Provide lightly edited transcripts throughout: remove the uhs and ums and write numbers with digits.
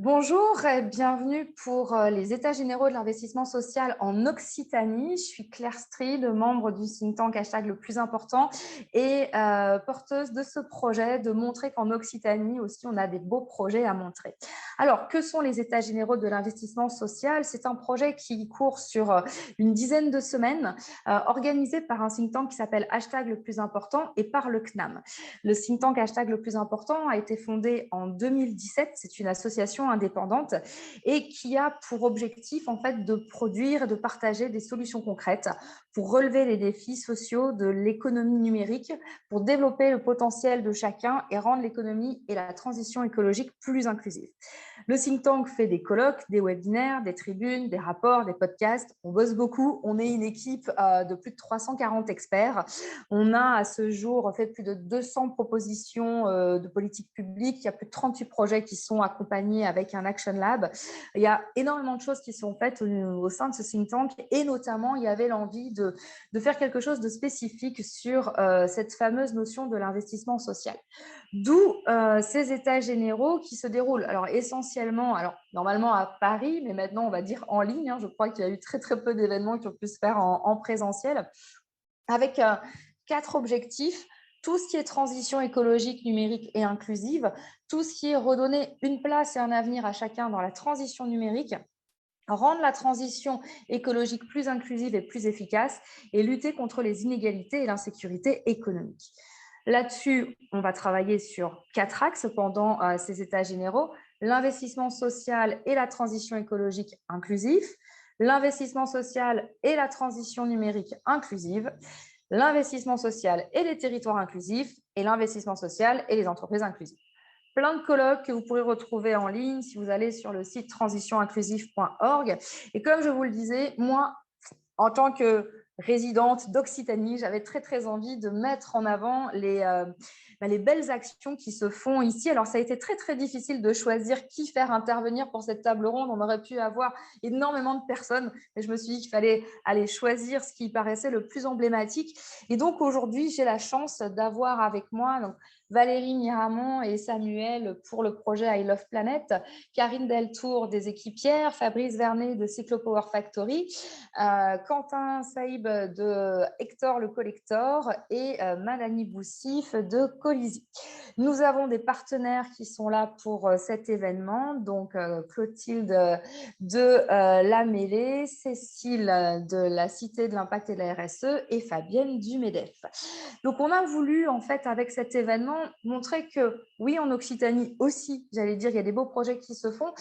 Bonjour et bienvenue pour les États généraux de l'investissement social en Occitanie. Je suis Claire Stride, membre du think tank Hashtag le plus important et porteuse de ce projet de montrer qu'en Occitanie aussi, on a des beaux projets à montrer. Alors, que sont les États généraux de l'investissement social? C'est un projet qui court sur une dizaine de semaines, organisé par un think tank qui s'appelle Hashtag le plus important et par le CNAM. Le think tank Hashtag le plus important a été fondé en 2017. C'est une association indépendante et qui a pour objectif en fait de produire et de partager des solutions concrètes pour relever les défis sociaux de l'économie numérique, pour développer le potentiel de chacun et rendre l'économie et la transition écologique plus inclusives. Le think tank fait des colloques, des webinaires, des tribunes, des rapports, des podcasts. On bosse beaucoup. On est une équipe de plus de 340 experts. On a à ce jour fait plus de 200 propositions de politique publique. Il y a plus de 38 projets qui sont accompagnés avec un Action Lab. Il y a énormément de choses qui sont faites au sein de ce think tank et notamment, il y avait l'envie de faire quelque chose de spécifique sur cette fameuse notion de l'investissement social. D'où ces états généraux qui se déroulent alors essentiellement, alors normalement à Paris, mais maintenant on va dire en ligne. Je crois qu'il y a eu très peu d'événements qui ont pu se faire en présentiel, avec 4 objectifs. Tout ce qui est transition écologique, numérique et inclusive, tout ce qui est redonner une place et un avenir à chacun dans la transition numérique, rendre la transition écologique plus inclusive et plus efficace et lutter contre les inégalités et l'insécurité économique. Là-dessus, on va travailler sur 4 axes pendant ces états généraux: l'investissement social et la transition écologique inclusive, l'investissement social et la transition numérique inclusive, l'investissement social et les territoires inclusifs et l'investissement social et les entreprises inclusives. Plein de colloques que vous pourrez retrouver en ligne si vous allez sur le site transitioninclusive.org. Et comme je vous le disais, moi, en tant que résidente d'Occitanie, j'avais très envie de mettre en avant les belles actions qui se font ici. Alors, ça a été très difficile de choisir qui faire intervenir pour cette table ronde. On aurait pu avoir énormément de personnes, mais je me suis dit qu'il fallait aller choisir ce qui paraissait le plus emblématique. Et donc, aujourd'hui, j'ai la chance d'avoir avec moi Valérie Miramont et Samuel pour le projet I Love Planet, Karine Deltour des équipières, Fabrice Vernet de Cyclopower Factory, Quentin Saïb de Hector le Collector et Malani Boussif de Colisi. Nous avons des partenaires qui sont là pour cet événement, donc Clotilde de La Mêlée, Cécile de la Cité de l'Impact et de la RSE et Fabienne du MEDEF. Donc on a voulu en fait avec cet événement montrer que oui, en Occitanie aussi, j'allais dire, il y a des beaux projets qui se font.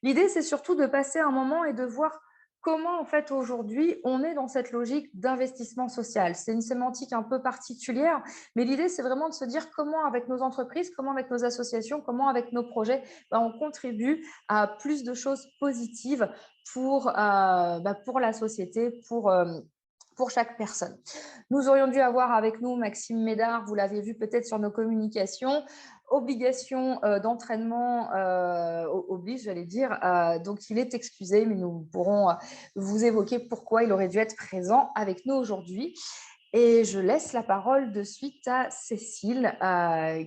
L'idée, c'est surtout de passer un moment et de voir comment, en fait, aujourd'hui, on est dans cette logique d'investissement social. C'est une sémantique un peu particulière, mais l'idée, c'est vraiment de se dire comment, avec nos entreprises, comment avec nos associations, comment avec nos projets, on contribue à plus de choses positives pour la société, pour chaque personne. Nous aurions dû avoir avec nous Maxime Médard, vous l'avez vu peut-être sur nos communications, obligation d'entraînement oblige, j'allais dire. Donc, il est excusé, mais nous pourrons vous évoquer pourquoi il aurait dû être présent avec nous aujourd'hui. Et je laisse la parole de suite à Cécile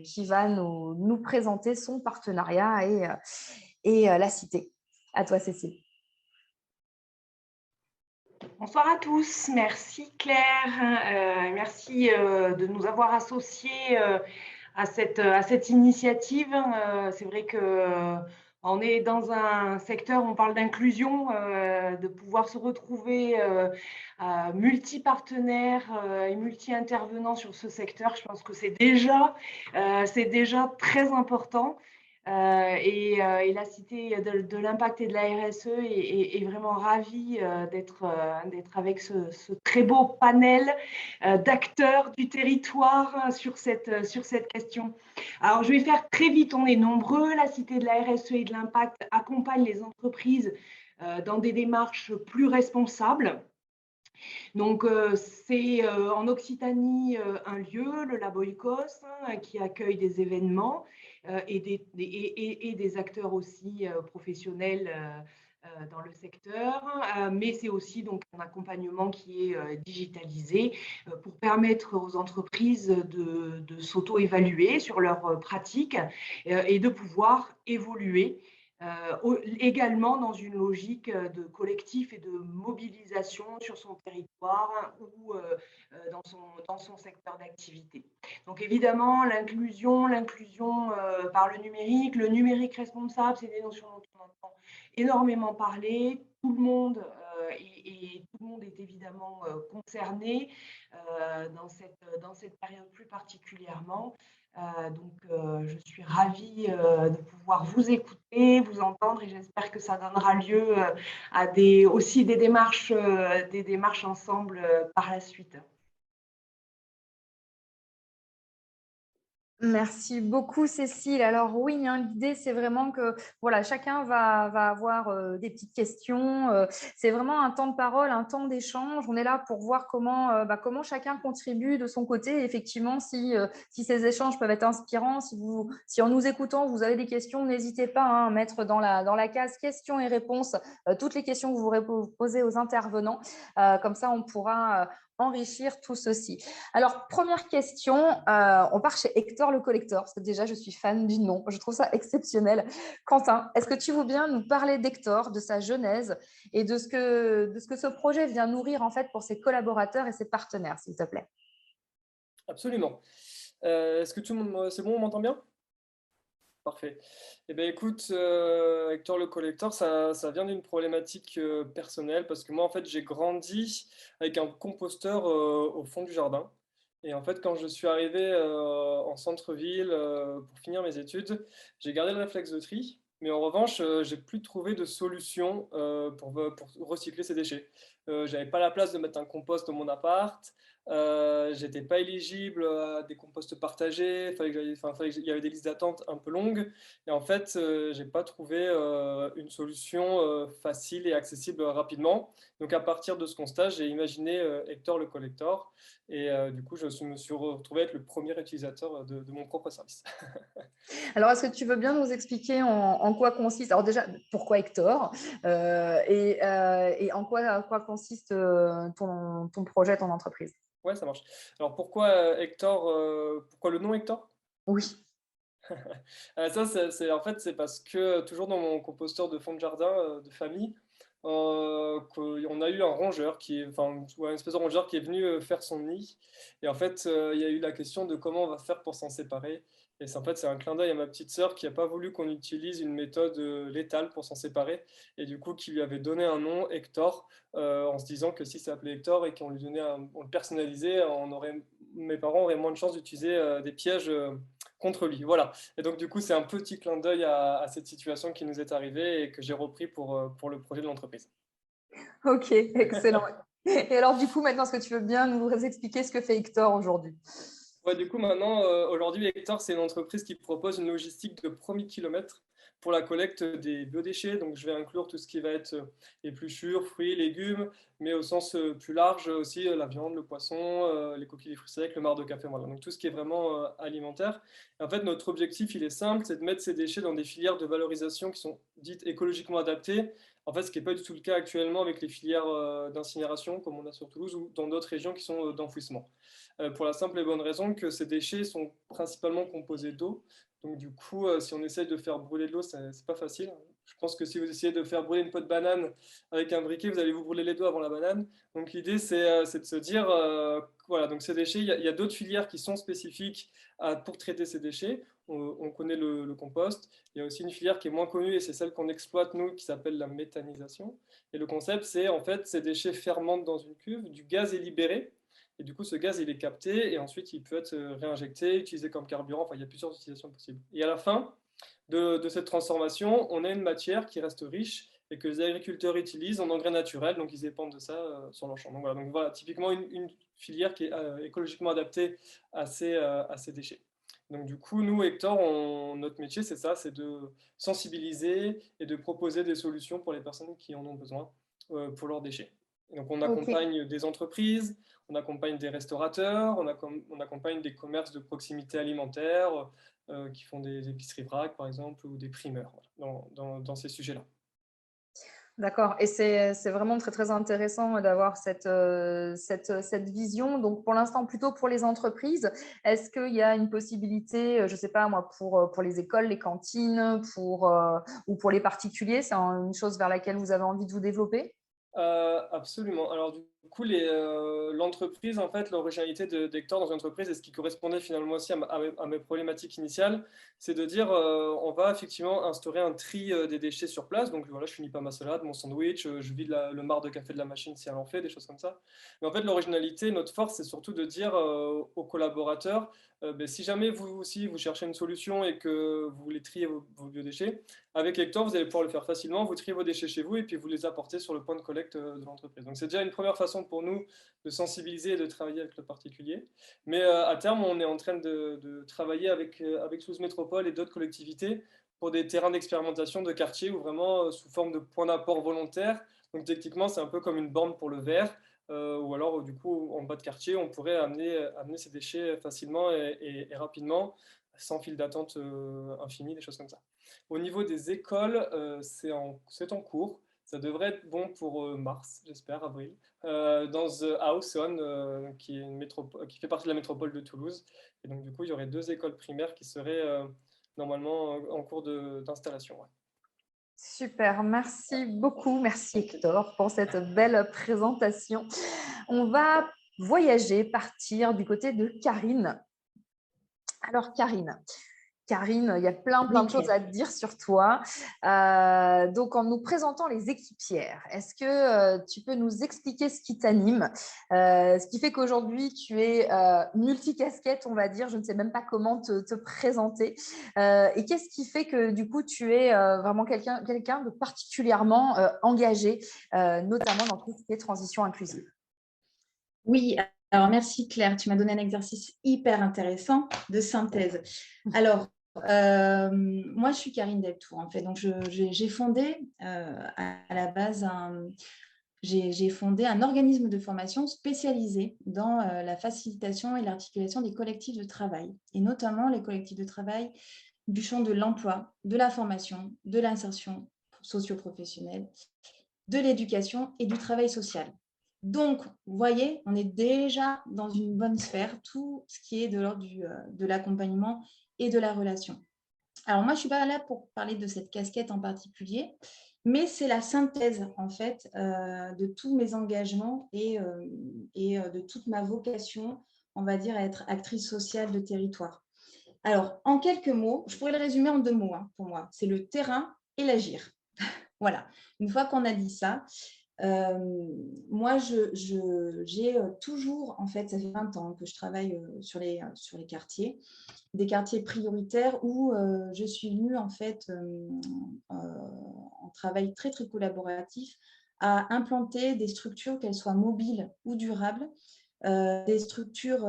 qui va nous présenter son partenariat et la cité. À toi, Cécile. Bonsoir à tous, merci Claire, merci de nous avoir associés à cette initiative. C'est vrai qu'on est dans un secteur, on parle d'inclusion, de pouvoir se retrouver multi-partenaires et multi-intervenants sur ce secteur. Je pense que c'est déjà très important. Et la Cité de l'Impact et de la RSE est vraiment ravie d'être avec ce très beau panel d'acteurs du territoire sur cette question. Alors, je vais faire très vite, on est nombreux. La Cité de la RSE et de l'Impact accompagne les entreprises dans des démarches plus responsables. Donc, c'est en Occitanie un lieu, le Labo Icos, qui accueille des événements et des acteurs aussi professionnels dans le secteur, mais c'est aussi donc un accompagnement qui est digitalisé pour permettre aux entreprises de s'auto-évaluer sur leurs pratiques et de pouvoir évoluer également dans une logique de collectif et de mobilisation sur son territoire ou dans son secteur d'activité. Donc évidemment, l'inclusion par le numérique responsable, c'est des notions dont on entend énormément parler. Tout le monde est évidemment concerné dans cette période plus particulièrement. Je suis ravie de pouvoir vous écouter, vous entendre et j'espère que ça donnera lieu à aussi des démarches ensemble par la suite. Merci beaucoup, Cécile. Alors oui, hein, l'idée, c'est vraiment que voilà, chacun va avoir des petites questions. C'est vraiment un temps de parole, un temps d'échange. On est là pour voir comment chacun contribue de son côté. Effectivement, si ces échanges peuvent être inspirants, si en nous écoutant, vous avez des questions, n'hésitez pas hein, à mettre dans la case questions et réponses toutes les questions que vous posez aux intervenants. Comme ça, on pourra enrichir tout ceci. Alors, première question, on part chez Hector le collector, parce que déjà, je suis fan du nom, je trouve ça exceptionnel. Quentin, est-ce que tu veux bien nous parler d'Hector, de sa genèse et de ce que ce projet vient nourrir en fait pour ses collaborateurs et ses partenaires, s'il te plaît? Absolument. Est-ce que tout le monde, c'est bon, on m'entend bien? Parfait. Eh bien, écoute, Hector le collector, ça vient d'une problématique personnelle parce que moi, en fait, j'ai grandi avec un composteur au fond du jardin. Et en fait, quand je suis arrivé en centre-ville pour finir mes études, j'ai gardé le réflexe de tri. Mais en revanche, j'ai plus trouvé de solution pour recycler ces déchets. J'avais pas la place de mettre un compost dans mon appart. J'étais pas éligible à des composts partagés. Il y avait des listes d'attente un peu longues. Et en fait, j'ai pas trouvé une solution facile et accessible rapidement. Donc à partir de ce constat, j'ai imaginé Hector le collector. Et du coup, me suis retrouvé être le premier utilisateur de mon propre service. Alors, est-ce que tu veux bien nous expliquer en quoi consiste, alors déjà, pourquoi Hector et en quoi consiste ton projet, ton entreprise? Ouais, ça marche. Alors pourquoi Hector, pourquoi le nom Hector? Oui. Ça, en fait, c'est parce que toujours dans mon composteur de fond de jardin de famille, on a eu un rongeur ouais, une espèce de rongeur qui est venu faire son nid. Et en fait, il y a eu la question de comment on va faire pour s'en séparer. Et en fait, c'est un clin d'œil à ma petite sœur qui n'a pas voulu qu'on utilise une méthode létale pour s'en séparer. Et du coup, qui lui avait donné un nom, Hector, en se disant que si ça s'appelait Hector et qu'on lui donnait on le personnalisait, mes parents auraient moins de chances d'utiliser des pièges contre lui. Voilà. Et donc, du coup, c'est un petit clin d'œil à cette situation qui nous est arrivée et que j'ai repris pour le projet de l'entreprise. Ok, excellent. Et alors, du coup, maintenant, est-ce que tu veux bien nous expliquer ce que fait Hector aujourd'hui? Ouais, du coup, maintenant, aujourd'hui, Hector, c'est une entreprise qui propose une logistique de premier kilomètre pour la collecte des biodéchets. Donc, je vais inclure tout ce qui va être épluchures, fruits, légumes, mais au sens plus large aussi, la viande, le poisson, les coquilles, les fruits secs, le marc de café, voilà. Donc, tout ce qui est vraiment alimentaire. Et en fait, notre objectif, il est simple, c'est de mettre ces déchets dans des filières de valorisation qui sont dites écologiquement adaptées. En fait, ce qui n'est pas du tout le cas actuellement avec les filières d'incinération, comme on a sur Toulouse, ou dans d'autres régions qui sont d'enfouissement. Pour la simple et bonne raison que ces déchets sont principalement composés d'eau. Donc du coup, si on essaye de faire brûler de l'eau, c'est pas facile. Je pense que si vous essayez de faire brûler une peau de banane avec un briquet, vous allez vous brûler les doigts avant la banane. Donc l'idée, c'est de se dire, voilà, donc ces déchets, il y a d'autres filières qui sont spécifiques pour traiter ces déchets. On connaît le compost. Il y a aussi une filière qui est moins connue et c'est celle qu'on exploite nous, qui s'appelle la méthanisation. Et le concept, c'est en fait ces déchets fermentent dans une cuve, du gaz est libéré. Et du coup, ce gaz, il est capté et ensuite, il peut être réinjecté, utilisé comme carburant. Enfin, il y a plusieurs utilisations possibles. Et à la fin de cette transformation, on a une matière qui reste riche et que les agriculteurs utilisent en engrais naturel. Donc, ils dépendent de ça sur leur champ. Donc voilà, typiquement une filière qui est écologiquement adaptée à ces déchets. Donc du coup, nous, Hector, notre métier, c'est ça, c'est de sensibiliser et de proposer des solutions pour les personnes qui en ont besoin pour leurs déchets. Et donc on Ok. accompagne des entreprises, on accompagne des restaurateurs, on accompagne des commerces de proximité alimentaire qui font des épiceries vrac, par exemple, ou des primeurs, voilà, dans ces sujets-là. D'accord. Et c'est vraiment très, très intéressant d'avoir cette vision. Donc, pour l'instant, plutôt pour les entreprises, est-ce qu'il y a une possibilité, je ne sais pas moi, pour les écoles, les cantines, ou pour les particuliers, c'est une chose vers laquelle vous avez envie de vous développer? Absolument. Alors du coup, l'entreprise, en fait, l'originalité d'Hector dans une entreprise, et ce qui correspondait finalement aussi à mes problématiques initiales, c'est de dire, on va effectivement instaurer un tri des déchets sur place. Donc voilà, je finis pas ma salade, mon sandwich, je vide le marc de café de la machine si elle en fait, des choses comme ça. Mais en fait, l'originalité, notre force, c'est surtout de dire aux collaborateurs, ben, si jamais vous aussi vous cherchez une solution et que vous voulez trier vos biodéchets, avec Hector, vous allez pouvoir le faire facilement, vous triez vos déchets chez vous et puis vous les apportez sur le point de collecte de l'entreprise. Donc c'est déjà une première façon pour nous de sensibiliser et de travailler avec le particulier. Mais à terme, on est en train de travailler avec Toulouse Métropole et d'autres collectivités pour des terrains d'expérimentation de quartier où vraiment sous forme de points d'apport volontaires. Donc techniquement, c'est un peu comme une borne pour le verre. Ou alors, du coup, en bas de quartier, on pourrait amener ces déchets facilement et rapidement, sans file d'attente infini, des choses comme ça. Au niveau des écoles, c'est en cours. Ça devrait être bon pour mars, j'espère, avril, dans The House On, qui fait partie de la métropole de Toulouse. Et donc, du coup, il y aurait 2 écoles primaires qui seraient normalement en cours d'installation. Ouais. Super, merci beaucoup. Merci Hector pour cette belle présentation. On va voyager, partir du côté de Karine. Alors Karine, il y a plein Oui, de choses à Claire. dire sur toi. Donc, en nous présentant les équipières, est-ce que tu peux nous expliquer ce qui t'anime, ce qui fait qu'aujourd'hui, tu es multicasquette, on va dire, je ne sais même pas comment te présenter. Et qu'est-ce qui fait que, du coup, tu es vraiment quelqu'un de particulièrement engagé, notamment dans tout ce qui est transition inclusive? Oui, alors merci Claire, tu m'as donné un exercice hyper intéressant de synthèse. Alors, moi je suis Karine Deltour en fait, donc j'ai fondé à la base j'ai fondé un organisme de formation spécialisé dans la facilitation et l'articulation des collectifs de travail, et notamment les collectifs de travail du champ de l'emploi, de la formation, de l'insertion socio-professionnelle, de l'éducation et du travail social. Donc, vous voyez, on est déjà dans une bonne sphère, tout ce qui est de l'ordre de l'accompagnement et de la relation. Alors, moi, je ne suis pas là pour parler de cette casquette en particulier, mais c'est la synthèse, en fait, de tous mes engagements et de toute ma vocation, on va dire, à être actrice sociale de territoire. Alors, en quelques mots, je pourrais le résumer en 2 mots pour moi. C'est le terrain et l'agir. Voilà. Une fois qu'on a dit ça, moi, j'ai toujours, en fait, ça fait 20 ans que je travaille sur les quartiers, des quartiers prioritaires où je suis venue, en fait, en travail très, très collaboratif, à implanter des structures, qu'elles soient mobiles ou durables, des structures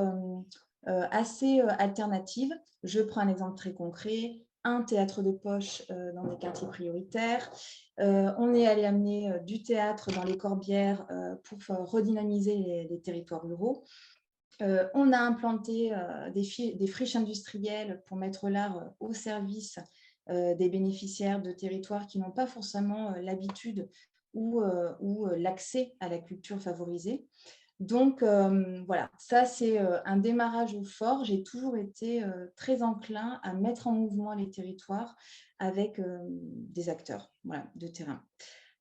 assez alternatives. Je prends un exemple très concret, un théâtre de poche dans des quartiers prioritaires. On est allé amener du théâtre dans les Corbières pour redynamiser les territoires ruraux. On a implanté des friches industrielles pour mettre l'art au service des bénéficiaires de territoires qui n'ont pas forcément l'habitude ou l'accès à la culture favorisée. Donc, voilà, ça, c'est un démarrage au fort. J'ai toujours été très enclin à mettre en mouvement les territoires avec des acteurs de terrain.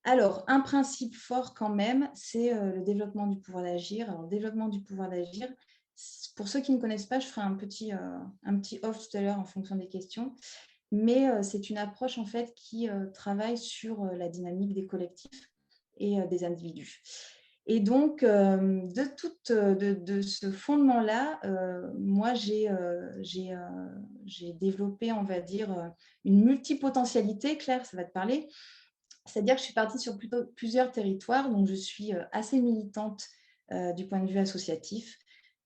Alors, un principe fort quand même, c'est le développement du pouvoir d'agir. Alors, le développement du pouvoir d'agir, pour ceux qui ne connaissent pas, je ferai un petit off tout à l'heure en fonction des questions. Mais c'est une approche en fait qui travaille sur la dynamique des collectifs et des individus. Et donc, de ce fondement-là, moi, j'ai développé, on va dire, une multipotentialité. Claire, ça va te parler. C'est-à-dire que je suis partie sur plusieurs territoires, donc je suis assez militante du point de vue associatif.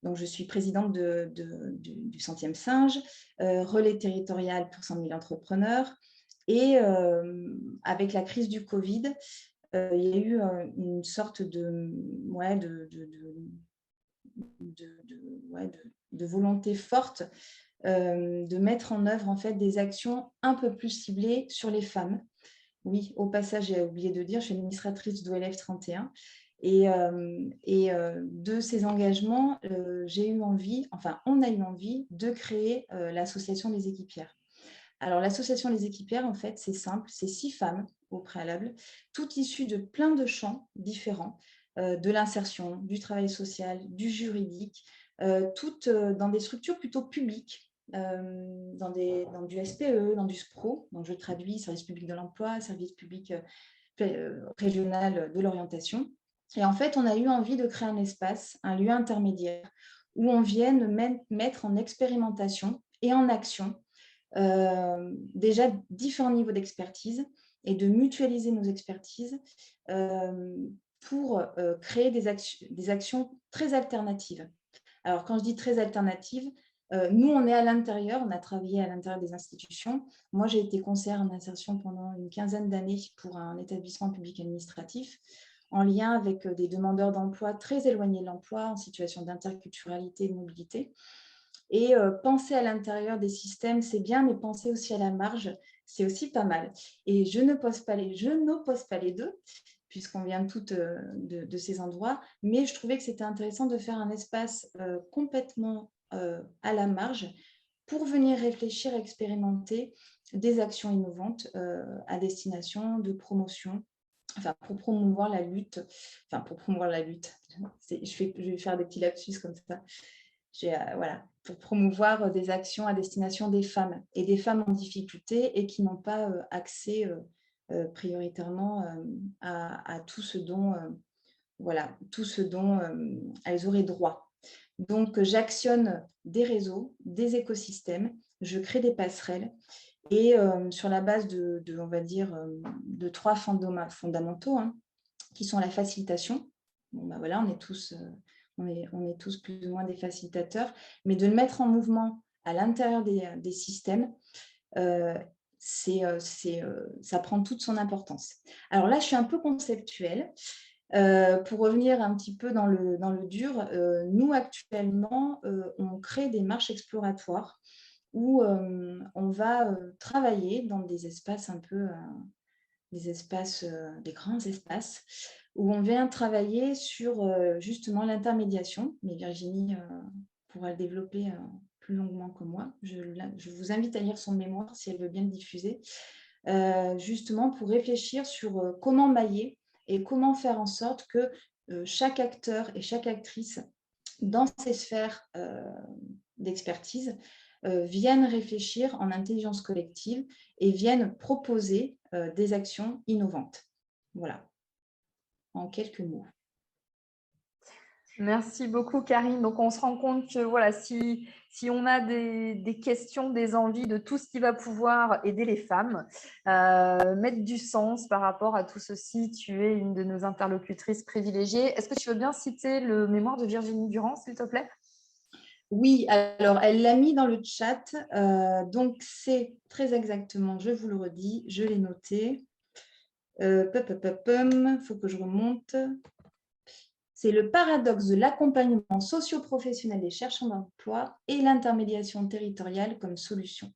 Donc, je suis présidente du Centième Singe, relais territorial pour 100 000 entrepreneurs. Et avec la crise du Covid, il y a eu une sorte de volonté forte de mettre en œuvre en fait, des actions un peu plus ciblées sur les femmes. Oui, au passage, j'ai oublié de dire, je suis administratrice d'OLF 31. De ces engagements, j'ai eu envie, enfin, on a eu envie de créer l'association des équipières. Alors, l'association des équipières, en fait, c'est simple, c'est 6 femmes au préalable, toutes issues de plein de champs différents, de l'insertion, du travail social, du juridique, toutes dans des structures plutôt publiques, dans du SPE, dans du SPRO, donc je traduis service public de l'emploi, service public régional de l'orientation. Et en fait, on a eu envie de créer un espace, un lieu intermédiaire, où on vienne mettre en expérimentation et en action déjà différents niveaux d'expertise et de mutualiser nos expertises pour créer des actions très alternatives. Alors, quand je dis très alternatives, nous, on est à l'intérieur, on a travaillé à l'intérieur des institutions. Moi, j'ai été conseillère en insertion pendant une quinzaine d'années pour un établissement public administratif en lien avec des demandeurs d'emploi très éloignés de l'emploi, en situation d'interculturalité et de mobilité. Et penser à l'intérieur des systèmes, c'est bien, mais penser aussi à la marge, c'est aussi pas mal. Et je n'oppose pas les deux, puisqu'on vient toutes de ces endroits, mais je trouvais que c'était intéressant de faire un espace complètement à la marge pour venir réfléchir, expérimenter des actions innovantes à destination de promotion, enfin pour promouvoir la lutte, je vais faire des petits lapsus comme ça, voilà, pour promouvoir des actions à destination des femmes et des femmes en difficulté et qui n'ont pas accès prioritairement à tout ce dont, elles auraient droit. Donc, j'actionne des réseaux, des écosystèmes, je crée des passerelles et sur la base on va dire, de 3 fondamentaux, hein, qui sont la facilitation. Bon, ben voilà, on est tous plus ou moins des facilitateurs, mais de le mettre en mouvement à l'intérieur des systèmes, ça prend toute son importance. Alors là, je suis un peu conceptuelle. Pour revenir un petit peu dans le dur, nous, actuellement, on crée des marches exploratoires où on va travailler dans des espaces un peu, des grands espaces, où on vient travailler sur justement l'intermédiation. Mais Virginie pourra le développer plus longuement que moi. Je vous invite à lire son mémoire si elle veut bien le diffuser, justement pour réfléchir sur comment mailler et comment faire en sorte que chaque acteur et chaque actrice dans ces sphères d'expertise viennent réfléchir en intelligence collective et viennent proposer des actions innovantes. Voilà, en quelques mots. Merci beaucoup, Karine. Donc, on se rend compte que voilà, si on a des questions, des envies de tout ce qui va pouvoir aider les femmes, mettre du sens par rapport à tout ceci, tu es une de nos interlocutrices privilégiées. Est-ce que tu veux bien citer le mémoire de Virginie Durand, s'il te plaît? Oui, alors elle l'a mis dans le chat. Donc, c'est très exactement, je vous le redis, je l'ai noté. Il faut que je remonte. C'est le paradoxe de l'accompagnement socio-professionnel des chercheurs d'emploi et l'intermédiation territoriale comme solution.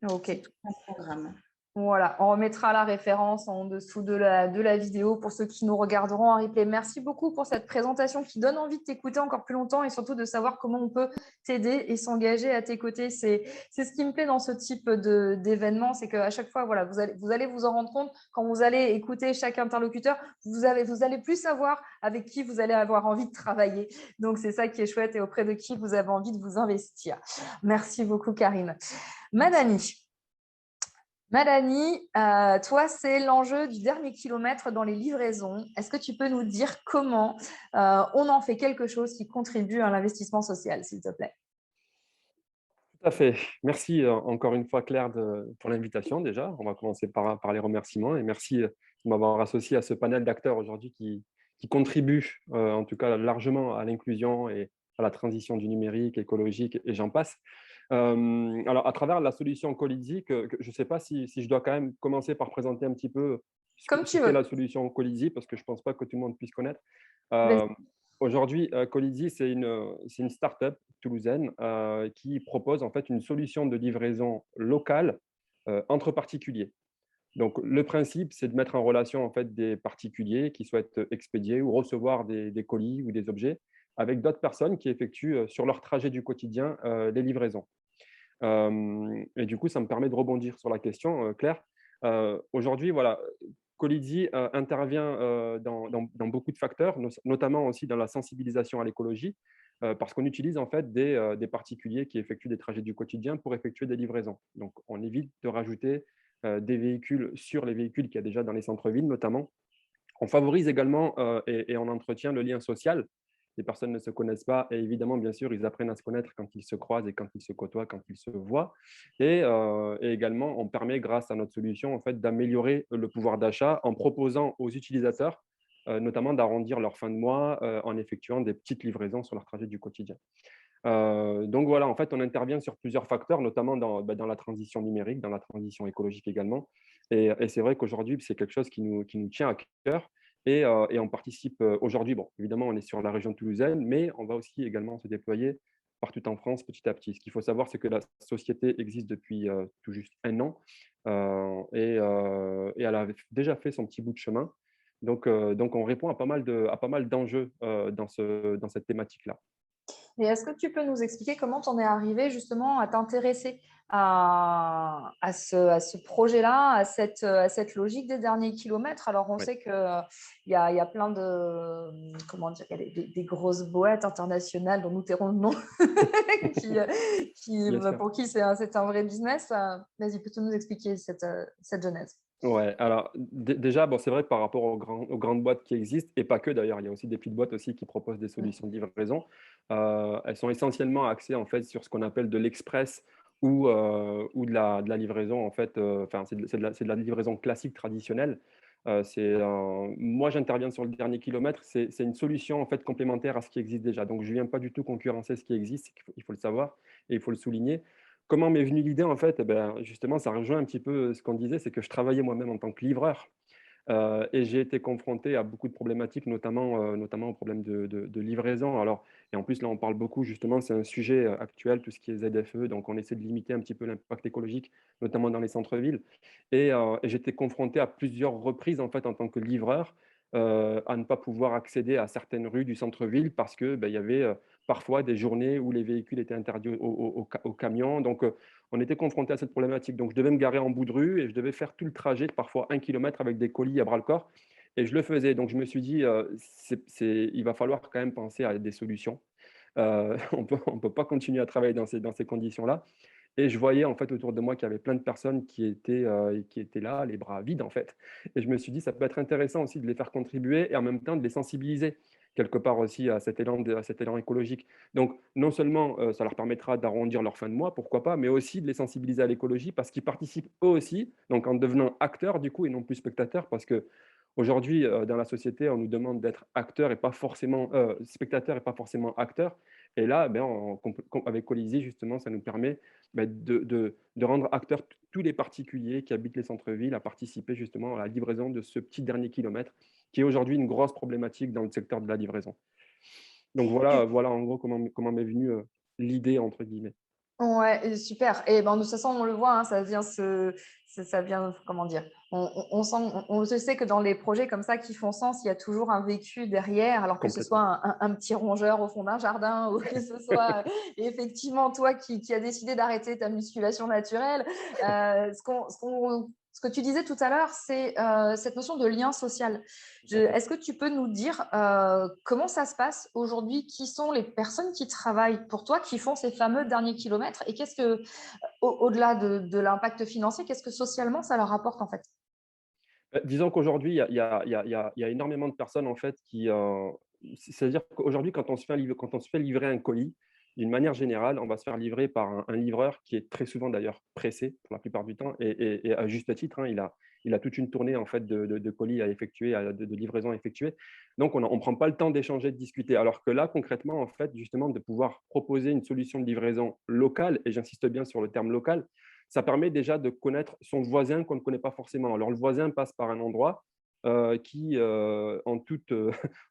Ok. C'est tout un programme. Voilà, on remettra la référence en dessous de la vidéo pour ceux qui nous regarderont en replay. Merci beaucoup pour cette présentation qui donne envie de t'écouter encore plus longtemps et surtout de savoir comment on peut t'aider et s'engager à tes côtés. C'est ce qui me plaît dans ce type d'événement, c'est qu'à chaque fois, voilà, vous allez vous en rendre compte quand vous allez écouter chaque interlocuteur, vous allez plus savoir avec qui vous allez avoir envie de travailler. Donc, c'est ça qui est chouette et auprès de qui vous avez envie de vous investir. Merci beaucoup, Karine. Madani, toi, c'est l'enjeu du dernier kilomètre dans les livraisons. Est-ce que tu peux nous dire comment on en fait quelque chose qui contribue à l'investissement social, s'il te plaît? Tout à fait. Merci encore une fois, Claire, pour l'invitation déjà. On va commencer par les remerciements et merci de m'avoir associé à ce panel d'acteurs aujourd'hui qui contribuent en tout cas largement à l'inclusion et à la transition du numérique, écologique et j'en passe. Alors, à travers la solution Colizzi, je ne sais pas si je dois quand même commencer par présenter un petit peu Comme ce tu qu'est veux. la solution Colizzi, parce que je ne pense pas que tout le monde puisse connaître. Vas-y. Aujourd'hui, Colizzi, c'est une start-up toulousaine qui propose en fait une solution de livraison locale entre particuliers. Donc, le principe, c'est de mettre en relation en fait, des particuliers qui souhaitent expédier ou recevoir des colis ou des objets avec d'autres personnes qui effectuent sur leur trajet du quotidien les livraisons. Et du coup, ça me permet de rebondir sur la question, Claire. Aujourd'hui, voilà, Colidzi intervient dans beaucoup de facteurs, notamment aussi dans la sensibilisation à l'écologie, parce qu'on utilise en fait des particuliers qui effectuent des trajets du quotidien pour effectuer des livraisons. Donc, on évite de rajouter des véhicules sur les véhicules qu'il y a déjà dans les centres-villes, notamment. On favorise également et on entretient le lien social. Les personnes ne se connaissent pas et évidemment, bien sûr, ils apprennent à se connaître quand ils se croisent et quand ils se côtoient, quand ils se voient. Et également, on permet, grâce à notre solution, en fait, d'améliorer le pouvoir d'achat en proposant aux utilisateurs, notamment d'arrondir leur fin de mois en effectuant des petites livraisons sur leur trajet du quotidien. Donc voilà, en fait, on intervient sur plusieurs facteurs, notamment dans la transition numérique, dans la transition écologique également. Et c'est vrai qu'aujourd'hui, c'est quelque chose qui nous tient à cœur. Et on participe aujourd'hui, bon, évidemment, on est sur la région toulousaine, mais on va aussi également se déployer partout en France petit à petit. Ce qu'il faut savoir, c'est que la société existe depuis tout juste 1 an et elle a déjà fait son petit bout de chemin. Donc on répond à pas mal d'enjeux dans cette thématique-là. Et est-ce que tu peux nous expliquer comment tu en es arrivé justement à t'intéresser à ce projet-là, à cette logique des derniers kilomètres? Alors, on Ouais. sait qu'il y a plein de, comment dire, il y a des grosses boîtes internationales dont nous tairons le nom, Bien sûr. pour qui c'est un vrai business. Vas-y, peux-tu nous expliquer cette genèse? Ouais, alors déjà, bon, c'est vrai que par rapport aux grandes boîtes qui existent, et pas que d'ailleurs, il y a aussi des petites boîtes aussi qui proposent des solutions de livraison. Elles sont essentiellement axées en fait sur ce qu'on appelle de l'express ou de la livraison en fait. Enfin, c'est de la livraison classique traditionnelle. Moi, j'interviens sur le dernier kilomètre. C'est une solution en fait complémentaire à ce qui existe déjà. Donc, je viens pas du tout concurrencer ce qui existe. Il faut le savoir et il faut le souligner. Comment m'est venue l'idée en fait? Eh ben, justement, ça rejoint un petit peu ce qu'on disait, c'est que je travaillais moi-même en tant que livreur et j'ai été confronté à beaucoup de problématiques, notamment aux problèmes de livraison. Alors, et en plus, là, on parle beaucoup, justement, c'est un sujet actuel, tout ce qui est ZFE, donc on essaie de limiter un petit peu l'impact écologique, notamment dans les centres-villes. Et j'étais confronté à plusieurs reprises, en fait, en tant que livreur, à ne pas pouvoir accéder à certaines rues du centre-ville parce que ben, il y avait parfois des journées où les véhicules étaient interdits aux camions. Donc, on était confronté à cette problématique. Donc, je devais me garer en bout de rue et je devais faire tout le trajet, parfois 1 kilomètre avec des colis à bras-le-corps. Et je le faisais. Donc, je me suis dit, il va falloir quand même penser à des solutions. On peut pas continuer à travailler dans ces conditions-là. Et je voyais en fait autour de moi qu'il y avait plein de personnes qui étaient là, les bras vides en fait. Et je me suis dit, ça peut être intéressant aussi de les faire contribuer et en même temps de les sensibiliser quelque part aussi à à cet élan écologique. Donc, non seulement ça leur permettra d'arrondir leur fin de mois, pourquoi pas, mais aussi de les sensibiliser à l'écologie parce qu'ils participent eux aussi, donc en devenant acteurs du coup et non plus spectateurs, parce que aujourd'hui, dans la société, on nous demande d'être acteurs et pas forcément spectateurs et pas forcément acteurs. Et là, ben, avec Colisée, justement, ça nous permet de rendre acteurs tous les particuliers qui habitent les centres-villes à participer justement à la livraison de ce petit dernier kilomètre, qui est aujourd'hui une grosse problématique dans le secteur de la livraison. Donc voilà en gros comment m'est venue l'idée, entre guillemets. Ouais, super. Et ben, de toute façon, on le voit, hein, ça vient, comment dire, on sent, on se sait que dans les projets comme ça qui font sens, il y a toujours un vécu derrière, alors que ce soit Complètement. un petit rongeur au fond d'un jardin ou que ce soit effectivement toi qui as décidé d'arrêter ta musculation naturelle. Ce que tu disais tout à l'heure, c'est cette notion de lien social. Est-ce que tu peux nous dire comment ça se passe aujourd'hui? Qui sont les personnes qui travaillent pour toi, qui font ces fameux derniers kilomètres? Et qu'est-ce que, au-delà de l'impact financier, qu'est-ce que socialement ça leur apporte en fait? Disons qu'aujourd'hui, il y a énormément de personnes en fait c'est-à-dire qu'aujourd'hui, quand on se fait livrer un colis, d'une manière générale, on va se faire livrer par un livreur qui est très souvent d'ailleurs pressé pour la plupart du temps et à juste titre, hein, il a toute une tournée en fait de colis à effectuer, de livraisons à effectuer. Donc, on ne prend pas le temps d'échanger, de discuter. Alors que là, concrètement, en fait, justement, de pouvoir proposer une solution de livraison locale, et j'insiste bien sur le terme local, ça permet déjà de connaître son voisin qu'on ne connaît pas forcément. Alors, le voisin passe par un endroit, qui,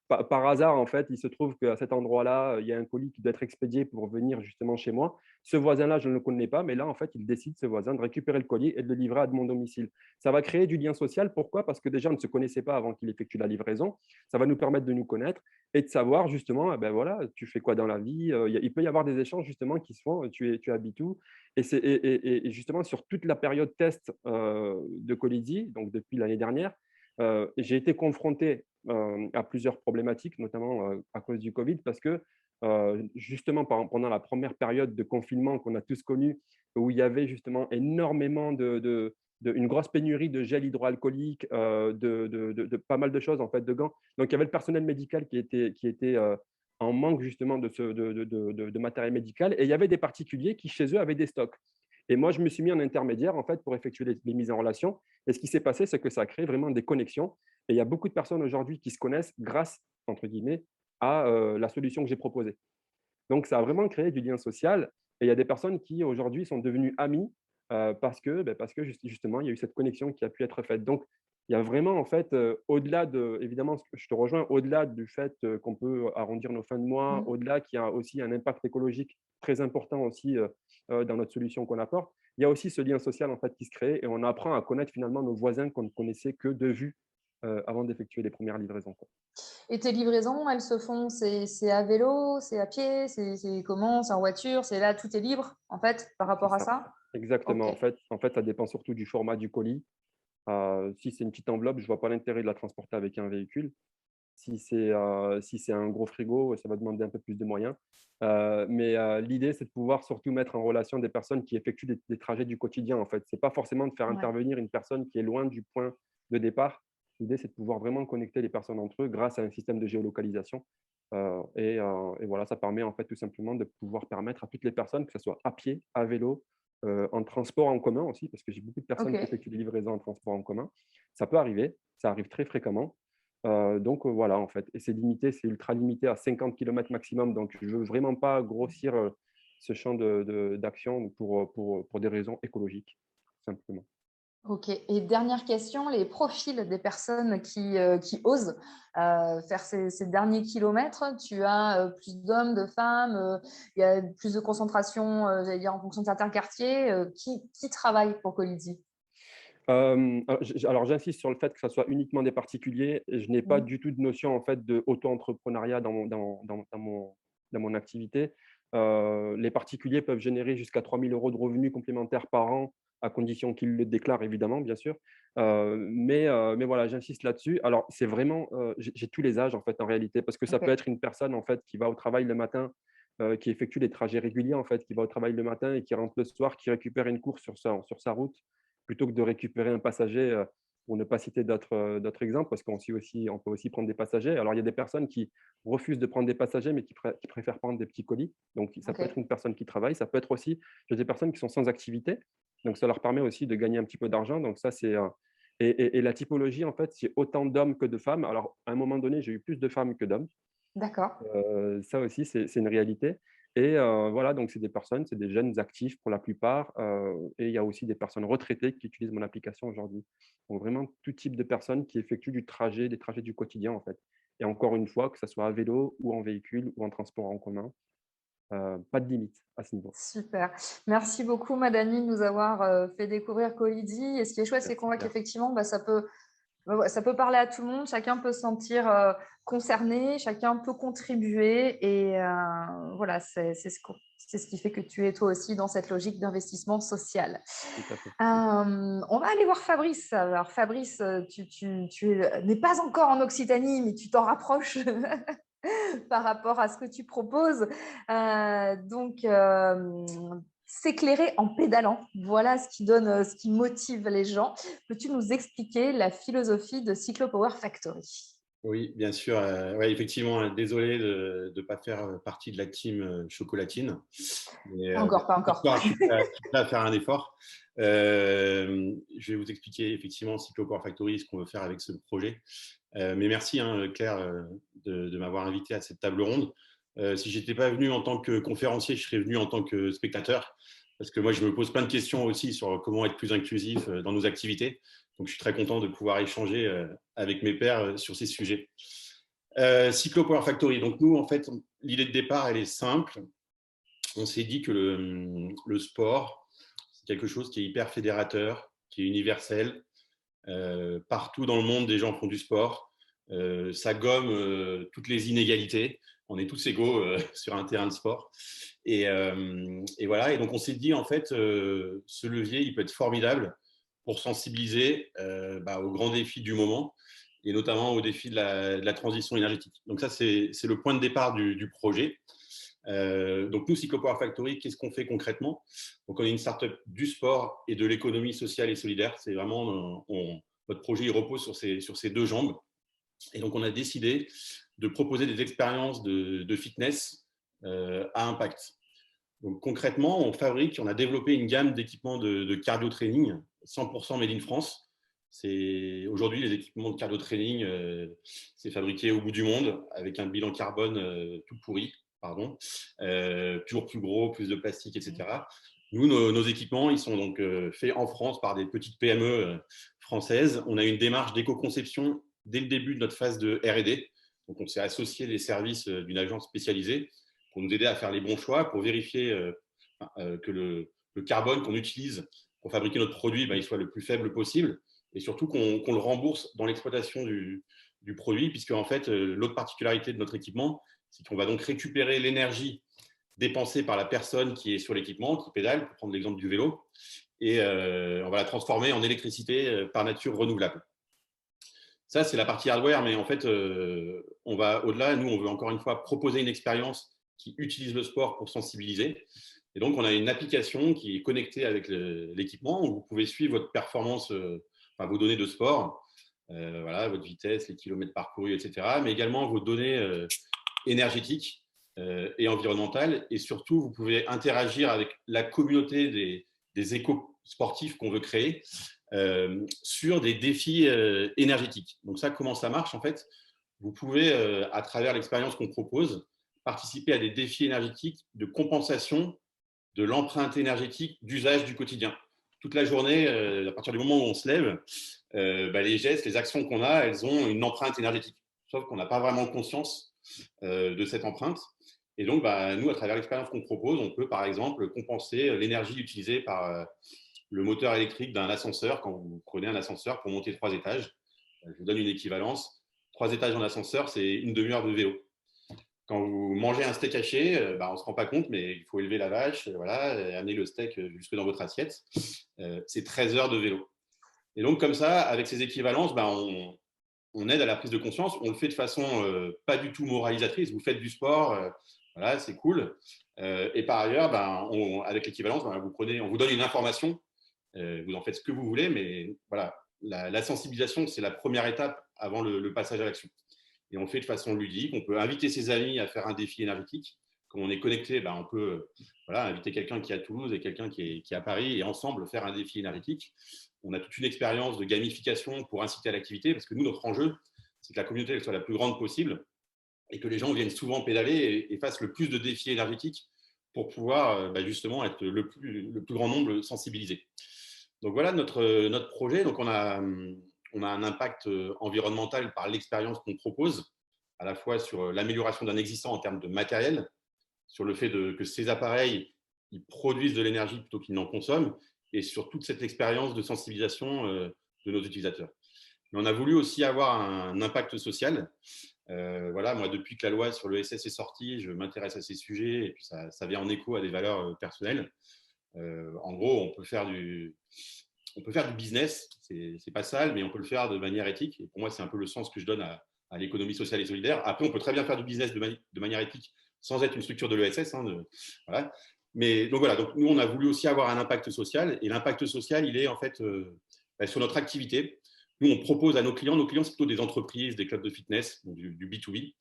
par hasard, en fait, il se trouve qu'à cet endroit-là, il y a un colis qui doit être expédié pour venir justement chez moi. Ce voisin-là, je ne le connais pas, mais là, en fait, il décide, ce voisin, de récupérer le colis et de le livrer à mon domicile. Ça va créer du lien social. Pourquoi? Parce que déjà, on ne se connaissait pas avant qu'il effectue la livraison. Ça va nous permettre de nous connaître et de savoir justement, ben voilà, tu fais quoi dans la vie? Il peut y avoir des échanges justement qui se font. Tu habites où? Et justement, sur toute la période test de Colidi, donc depuis l'année dernière, j'ai été confronté à plusieurs problématiques, notamment à cause du Covid, parce que justement pendant la première période de confinement qu'on a tous connue, où il y avait justement énormément une grosse pénurie de gel hydroalcoolique, de pas mal de choses, en fait, de gants. Donc, il y avait le personnel médical qui était en manque justement de matériel médical, et il y avait des particuliers qui, chez eux, avaient des stocks. Et moi, je me suis mis en intermédiaire, en fait, pour effectuer les mises en relation. Et ce qui s'est passé, c'est que ça a créé vraiment des connexions. Et il y a beaucoup de personnes aujourd'hui qui se connaissent grâce, entre guillemets, à la solution que j'ai proposée. Donc, ça a vraiment créé du lien social. Et il y a des personnes qui, aujourd'hui, sont devenues amies parce que justement, il y a eu cette connexion qui a pu être faite. Donc, il y a vraiment, en fait, au-delà de, évidemment, je te rejoins, au-delà du fait qu'on peut arrondir nos fins de mois, au-delà qu'il y a aussi un impact écologique très important aussi dans notre solution qu'on apporte, il y a aussi ce lien social, en fait, qui se crée et on apprend à connaître finalement nos voisins qu'on ne connaissait que de vue avant d'effectuer les premières livraisons, quoi. Et tes livraisons, elles se font, c'est à vélo, c'est à pied, c'est comment? C'est en voiture? C'est là, tout est libre, en fait, par C'est rapport à ça. ça? Exactement. Ok. En fait, ça dépend surtout du format du colis. Si c'est une petite enveloppe, je ne vois pas l'intérêt de la transporter avec un véhicule. Si c'est un gros frigo, ça va demander un peu plus de moyens. Mais l'idée, c'est de pouvoir surtout mettre en relation des personnes qui effectuent des trajets du quotidien. En fait, c'est pas forcément de faire Ouais. intervenir une personne qui est loin du point de départ. L'idée, c'est de pouvoir vraiment connecter les personnes entre eux grâce à un système de géolocalisation. Et voilà, ça permet en fait tout simplement de pouvoir permettre à toutes les personnes, que ce soit à pied, à vélo, en transport en commun aussi, parce que j'ai beaucoup de personnes qui Ok. effectuent des livraisons en transport en commun. Ça peut arriver, ça arrive très fréquemment. Donc voilà, en fait. Et c'est limité, c'est ultra limité à 50 km maximum. Donc, je ne veux vraiment pas grossir ce champ d'action pour des raisons écologiques, tout simplement. Ok. Et dernière question, les profils des personnes qui osent faire ces derniers kilomètres, tu as plus d'hommes, de femmes, il y a plus de concentration, j'allais dire, en fonction de certains quartiers. Qui travaille pour Colidi? Alors, j'insiste sur le fait que ça soit uniquement des particuliers. Et je n'ai pas du tout de notion en fait de auto-entrepreneuriat dans mon activité. Les particuliers peuvent générer jusqu'à 3 000 € de revenus complémentaires par an, à condition qu'ils le déclarent évidemment, bien sûr. Mais voilà, j'insiste là-dessus. Alors, c'est vraiment, j'ai tous les âges en fait en réalité, parce que ça peut Ok. être une personne en fait qui va au travail le matin, qui effectue des trajets réguliers en fait, qui va au travail le matin et qui rentre le soir, qui récupère une course sur sa route plutôt que de récupérer un passager, pour ne pas citer d'autres exemples, parce on peut aussi prendre des passagers. Alors, il y a des personnes qui refusent de prendre des passagers, mais qui préfèrent prendre des petits colis. Donc, ça peut Ok. être une personne qui travaille, ça peut être aussi des personnes qui sont sans activité. Donc, ça leur permet aussi de gagner un petit peu d'argent. Donc, ça, c'est… et la typologie, en fait, c'est autant d'hommes que de femmes. Alors, à un moment donné, j'ai eu plus de femmes que d'hommes. D'accord. Ça aussi, c'est une réalité. Et voilà, donc c'est des personnes, c'est des jeunes actifs pour la plupart. Et il y a aussi des personnes retraitées qui utilisent mon application aujourd'hui. Donc vraiment tout type de personnes qui effectuent des trajets du quotidien en fait. Et encore une fois, que ce soit à vélo ou en véhicule ou en transport en commun, pas de limite à ce niveau. Super. Merci beaucoup, Madani, de nous avoir fait découvrir Colidi. Et ce qui est chouette, c'est qu'on Merci voit Claire. qu'effectivement, ça peut parler à tout le monde, chacun peut se sentir concerné, chacun peut contribuer et voilà, c'est ce qui fait que tu es toi aussi dans cette logique d'investissement social. Tout à fait. On va aller voir Fabrice. Alors Fabrice, n'es pas encore en Occitanie, mais tu t'en rapproches par rapport à ce que tu proposes. Donc, s'éclairer en pédalant, voilà ce qui motive les gens. Peux-tu nous expliquer la philosophie de Cyclopower Factory? Oui, bien sûr. Ouais, effectivement, désolé de ne pas faire partie de la team chocolatine. Mais, Pas encore. je suis prêt à faire un effort. Je vais vous expliquer effectivement Cyclopower Factory, ce qu'on veut faire avec ce projet. Mais merci Claire de m'avoir invité à cette table ronde. Si je n'étais pas venu en tant que conférencier, je serais venu en tant que spectateur. parce que moi, je me pose plein de questions aussi sur comment être plus inclusif dans nos activités. Donc, je suis très content de pouvoir échanger avec mes pairs sur ces sujets. Cyclo Power Factory. Donc, nous, en fait, l'idée de départ, elle est simple. On s'est dit que le sport, c'est quelque chose qui est hyper fédérateur, qui est universel. Partout dans le monde, des gens font du sport. Ça gomme toutes les inégalités. On est tous égaux sur un terrain de sport. Et voilà. Et donc, on s'est dit, en fait, ce levier, il peut être formidable pour sensibiliser aux grands défis du moment, et notamment au défi de la transition énergétique. Donc, ça, c'est le point de départ du projet. Donc, nous, Cyclo Power Factory, qu'est-ce qu'on fait concrètement? Donc, on est une start-up du sport et de l'économie sociale et solidaire. C'est vraiment, notre projet, il repose sur ces deux jambes. Et donc, on a décidé de proposer des expériences de fitness à impact. Donc, concrètement, on a développé une gamme d'équipements de cardio training 100% made in France. Aujourd'hui, les équipements de cardio training, c'est fabriqué au bout du monde avec un bilan carbone tout pourri, toujours plus gros, plus de plastique, etc. Nous, nos équipements, ils sont donc faits en France par des petites PME françaises. On a une démarche d'éco-conception dès le début de notre phase de R&D. Donc, on s'est associé des services d'une agence spécialisée pour nous aider à faire les bons choix, pour vérifier que le carbone qu'on utilise pour fabriquer notre produit, il soit le plus faible possible, et surtout qu'on le rembourse dans l'exploitation du produit, puisque en fait, l'autre particularité de notre équipement, c'est qu'on va donc récupérer l'énergie dépensée par la personne qui est sur l'équipement, qui pédale, pour prendre l'exemple du vélo, et on va la transformer en électricité par nature renouvelable. Ça, c'est la partie hardware, mais en fait, on va au-delà. Nous, on veut encore une fois proposer une expérience qui utilise le sport pour sensibiliser. Et donc, on a une application qui est connectée avec l'équipement où vous pouvez suivre votre performance, vos données de sport, votre vitesse, les kilomètres parcourus, etc., mais également vos données énergétiques et environnementales. Et surtout, vous pouvez interagir avec la communauté des éco-sportifs qu'on veut créer sur des défis énergétiques. Donc ça, comment ça marche en fait? Vous pouvez, à travers l'expérience qu'on propose, participer à des défis énergétiques de compensation de l'empreinte énergétique d'usage du quotidien. Toute la journée, à partir du moment où on se lève, les gestes, les actions qu'on a, elles ont une empreinte énergétique. Sauf qu'on n'a pas vraiment conscience de cette empreinte. Et donc, nous, à travers l'expérience qu'on propose, on peut, par exemple, compenser l'énergie utilisée par le moteur électrique d'un ascenseur. Quand vous prenez un ascenseur pour monter 3 étages, je vous donne une équivalence. 3 étages en ascenseur, c'est une demi-heure de vélo. Quand vous mangez un steak haché, on ne se rend pas compte, mais il faut élever la vache, et amener le steak jusque dans votre assiette. C'est 13 heures de vélo. Et donc, comme ça, avec ces équivalences, on aide à la prise de conscience. On le fait de façon pas du tout moralisatrice. Vous faites du sport, c'est cool. Et par ailleurs, avec l'équivalence, on vous donne une information. Vous en faites ce que vous voulez, mais voilà, la sensibilisation, c'est la première étape avant le passage à l'action. Et on le fait de façon ludique. On peut inviter ses amis à faire un défi énergétique. Quand on est connecté, on peut inviter quelqu'un qui est à Toulouse et quelqu'un qui est à Paris et ensemble faire un défi énergétique. On a toute une expérience de gamification pour inciter à l'activité, parce que nous, notre enjeu, c'est que la communauté elle soit la plus grande possible et que les gens viennent souvent pédaler et fassent le plus de défis énergétiques pour pouvoir justement être le plus grand nombre sensibilisé. Donc voilà notre projet. Donc on a un impact environnemental par l'expérience qu'on propose, à la fois sur l'amélioration d'un existant en termes de matériel, sur le fait que ces appareils ils produisent de l'énergie plutôt qu'ils n'en consomment, et sur toute cette expérience de sensibilisation de nos utilisateurs. Mais on a voulu aussi avoir un impact social. Moi, depuis que la loi sur l'ESS est sortie, je m'intéresse à ces sujets, et puis ça vient en écho à des valeurs personnelles. En gros, on peut faire du business, c'est pas sale, mais on peut le faire de manière éthique. Et pour moi, c'est un peu le sens que je donne à l'économie sociale et solidaire. Après, on peut très bien faire du business de manière éthique sans être une structure de l'ESS. Mais donc voilà, donc nous, on a voulu aussi avoir un impact social. Et l'impact social, il est en fait sur notre activité. Nous, on propose à nos clients, c'est plutôt des entreprises, des clubs de fitness, donc du B2B.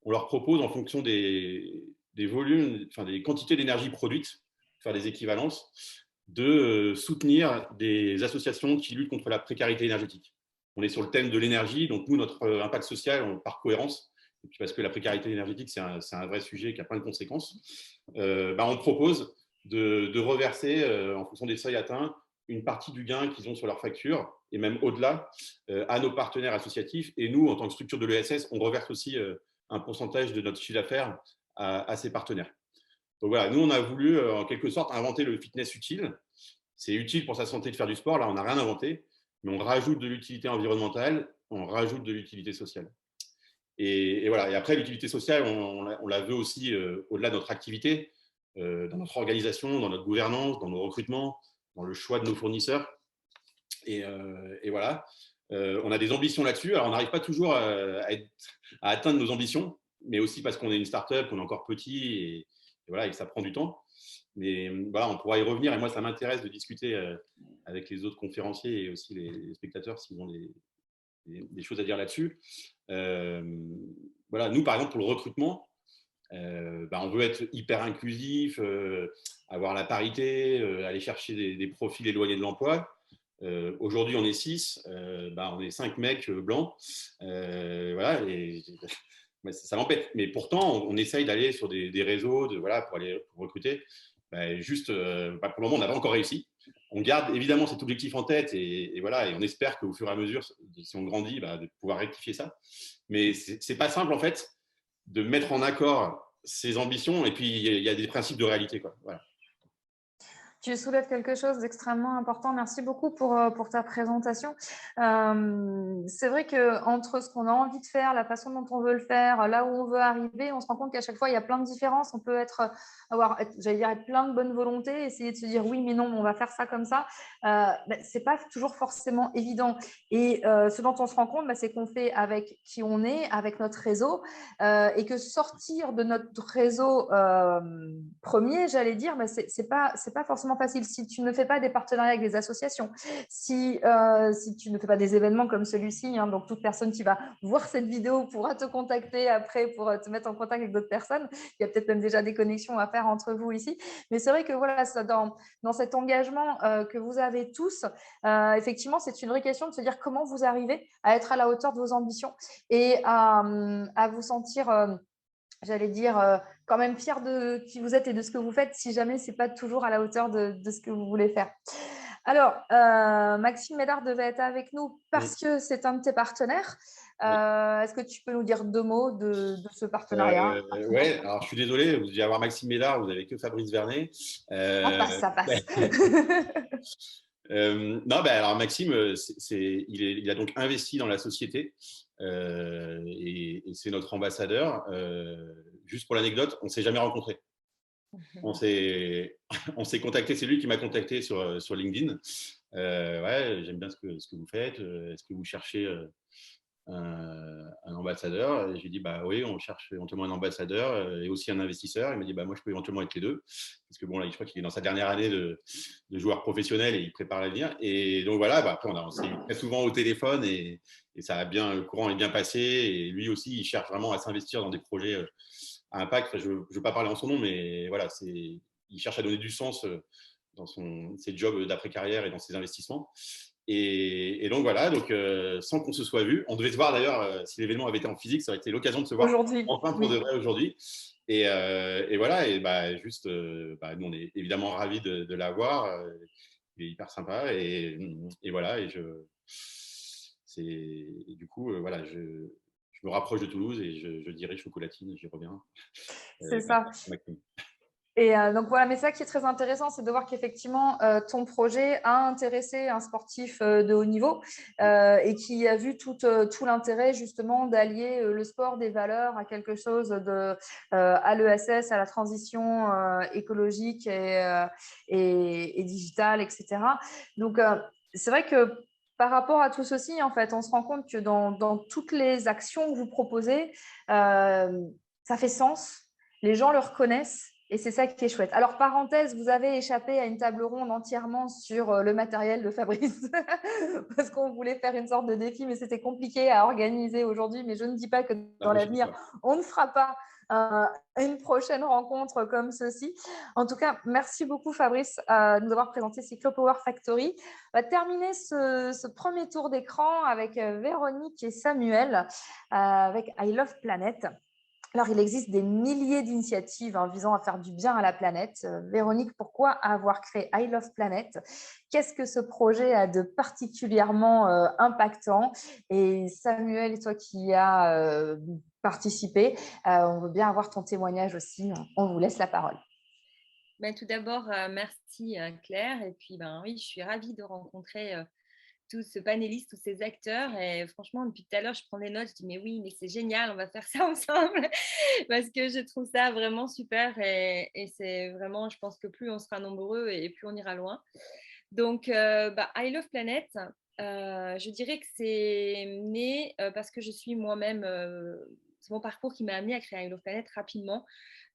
On leur propose en fonction des volumes, des quantités d'énergie produites, faire des équivalences, de soutenir des associations qui luttent contre la précarité énergétique. On est sur le thème de l'énergie, donc nous, notre impact social, par cohérence, parce que la précarité énergétique, c'est un vrai sujet qui a plein de conséquences, on propose de reverser, en fonction des seuils atteints, une partie du gain qu'ils ont sur leur facture, et même au-delà, à nos partenaires associatifs. Et nous, en tant que structure de l'ESS, on reverse aussi un pourcentage de notre chiffre d'affaires à ces partenaires. Donc voilà, nous, on a voulu, en quelque sorte, inventer le fitness utile. C'est utile pour sa santé de faire du sport, là, on n'a rien inventé, mais on rajoute de l'utilité environnementale, on rajoute de l'utilité sociale. Et voilà. Et après, l'utilité sociale, on la veut aussi au-delà de notre activité, dans notre organisation, dans notre gouvernance, dans nos recrutements, dans le choix de nos fournisseurs. Et voilà. On a des ambitions là-dessus. Alors, on n'arrive pas toujours à atteindre nos ambitions, mais aussi parce qu'on est une start-up, qu'on est encore petit, et voilà, et que ça prend du temps. Mais voilà, on pourra y revenir. Et moi, ça m'intéresse de discuter avec les autres conférenciers et aussi les spectateurs s'ils ont des choses à dire là-dessus. Voilà, nous, par exemple, pour le recrutement, on veut être hyper inclusif, avoir la parité, aller chercher des profils éloignés de l'emploi. Aujourd'hui, on est 6, on est 5 mecs blancs. Voilà, et ça m'embête. Mais pourtant, on essaye d'aller sur des réseaux pour aller recruter. Juste, pour le moment, on n'a pas encore réussi. On garde évidemment cet objectif en tête et voilà, et on espère qu'au fur et à mesure, si on grandit, de pouvoir rectifier ça. Mais c'est pas simple en fait de mettre en accord ses ambitions et puis il y a des principes de réalité, quoi. Voilà. Tu soulèves quelque chose d'extrêmement important. Merci beaucoup pour ta présentation. C'est vrai qu'entre ce qu'on a envie de faire, la façon dont on veut le faire, là où on veut arriver, on se rend compte qu'à chaque fois, il y a plein de différences. On peut être plein de bonne volonté, essayer de se dire oui, mais non, on va faire ça comme ça. Ce n'est pas toujours forcément évident. Et ce dont on se rend compte, c'est qu'on fait avec qui on est, avec notre réseau, et que sortir de notre réseau premier, j'allais dire, c'est pas forcément facile. Si tu ne fais pas des partenariats avec des associations, si tu ne fais pas des événements comme celui-ci, donc toute personne qui va voir cette vidéo pourra te contacter après pour te mettre en contact avec d'autres personnes. Il y a peut-être même déjà des connexions à faire entre vous ici. Mais c'est vrai que voilà, dans cet engagement que vous avez tous, effectivement, c'est une vraie question de se dire comment vous arrivez à être à la hauteur de vos ambitions et à vous sentir… j'allais dire, quand même fier de qui vous êtes et de ce que vous faites, si jamais ce n'est pas toujours à la hauteur de ce que vous voulez faire. Alors, Maxime Médard devait être avec nous parce que c'est un de tes partenaires. Est-ce que tu peux nous dire 2 mots de ce partenariat? Oui, alors je suis désolé, vous devez avoir Maxime Médard, vous n'avez que Fabrice Vernet. Ça passe. Alors Maxime, il a donc investi dans la société et c'est notre ambassadeur. Juste pour l'anecdote, on ne s'est jamais rencontrés. On s'est contacté, c'est lui qui m'a contacté sur LinkedIn. J'aime bien ce que vous faites. Est-ce que vous cherchez un ambassadeur? Et j'ai dit oui, on cherche éventuellement un ambassadeur et aussi un investisseur. Il m'a dit moi je peux éventuellement être les deux parce que là je crois qu'il est dans sa dernière année de joueur professionnel et il prépare l'avenir. Et donc voilà, après on s'est très souvent au téléphone et ça a bien, le courant est bien passé et lui aussi il cherche vraiment à s'investir dans des projets à impact. Je veux pas parler en son nom, mais voilà, il cherche à donner du sens dans ses jobs d'après-carrière et dans ses investissements. Et donc voilà, sans qu'on se soit vu, on devait se voir d'ailleurs, si l'événement avait été en physique, ça aurait été l'occasion de se voir enfin pour de vrai aujourd'hui. Et voilà, et nous on est évidemment ravis de l'avoir, il est hyper sympa et voilà, du coup voilà, je me rapproche de Toulouse et je dirige Chocolatine, j'y reviens. C'est ça. Et donc voilà, mais ça qui est très intéressant, c'est de voir qu'effectivement, ton projet a intéressé un sportif de haut niveau et qui a vu tout l'intérêt justement d'allier le sport des valeurs à quelque chose à l'ESS, à la transition écologique et digitale, etc. Donc, c'est vrai que par rapport à tout ceci, en fait, on se rend compte que dans toutes les actions que vous proposez, ça fait sens, les gens le reconnaissent. Et c'est ça qui est chouette. Alors, parenthèse, vous avez échappé à une table ronde entièrement sur le matériel de Fabrice parce qu'on voulait faire une sorte de défi, mais c'était compliqué à organiser aujourd'hui. Mais je ne dis pas que dans l'avenir, on ne fera pas une prochaine rencontre comme ceci. En tout cas, merci beaucoup Fabrice de nous avoir présenté Cyclopower Factory. On va terminer ce premier tour d'écran avec Véronique et Samuel avec I Love Planet. Alors, il existe des milliers d'initiatives visant à faire du bien à la planète. Véronique, pourquoi avoir créé I Love Planet? Qu'est-ce que ce projet a de particulièrement impactant? Et Samuel, toi qui as participé, on veut bien avoir ton témoignage aussi. On vous laisse la parole. Tout d'abord, merci Claire. Et puis, oui, je suis ravie de rencontrer tout ce panéliste, tous ces acteurs. Et franchement, depuis tout à l'heure, je prends des notes. Je dis, mais oui, mais c'est génial, on va faire ça ensemble. Parce que je trouve ça vraiment super. Et c'est vraiment, je pense que plus on sera nombreux et plus on ira loin. Donc, I Love Planet, je dirais que c'est né parce que je suis moi-même, c'est mon parcours qui m'a amené à créer I Love Planet rapidement.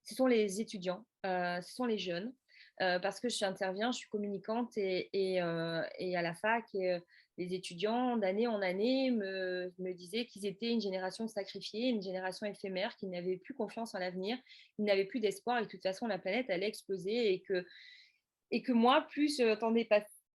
Ce sont les étudiants, ce sont les jeunes, parce que je suis communicante et à la fac, et les étudiants d'année en année me disaient qu'ils étaient une génération sacrifiée, une génération éphémère, qui n'avait plus confiance en l'avenir, qui n'avait plus d'espoir et que de toute façon la planète allait exploser et que moi, plus j'entendais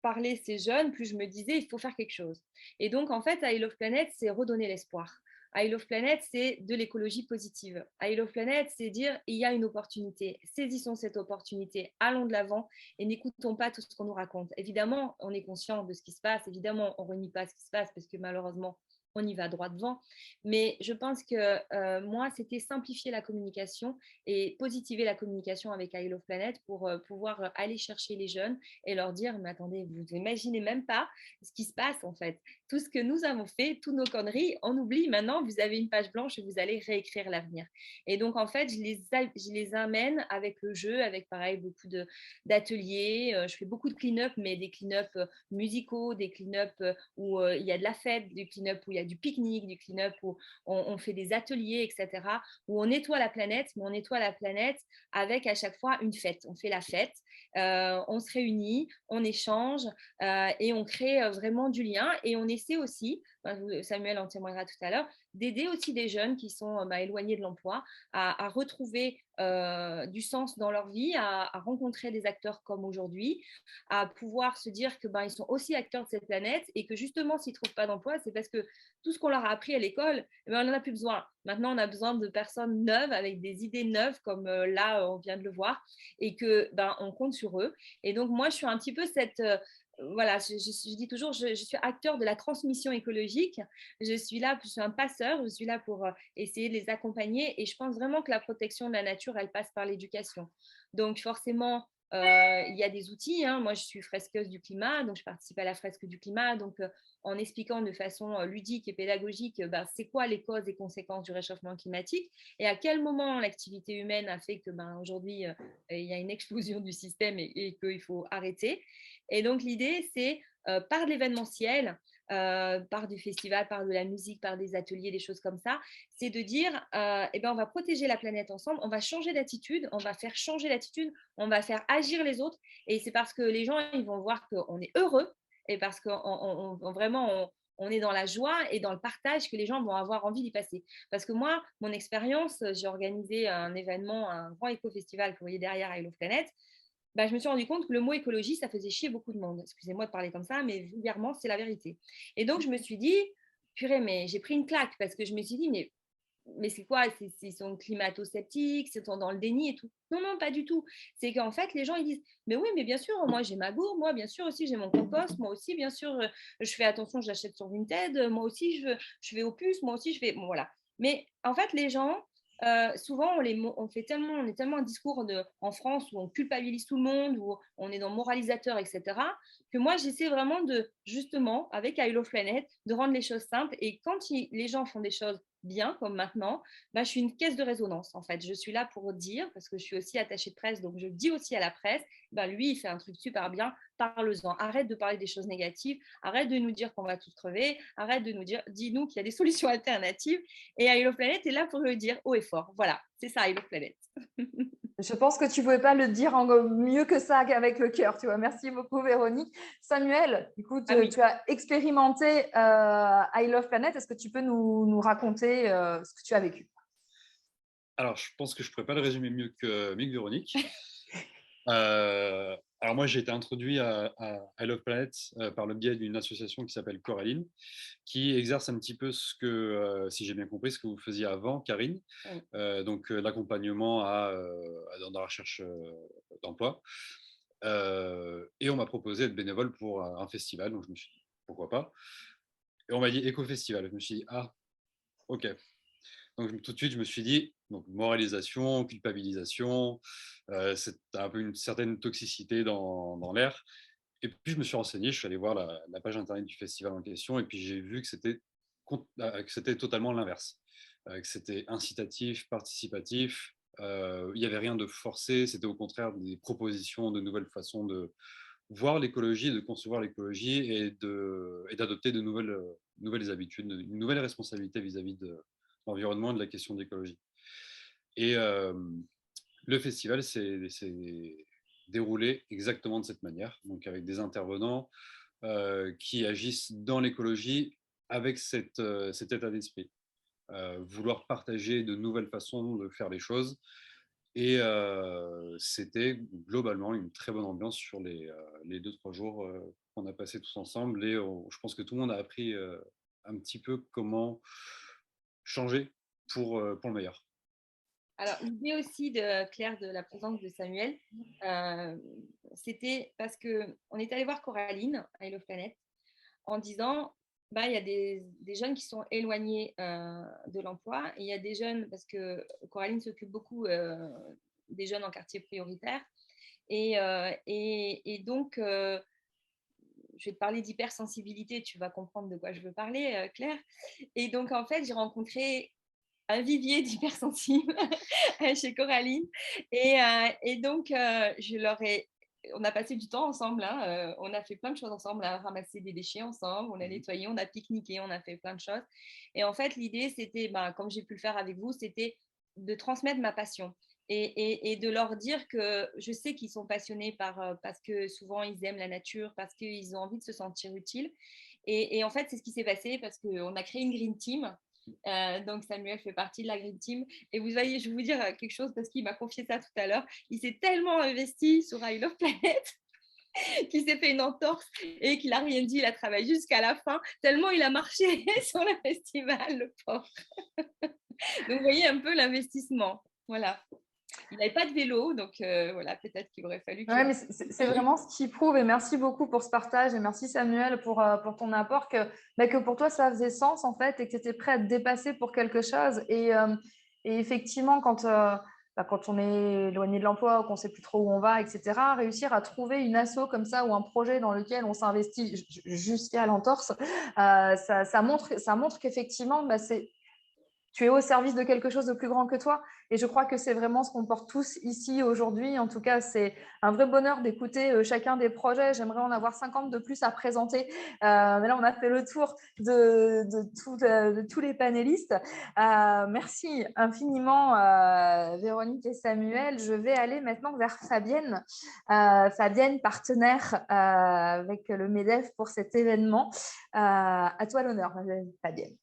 parler ces jeunes, plus je me disais, il faut faire quelque chose. Et donc, en fait, I Love Planet, c'est redonner l'espoir. I Love Planet, c'est de l'écologie positive. I Love Planet, c'est dire, il y a une opportunité. Saisissons cette opportunité, allons de l'avant et n'écoutons pas tout ce qu'on nous raconte. Évidemment, on est conscient de ce qui se passe. Évidemment, on ne renie pas ce qui se passe parce que malheureusement, on y va droit devant. Mais je pense que moi, c'était simplifier la communication et positiver la communication avec I Love Planet pour pouvoir aller chercher les jeunes et leur dire, mais attendez, vous n'imaginez même pas ce qui se passe en fait. Tout ce que nous avons fait, toutes nos conneries, on oublie. Maintenant, vous avez une page blanche et vous allez réécrire l'avenir. Et donc, en fait, je les amène avec le jeu, avec pareil, beaucoup d'ateliers. Je fais beaucoup de clean-up, mais des clean-up musicaux, des clean-up où il y a de la fête, des clean-up où il y a du pique-nique, du clean-up où on fait des ateliers, etc., où on nettoie la planète, mais on nettoie la planète avec à chaque fois une fête. On fait la fête, on se réunit, on échange et on crée vraiment du lien. Et on essaie aussi, Samuel en témoignera tout à l'heure, d'aider aussi des jeunes qui sont éloignés de l'emploi à retrouver du sens dans leur vie, à rencontrer des acteurs comme aujourd'hui, à pouvoir se dire que ils sont aussi acteurs de cette planète et que justement, s'ils ne trouvent pas d'emploi, c'est parce que tout ce qu'on leur a appris à l'école, on n'en a plus besoin. Maintenant, on a besoin de personnes neuves avec des idées neuves, comme là, on vient de le voir, et que on compte sur eux. Et donc, moi, je suis un petit peu cette... voilà, je dis toujours, je suis acteur de la transmission écologique. Je suis là, je suis un passeur, je suis là pour essayer de les accompagner. Et je pense vraiment que la protection de la nature, elle passe par l'éducation. Donc, forcément, il y a des outils. Moi, je suis fresqueuse du climat, donc je participe à la fresque du climat. Donc, en expliquant de façon ludique et pédagogique c'est quoi les causes et conséquences du réchauffement climatique et à quel moment l'activité humaine a fait que aujourd'hui, il y a une explosion du système et qu'il faut arrêter. Et donc, l'idée, c'est par de l'événementiel, par du festival, par de la musique, par des ateliers, des choses comme ça, c'est de dire, on va protéger la planète ensemble, on va changer d'attitude, on va faire changer l'attitude, on va faire agir les autres. Et c'est parce que les gens, ils vont voir qu'on est heureux et parce que vraiment, on est dans la joie et dans le partage que les gens vont avoir envie d'y passer. Parce que moi, mon expérience, j'ai organisé un événement, un grand éco-festival que vous voyez derrière I Love Planet. Je me suis rendu compte que le mot écologie, ça faisait chier beaucoup de monde. Excusez-moi de parler comme ça, mais vulgairement, c'est la vérité. Et donc, je me suis dit, purée, mais j'ai pris une claque parce que je me suis dit, mais c'est quoi? Ils sont climato-sceptiques, ils sont dans le déni et tout. Non, non, pas du tout. C'est qu'en fait, les gens, ils disent, mais oui, mais bien sûr, moi, j'ai ma gourde, moi, bien sûr, aussi, j'ai mon compost, moi aussi, bien sûr, je fais attention, je l'achète sur Vinted, moi aussi, je vais aux puces, moi aussi, je fais... Bon, voilà. Mais en fait, les gens, souvent, on est tellement un discours en France où on culpabilise tout le monde, où on est dans moralisateur, etc., que moi, j'essaie vraiment de, justement, avec I Love Planet, de rendre les choses simples. Et quand les gens font des choses bien, comme maintenant, je suis une caisse de résonance, en fait. Je suis là pour dire, parce que je suis aussi attachée de presse, donc je dis aussi à la presse, lui, il fait un truc super bien, parle-en. Arrête de parler des choses négatives, arrête de nous dire qu'on va tous crever, arrête de nous dire, dis-nous qu'il y a des solutions alternatives. Et I Love Planet est là pour le dire haut et fort. Voilà, c'est ça, I Love Planet. Je pense que tu ne pouvais pas le dire mieux que ça qu'avec le cœur. Tu vois. Merci beaucoup, Véronique. Samuel, écoute, oui. Tu as expérimenté I Love Planet. Est-ce que tu peux nous raconter ce que tu as vécu? Alors, je pense que je ne pourrais pas le résumer mieux que Véronique. Alors moi, j'ai été introduit à I Love Planet par le biais d'une association qui s'appelle Coraline, qui exerce un petit peu ce que, si j'ai bien compris, ce que vous faisiez avant, Karine, donc l'accompagnement dans la recherche d'emploi. Et on m'a proposé d'être bénévole pour un festival, donc je me suis dit, pourquoi pas. Et on m'a dit éco-festival. Je me suis dit, ah, ok. Donc tout de suite, je me suis dit, donc, moralisation, culpabilisation, c'est un peu une certaine toxicité dans l'air. Et puis, je me suis renseigné, je suis allé voir la page internet du festival en question, et puis j'ai vu que c'était totalement l'inverse, que c'était incitatif, participatif, il n'y avait rien de forcé, c'était au contraire des propositions de nouvelles façons de voir l'écologie, de concevoir l'écologie et d'adopter de nouvelles habitudes, une nouvelle responsabilité vis-à-vis de l'environnement et de la question d'écologie. Et le festival s'est déroulé exactement de cette manière, donc avec des intervenants qui agissent dans l'écologie avec cet état d'esprit. Vouloir partager de nouvelles façons de faire les choses. Et c'était globalement une très bonne ambiance sur les 2-3 jours qu'on a passé tous ensemble. Et je pense que tout le monde a appris un petit peu comment changer pour le meilleur. Alors, l'idée aussi de Claire de la présence de Samuel, c'était parce qu'on est allé voir Coraline à Hello Planet en disant bah, il y a des jeunes qui sont éloignés de l'emploi et il y a des jeunes, parce que Coraline s'occupe beaucoup des jeunes en quartier prioritaire. Et donc, je vais te parler d'hypersensibilité, tu vas comprendre de quoi je veux parler, Claire. Et donc, en fait, j'ai rencontré un vivier d'hypersensibles chez Coraline. Et donc, on a passé du temps ensemble, hein, on a fait plein de choses ensemble, on a ramassé des déchets ensemble, on a nettoyé, on a pique-niqué, on a fait plein de choses. Et en fait, l'idée, c'était, comme j'ai pu le faire avec vous, c'était de transmettre ma passion. Et de leur dire que je sais qu'ils sont passionnés parce que souvent ils aiment la nature, parce qu'ils ont envie de se sentir utiles. Et en fait, c'est ce qui s'est passé parce qu'on a créé une Green Team. Donc Samuel fait partie de la Green Team. Et vous voyez, je vais vous dire quelque chose parce qu'il m'a confié ça tout à l'heure. Il s'est tellement investi sur I Love Planet qu'il s'est fait une entorse et qu'il n'a rien dit. Il a travaillé jusqu'à la fin, tellement il a marché sur le festival, le pauvre. Donc vous voyez un peu l'investissement. Voilà. Il n'avait pas de vélo, donc voilà, peut-être qu'il aurait fallu qu'il... Ouais, mais c'est vraiment ce qui prouve, et merci beaucoup pour ce partage, et merci Samuel pour ton apport, que pour toi ça faisait sens en fait, et que tu étais prêt à te dépasser pour quelque chose. Et effectivement, quand on est éloigné de l'emploi ou qu'on ne sait plus trop où on va, etc., réussir à trouver une asso comme ça ou un projet dans lequel on s'investit jusqu'à l'entorse, ça montre qu'effectivement, tu es au service de quelque chose de plus grand que toi. Et je crois que c'est vraiment ce qu'on porte tous ici aujourd'hui. En tout cas, c'est un vrai bonheur d'écouter chacun des projets. J'aimerais en avoir 50 de plus à présenter. Mais là, on a fait le tour de tous les panélistes. Merci infiniment, Véronique et Samuel. Je vais aller maintenant vers Fabienne. Fabienne, partenaire avec le MEDEF pour cet événement. À toi l'honneur, Fabienne.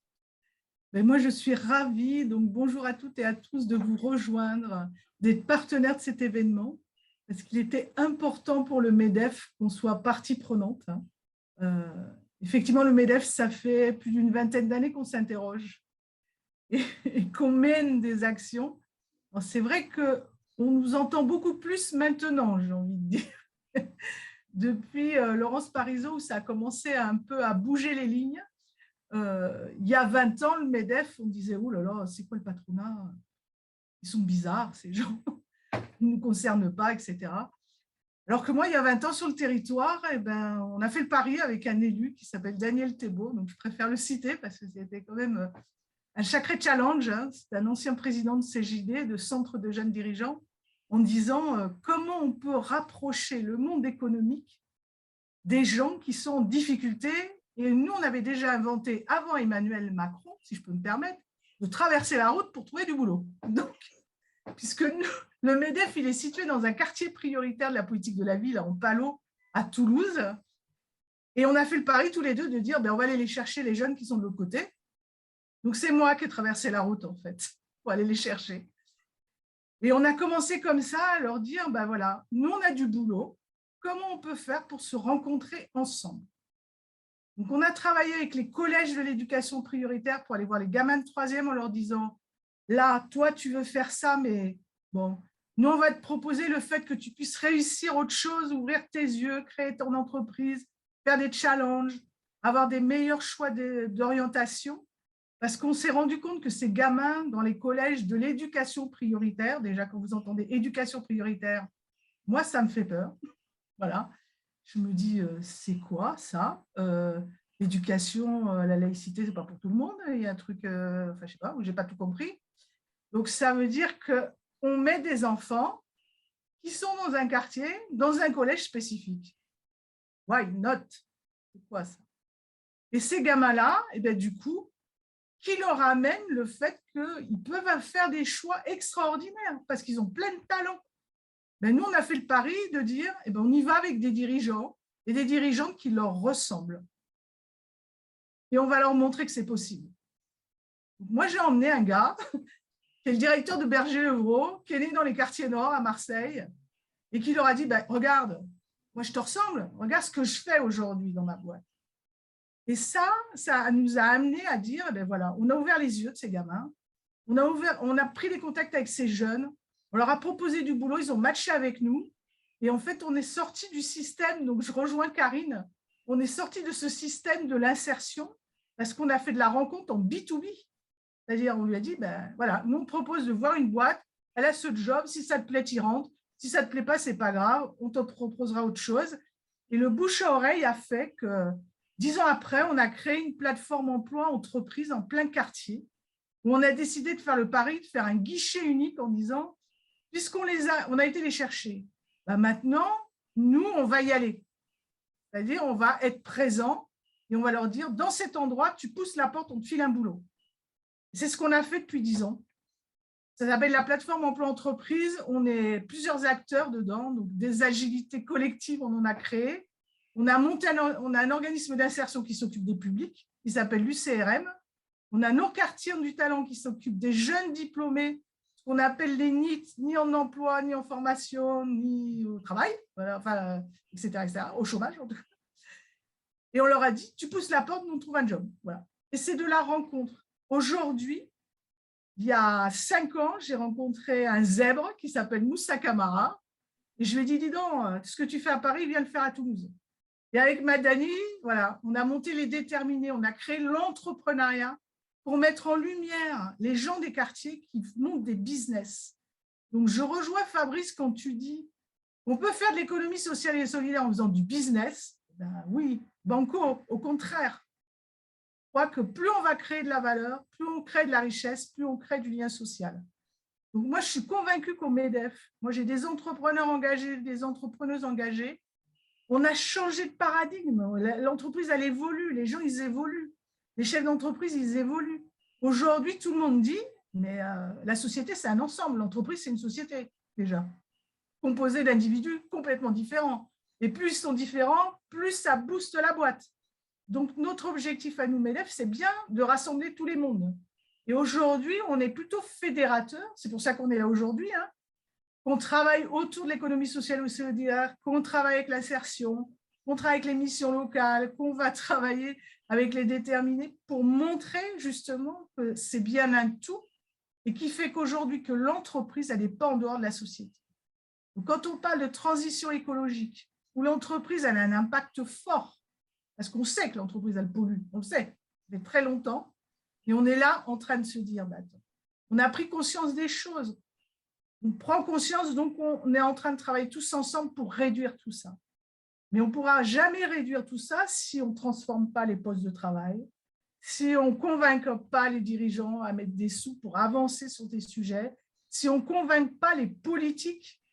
Mais moi, je suis ravie, donc bonjour à toutes et à tous, de vous rejoindre, d'être partenaire de cet événement, parce qu'il était important pour le MEDEF qu'on soit partie prenante. Effectivement, le MEDEF, ça fait plus d'une vingtaine d'années qu'on s'interroge et qu'on mène des actions. C'est vrai qu'on nous entend beaucoup plus maintenant, j'ai envie de dire. Depuis Laurence Parisot, où ça a commencé un peu à bouger les lignes, il y a 20 ans, le MEDEF, on disait « Oh là là, c'est quoi le patronat? Ils sont bizarres, ces gens, ils ne nous concernent pas, etc. » Alors que moi, il y a 20 ans, sur le territoire, on a fait le pari avec un élu qui s'appelle Daniel Thébault, donc je préfère le citer parce que c'était quand même un sacré challenge. Hein. C'est un ancien président de CJD, de Centre de jeunes dirigeants, en disant comment on peut rapprocher le monde économique des gens qui sont en difficulté. Et nous, on avait déjà inventé, avant Emmanuel Macron, si je peux me permettre, de traverser la route pour trouver du boulot. Donc, puisque nous, le MEDEF, il est situé dans un quartier prioritaire de la politique de la ville, en Palo, à Toulouse. Et on a fait le pari tous les deux de dire, on va aller les chercher, les jeunes qui sont de l'autre côté. Donc, c'est moi qui ai traversé la route, en fait, pour aller les chercher. Et on a commencé comme ça à leur dire, voilà, nous, on a du boulot. comment on peut faire pour se rencontrer ensemble. Donc, on a travaillé avec les collèges de l'éducation prioritaire pour aller voir les gamins de 3e en leur disant, là, toi, tu veux faire ça, mais bon, nous, on va te proposer le fait que tu puisses réussir autre chose, ouvrir tes yeux, créer ton entreprise, faire des challenges, avoir des meilleurs choix d'orientation, parce qu'on s'est rendu compte que ces gamins dans les collèges de l'éducation prioritaire, déjà quand vous entendez éducation prioritaire, moi, ça me fait peur. Voilà. Je me dis, c'est quoi ça? L'éducation, la laïcité, c'est pas pour tout le monde. Il y a un truc, enfin, je sais pas, où j'ai pas tout compris. Donc, ça veut dire qu'on met des enfants qui sont dans un quartier, dans un collège spécifique. Why not? C'est quoi ça? Et ces gamins-là, eh bien, du coup, qui leur amènent le fait qu'ils peuvent faire des choix extraordinaires parce qu'ils ont plein de talents. Ben, nous, on a fait le pari de dire, eh ben, on y va avec des dirigeants et des dirigeantes qui leur ressemblent. Et on va leur montrer que c'est possible. Moi, j'ai emmené un gars qui est le directeur de Berger-Levrault, qui est né dans les quartiers nord à Marseille, et qui leur a dit, ben, regarde, moi, je te ressemble, regarde ce que je fais aujourd'hui dans ma boîte. Et ça nous a amené à dire, eh ben, voilà, on a ouvert les yeux de ces gamins, on a pris des contacts avec ces jeunes, on leur a proposé du boulot, ils ont matché avec nous. Et en fait, on est sorti du système, donc je rejoins Karine, on est sorti de ce système de l'insertion parce qu'on a fait de la rencontre en B2B. C'est-à-dire, on lui a dit, ben voilà, nous on propose de voir une boîte, elle a ce job, si ça te plaît, tu rentres. Si ça ne te plaît pas, ce n'est pas grave, on te proposera autre chose. Et le bouche à oreille a fait que 10 ans après, on a créé une plateforme emploi entreprise en plein quartier où on a décidé de faire le pari, de faire un guichet unique en disant, puisqu'on a été les chercher, ben maintenant, nous, on va y aller. C'est-à-dire, on va être présent et on va leur dire, dans cet endroit, tu pousses la porte, on te file un boulot. C'est ce qu'on a fait depuis 10 ans. Ça s'appelle la plateforme emploi entreprise. On est plusieurs acteurs dedans, donc des agilités collectives, on en a créé. On a un organisme d'insertion qui s'occupe des publics, qui s'appelle l'UCRM. On a nos quartiers du talent qui s'occupent des jeunes diplômés, ce qu'on appelle les NEET, ni en emploi, ni en formation, ni au travail, voilà, enfin, etc., au chômage en tout cas. Et on leur a dit, tu pousses la porte, nous on trouve un job. Voilà. Et c'est de la rencontre. Aujourd'hui, il y a 5 ans, j'ai rencontré un zèbre qui s'appelle Moussa Camara. Et je lui ai dit, dis donc, ce que tu fais à Paris, viens le faire à Toulouse. Et avec Madani, voilà, on a monté les déterminés, on a créé l'entrepreneuriat pour mettre en lumière les gens des quartiers qui montent des business. Donc, je rejoins Fabrice quand tu dis on peut faire de l'économie sociale et solidaire en faisant du business. Ben oui, banco, au contraire. Je crois que plus on va créer de la valeur, plus on crée de la richesse, plus on crée du lien social. Donc, moi, je suis convaincue qu'au MEDEF, moi, j'ai des entrepreneurs engagés, des entrepreneuses engagées. On a changé de paradigme. L'entreprise, elle évolue. Les gens, ils évoluent. Les chefs d'entreprise, ils évoluent. Aujourd'hui, tout le monde dit, mais la société, c'est un ensemble. L'entreprise, c'est une société, déjà, composée d'individus complètement différents. Et plus ils sont différents, plus ça booste la boîte. Donc, notre objectif à nous, MEDEF, c'est bien de rassembler tous les mondes. Et aujourd'hui, on est plutôt fédérateur. C'est pour ça qu'on est là aujourd'hui, hein. Qu'on travaille autour de l'économie sociale et solidaire, qu'on travaille avec l'insertion, qu'on travaille avec les missions locales, qu'on va travailler avec les déterminés pour montrer justement que c'est bien un tout et qui fait qu'aujourd'hui, que l'entreprise, elle n'est pas en dehors de la société. Donc, quand on parle de transition écologique, où l'entreprise elle a un impact fort, parce qu'on sait que l'entreprise, elle pollue, on le sait, ça fait très longtemps, et on est là en train de se dire, bah, attends, on a pris conscience des choses, on prend conscience, donc on est en train de travailler tous ensemble pour réduire tout ça. Mais on ne pourra jamais réduire tout ça si on ne transforme pas les postes de travail, si on ne convainc pas les dirigeants à mettre des sous pour avancer sur des sujets, si on ne convainc pas les politiques,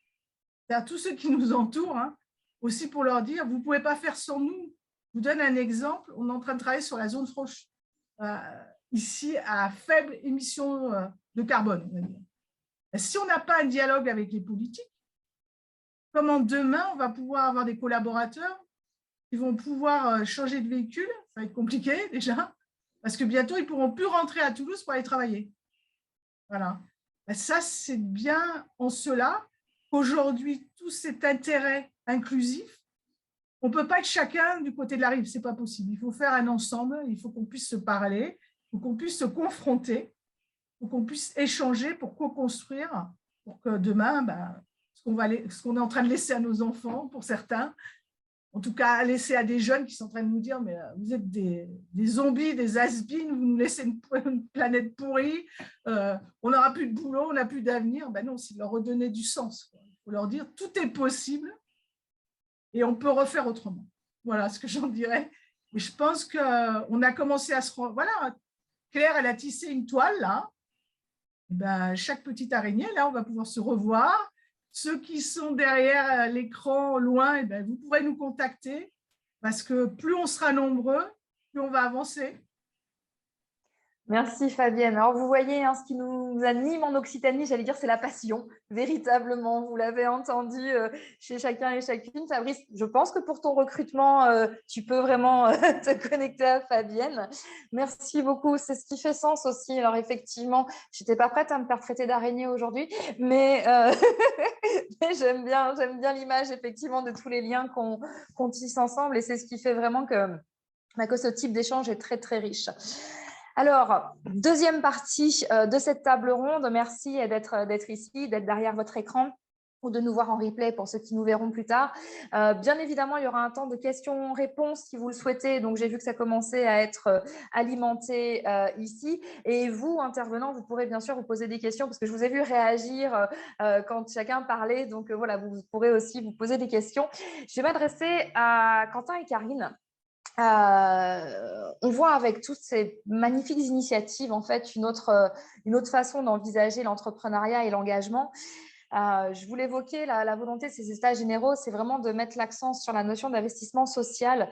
c'est-à-dire tous ceux qui nous entourent, hein, aussi pour leur dire, vous ne pouvez pas faire sans nous. Je vous donne un exemple, on est en train de travailler sur la zone franche, ici à faible émission de carbone. On va dire. Si on n'a pas un dialogue avec les politiques, comment demain on va pouvoir avoir des collaborateurs qui vont pouvoir changer de véhicule, ça va être compliqué déjà, parce que bientôt ils ne pourront plus rentrer à Toulouse pour aller travailler. Voilà. Ça, c'est bien en cela aujourd'hui tout cet intérêt inclusif, on ne peut pas être chacun du côté de la rive, ce n'est pas possible. Il faut faire un ensemble, il faut qu'on puisse se parler, il faut qu'on puisse se confronter, il faut qu'on puisse échanger pour co-construire, pour que demain, ce qu'on est en train de laisser à nos enfants, pour certains, en tout cas laisser à des jeunes qui sont en train de nous dire mais vous êtes des zombies, des has-beens, vous nous laissez une planète pourrie, on n'aura plus de boulot, on n'a plus d'avenir. Ben non, c'est de leur redonner du sens. Il faut leur dire tout est possible et on peut refaire autrement. Voilà ce que j'en dirais. Et je pense qu'on a commencé à se rendre... Voilà, Claire, elle a tissé une toile là. Et ben, chaque petite araignée, là, on va pouvoir se revoir. Ceux qui sont derrière l'écran, loin, eh bien, vous pourrez nous contacter parce que plus on sera nombreux, plus on va avancer. Merci Fabienne. Alors vous voyez, ce qui nous anime en Occitanie, j'allais dire, c'est la passion, véritablement. Vous l'avez entendu chez chacun et chacune. Fabrice, je pense que pour ton recrutement, tu peux vraiment te connecter à Fabienne. Merci beaucoup. C'est ce qui fait sens aussi. Alors effectivement, je n'étais pas prête à me faire traiter d'araignée aujourd'hui, mais, mais j'aime bien l'image effectivement de tous les liens qu'on tisse ensemble et c'est ce qui fait vraiment que ce type d'échange est très, très riche. Alors, deuxième partie de cette table ronde. Merci d'être ici, d'être derrière votre écran ou de nous voir en replay pour ceux qui nous verront plus tard. Bien évidemment, il y aura un temps de questions-réponses si vous le souhaitez. Donc, j'ai vu que ça commençait à être alimenté ici. Et vous, intervenants, vous pourrez bien sûr vous poser des questions parce que je vous ai vu réagir quand chacun parlait. Donc, voilà, vous pourrez aussi vous poser des questions. Je vais m'adresser à Quentin et Karine. On voit avec toutes ces magnifiques initiatives en fait une autre façon d'envisager l'entrepreneuriat et l'engagement. Je vous l'évoquais, la volonté de ces états généraux, c'est vraiment de mettre l'accent sur la notion d'investissement social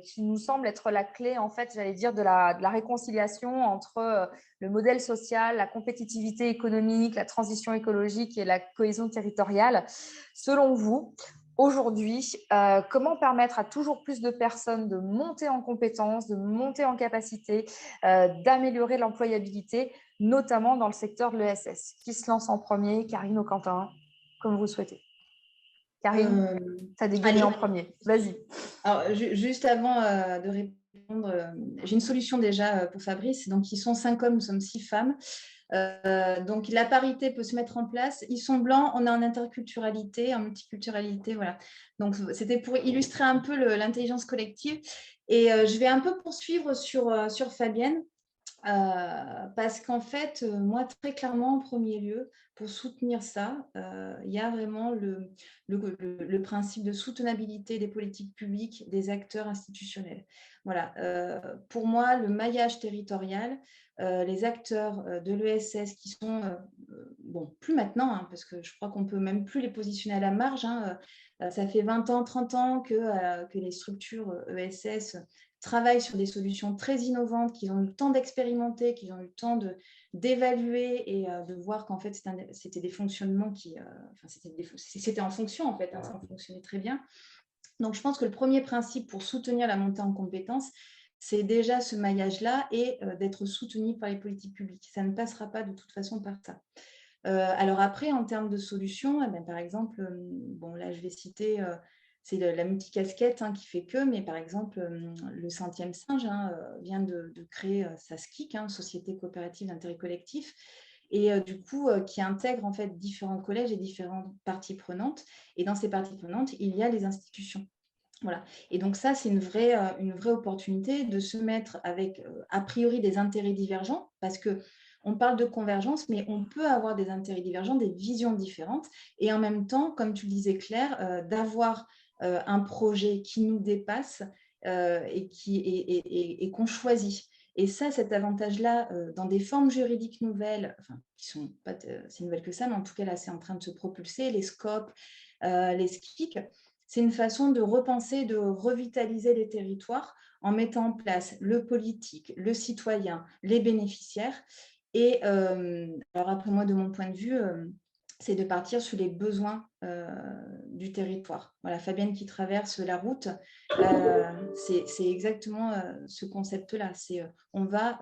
qui nous semble être la clé, en fait, j'allais dire, de la réconciliation entre le modèle social, la compétitivité économique, la transition écologique et la cohésion territoriale. Selon vous, aujourd'hui, comment permettre à toujours plus de personnes de monter en compétences, de monter en capacité, d'améliorer l'employabilité, notamment dans le secteur de l'ESS? Qui se lance en premier, Karine ou Quentin, comme vous le souhaitez? Karine, tu as dégainé en premier. Vas-y. Alors, juste avant de répondre, j'ai une solution déjà pour Fabrice. Donc, ils sont 5 hommes, nous sommes 6 femmes. Donc, la parité peut se mettre en place. Ils sont blancs, on est en interculturalité, en multiculturalité. Voilà. Donc, c'était pour illustrer un peu l'intelligence collective. Et je vais un peu poursuivre sur Fabienne. Parce qu'en fait, moi, très clairement, en premier lieu, pour soutenir ça, il y a vraiment le principe de soutenabilité des politiques publiques, des acteurs institutionnels. Voilà. Pour moi, le maillage territorial, les acteurs de l'ESS qui sont, bon, plus maintenant, hein, parce que je crois qu'on ne peut même plus les positionner à la marge. Hein, ça fait 20 ans, 30 ans que les structures ESS travaillent sur des solutions très innovantes, qu'ils ont eu le temps d'expérimenter, qu'ils ont eu le temps d'évaluer et de voir qu'en fait, c'était des fonctionnements qui... c'était en fonction, en fait, hein, ça fonctionnait très bien. Donc, je pense que le premier principe pour soutenir la montée en compétences, c'est déjà ce maillage-là et d'être soutenu par les politiques publiques. Ça ne passera pas de toute façon par ça. Alors après, en termes de solutions, eh bien, par exemple, bon, là, je vais citer... c'est la multicasquette qui fait que, mais par exemple, le Centième Singe vient de créer sa SCIC, Société coopérative d'intérêt collectif, et du coup, qui intègre en fait différents collèges et différentes parties prenantes. Et dans ces parties prenantes, il y a les institutions. Voilà. Et donc ça, c'est une vraie opportunité de se mettre avec, a priori, des intérêts divergents, parce que on parle de convergence, mais on peut avoir des intérêts divergents, des visions différentes, et en même temps, comme tu le disais, Claire, d'avoir un projet qui nous dépasse et qu'on choisit. Et ça, cet avantage-là, dans des formes juridiques nouvelles, enfin, qui sont pas si nouvelles que ça, mais en tout cas, là, c'est en train de se propulser, les scopes, les SCIC, c'est une façon de repenser, de revitaliser les territoires en mettant en place le politique, le citoyen, les bénéficiaires. Et alors après, moi, de mon point de vue, c'est de partir sur les besoins du territoire. Voilà, Fabienne qui traverse la route, c'est exactement ce concept-là. On va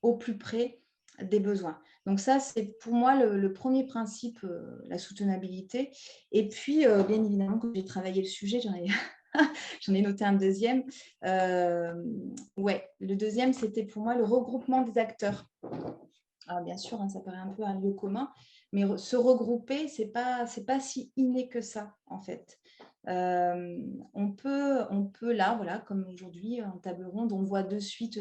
au plus près des besoins. Donc ça, c'est pour moi le premier principe, la soutenabilité. Et puis, bien évidemment, quand j'ai travaillé le sujet, j'en ai noté un deuxième. Ouais, le deuxième, c'était pour moi le regroupement des acteurs. Alors, bien sûr, ça paraît un peu un lieu commun, mais se regrouper, c'est pas si inné que ça, en fait. On peut là, voilà, comme aujourd'hui, en table ronde, on voit de suite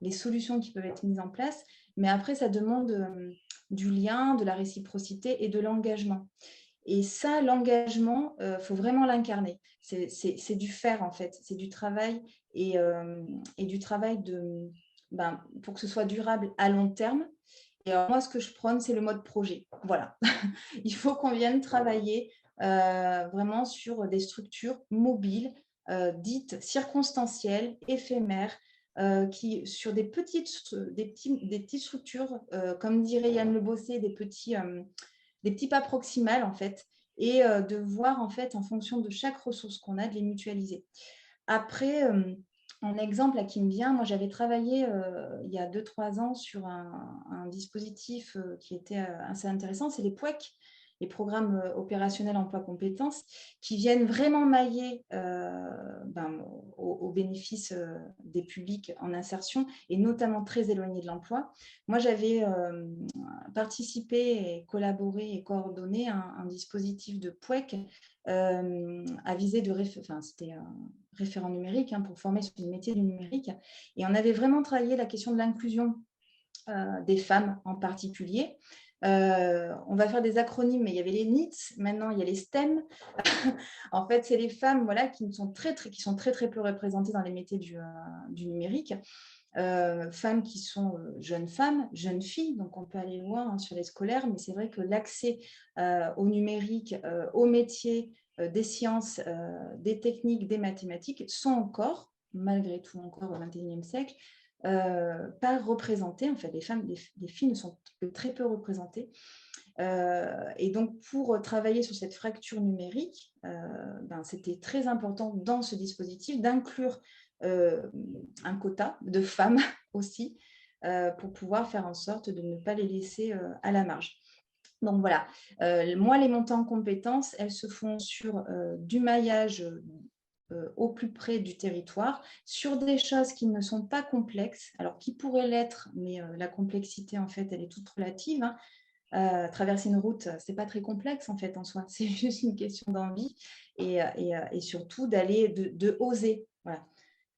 les solutions qui peuvent être mises en place, mais après, ça demande du lien, de la réciprocité et de l'engagement. Et ça, l'engagement, faut vraiment l'incarner. C'est du faire, en fait. C'est du travail et du travail pour que ce soit durable à long terme. Et alors, moi, ce que je prône, c'est le mode projet. Voilà. Il faut qu'on vienne travailler vraiment sur des structures mobiles, dites circonstancielles, éphémères, sur des petites structures, comme dirait Yann Le Bossé, des petits pas proximales, en fait, et de voir, en fait, en fonction de chaque ressource qu'on a, de les mutualiser. Après, un exemple là, qui me vient, moi j'avais travaillé il y a 2-3 ans sur un dispositif qui était assez intéressant, c'est les POEC, les programmes opérationnels emploi compétences, qui viennent vraiment mailler au bénéfice des publics en insertion et notamment très éloignés de l'emploi. Moi j'avais participé et collaboré et coordonné un dispositif de POEC à visée de c'était un référent numérique pour former sur les métiers du numérique. Et on avait vraiment travaillé la question de l'inclusion des femmes en particulier. On va faire des acronymes, mais il y avait les NEETs, maintenant il y a les STEM. En fait, c'est les femmes qui sont très peu représentées dans les métiers du numérique. Femmes qui sont jeunes femmes, jeunes filles, donc on peut aller loin sur les scolaires, mais c'est vrai que l'accès au numérique, aux métiers, des sciences, des techniques, des mathématiques sont encore, malgré tout encore au XXIe siècle, pas représentées. En fait, les filles ne sont que très peu représentées. Et donc, pour travailler sur cette fracture numérique, c'était très important dans ce dispositif d'inclure un quota de femmes aussi pour pouvoir faire en sorte de ne pas les laisser à la marge. Donc voilà, moi les montées en compétences, elles se font sur du maillage au plus près du territoire, sur des choses qui ne sont pas complexes, alors qui pourraient l'être, mais la complexité en fait elle est toute relative. Traverser une route, c'est pas très complexe en fait en soi, c'est juste une question d'envie et surtout de oser. Voilà.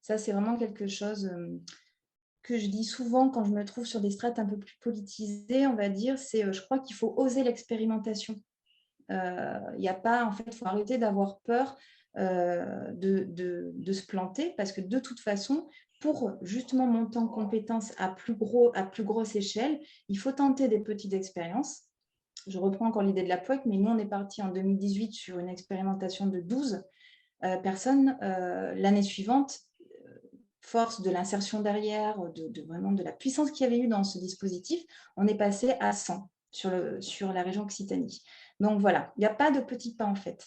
Ça, c'est vraiment quelque chose que je dis souvent quand je me trouve sur des strates un peu plus politisées, on va dire, je crois qu'il faut oser l'expérimentation. Il n'y a pas, en fait, il faut arrêter d'avoir peur de se planter parce que de toute façon, pour justement monter en compétences à plus grosse échelle, il faut tenter des petites expériences. Je reprends encore l'idée de la POEC, mais nous, on est parti en 2018 sur une expérimentation de 12 personnes. L'année suivante, force de l'insertion derrière, vraiment de la puissance qu'il y avait eu dans ce dispositif, on est passé à 100 sur la région Occitanie. Donc voilà, il n'y a pas de petits pas en fait.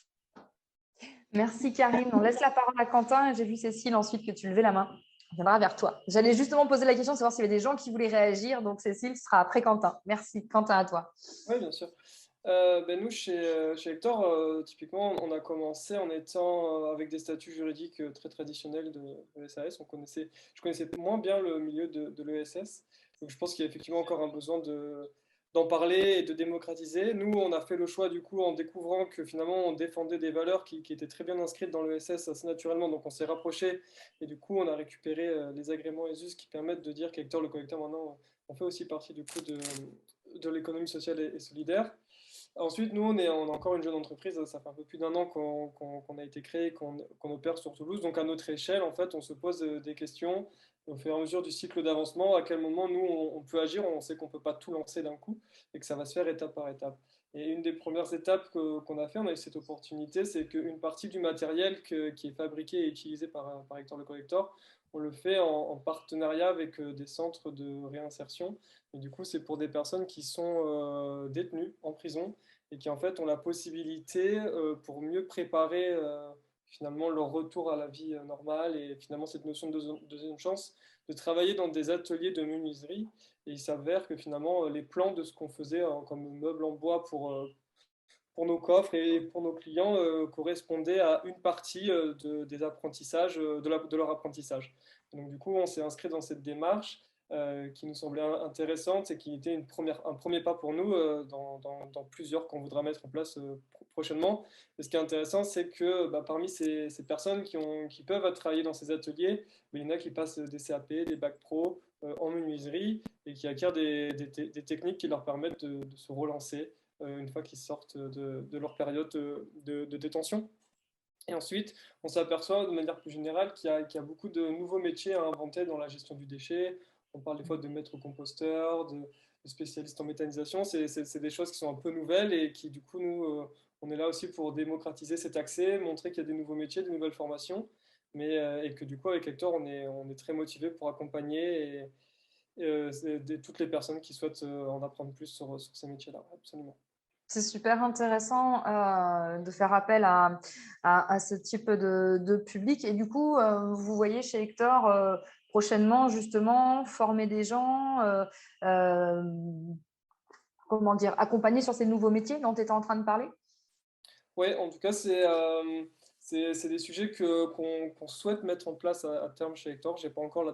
Merci Karine. On laisse la parole à Quentin. J'ai vu Cécile ensuite que tu levais la main. On viendra vers toi. J'allais justement poser la question de savoir s'il y avait des gens qui voulaient réagir. Donc Cécile sera après Quentin. Merci. Quentin, à toi. Oui, bien sûr. Nous, chez Hector, typiquement, on a commencé en étant avec des statuts juridiques très traditionnels de SAS. Je connaissais moins bien le milieu de l'ESS. Donc, je pense qu'il y a effectivement encore un besoin d'en parler et de démocratiser. Nous, on a fait le choix, du coup, en découvrant que finalement, on défendait des valeurs qui étaient très bien inscrites dans l'ESS assez naturellement. Donc, on s'est rapproché et du coup, on a récupéré les agréments ESUS qui permettent de dire qu'Hector, le collecteur, maintenant, on fait aussi partie du coup de l'économie sociale et solidaire. Ensuite, nous, on est encore une jeune entreprise. Ça fait un peu plus d'un an qu'on a été créé, qu'on opère sur Toulouse. Donc, à notre échelle, en fait, on se pose des questions au fur et à mesure du cycle d'avancement. À quel moment, nous, on peut agir? On sait qu'on ne peut pas tout lancer d'un coup et que ça va se faire étape par étape. Et une des premières étapes qu'on a fait, on a eu cette opportunité, c'est qu'une partie du matériel qui est fabriqué et utilisé par Hector le Collector, on le fait en partenariat avec des centres de réinsertion. Et du coup, c'est pour des personnes qui sont détenues en prison et qui en fait ont la possibilité, pour mieux préparer finalement leur retour à la vie normale et finalement cette notion de deuxième chance, de travailler dans des ateliers de menuiserie. Et il s'avère que finalement, les plans de ce qu'on faisait comme meubles en bois pour nos coffres et pour nos clients correspondaient à une partie des apprentissages, de leur apprentissage. Donc du coup, on s'est inscrit dans cette démarche qui nous semblait intéressante et qui était un premier pas pour nous dans plusieurs qu'on voudra mettre en place prochainement. Et ce qui est intéressant, c'est que parmi ces personnes qui peuvent travailler dans ces ateliers, il y en a qui passent des CAP, des bacs pro en menuiserie et qui acquièrent des techniques qui leur permettent de se relancer une fois qu'ils sortent de leur période de détention. Et ensuite, on s'aperçoit de manière plus générale qu'il y a beaucoup de nouveaux métiers à inventer dans la gestion du déchet. On parle des fois de maître composteur, de spécialistes en méthanisation. C'est des choses qui sont un peu nouvelles et qui, du coup, nous, on est là aussi pour démocratiser cet accès, montrer qu'il y a des nouveaux métiers, des nouvelles formations, et que du coup, avec Hector, on est très motivé pour accompagner toutes les personnes qui souhaitent en apprendre plus sur ces métiers-là. Absolument. C'est super intéressant de faire appel à ce type de public. Et du coup, vous voyez chez Hector prochainement, justement, former des gens, comment dire, accompagner sur ces nouveaux métiers dont tu étais en train de parler? Oui, en tout cas, c'est des sujets qu'on souhaite mettre en place à terme chez Hector. Je n'ai pas encore la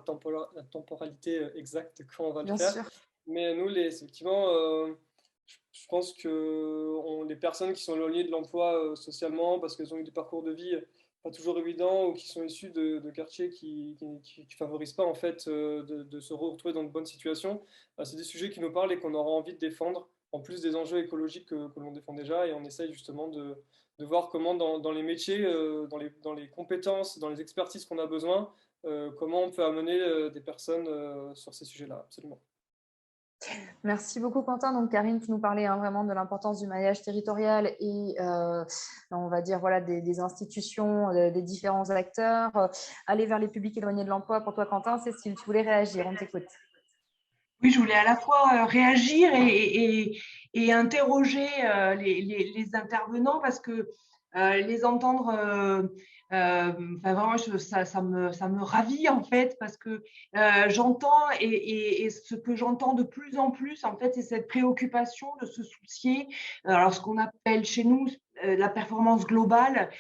temporalité exacte quand on va le Bien faire. sûr. Mais nous, effectivement, je pense que les personnes qui sont éloignées de l'emploi socialement parce qu'elles ont eu des parcours de vie pas toujours évidents ou qui sont issues de quartiers qui favorisent pas en fait de se retrouver dans de bonnes situations, c'est des sujets qui nous parlent et qu'on aura envie de défendre, en plus des enjeux écologiques que l'on défend déjà, et on essaye justement de voir comment dans les métiers, dans les compétences, dans les expertises qu'on a besoin, comment on peut amener des personnes sur ces sujets-là, absolument. Merci beaucoup, Quentin. Donc, Karine, tu nous parlais vraiment de l'importance du maillage territorial et, on va dire, voilà, des institutions, des différents acteurs. Aller vers les publics éloignés de l'emploi. Pour toi, Quentin, Cécile, tu voulais réagir. On t'écoute. Oui, je voulais à la fois réagir et interroger les intervenants parce que les entendre, vraiment, ça me ravit en fait parce que j'entends et ce que j'entends de plus en plus en fait, c'est cette préoccupation de se soucier, alors ce qu'on appelle chez nous la performance globale.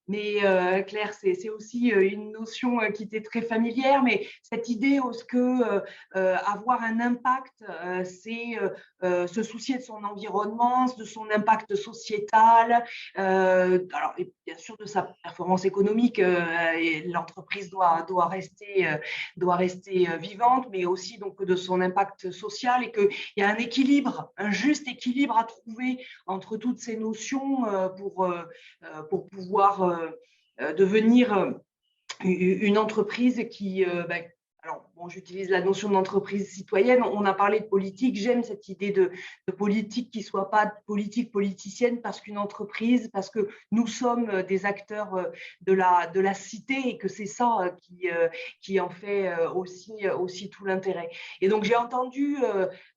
Mais Claire, c'est aussi une notion qui t'est très familière, mais cette idée que avoir un impact, c'est se soucier de son environnement, de son impact sociétal, alors et bien sûr de sa performance économique. Et l'entreprise doit rester vivante, mais aussi donc de son impact social, et qu'il y a un équilibre, un juste équilibre à trouver entre toutes ces notions pour pouvoir devenir une entreprise qui… alors, bon, j'utilise la notion d'entreprise citoyenne. On a parlé de politique. J'aime cette idée de politique qui ne soit pas politique politicienne, parce qu'une entreprise, parce que nous sommes des acteurs de la cité, et que c'est ça qui en fait aussi tout l'intérêt. Et donc, j'ai entendu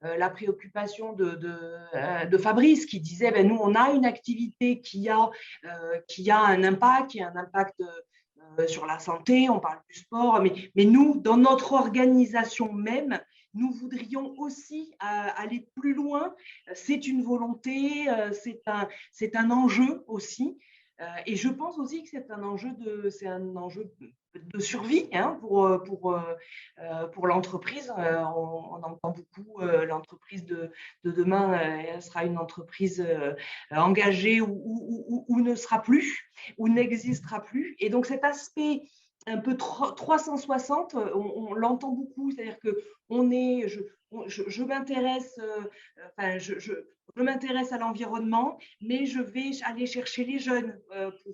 la préoccupation de Fabrice qui disait nous, on a une activité qui a un impact, sur la santé, on parle du sport, mais nous, dans notre organisation même, nous voudrions aussi aller plus loin. C'est une volonté, c'est un enjeu aussi. Et je pense aussi que c'est un enjeu de survie pour l'entreprise. On entend beaucoup l'entreprise de demain, elle sera une entreprise engagée ou ne sera plus, ou n'existera plus. Et donc cet aspect un peu 360, on l'entend beaucoup, c'est-à-dire que je m'intéresse, je m'intéresse à l'environnement, mais je vais aller chercher les jeunes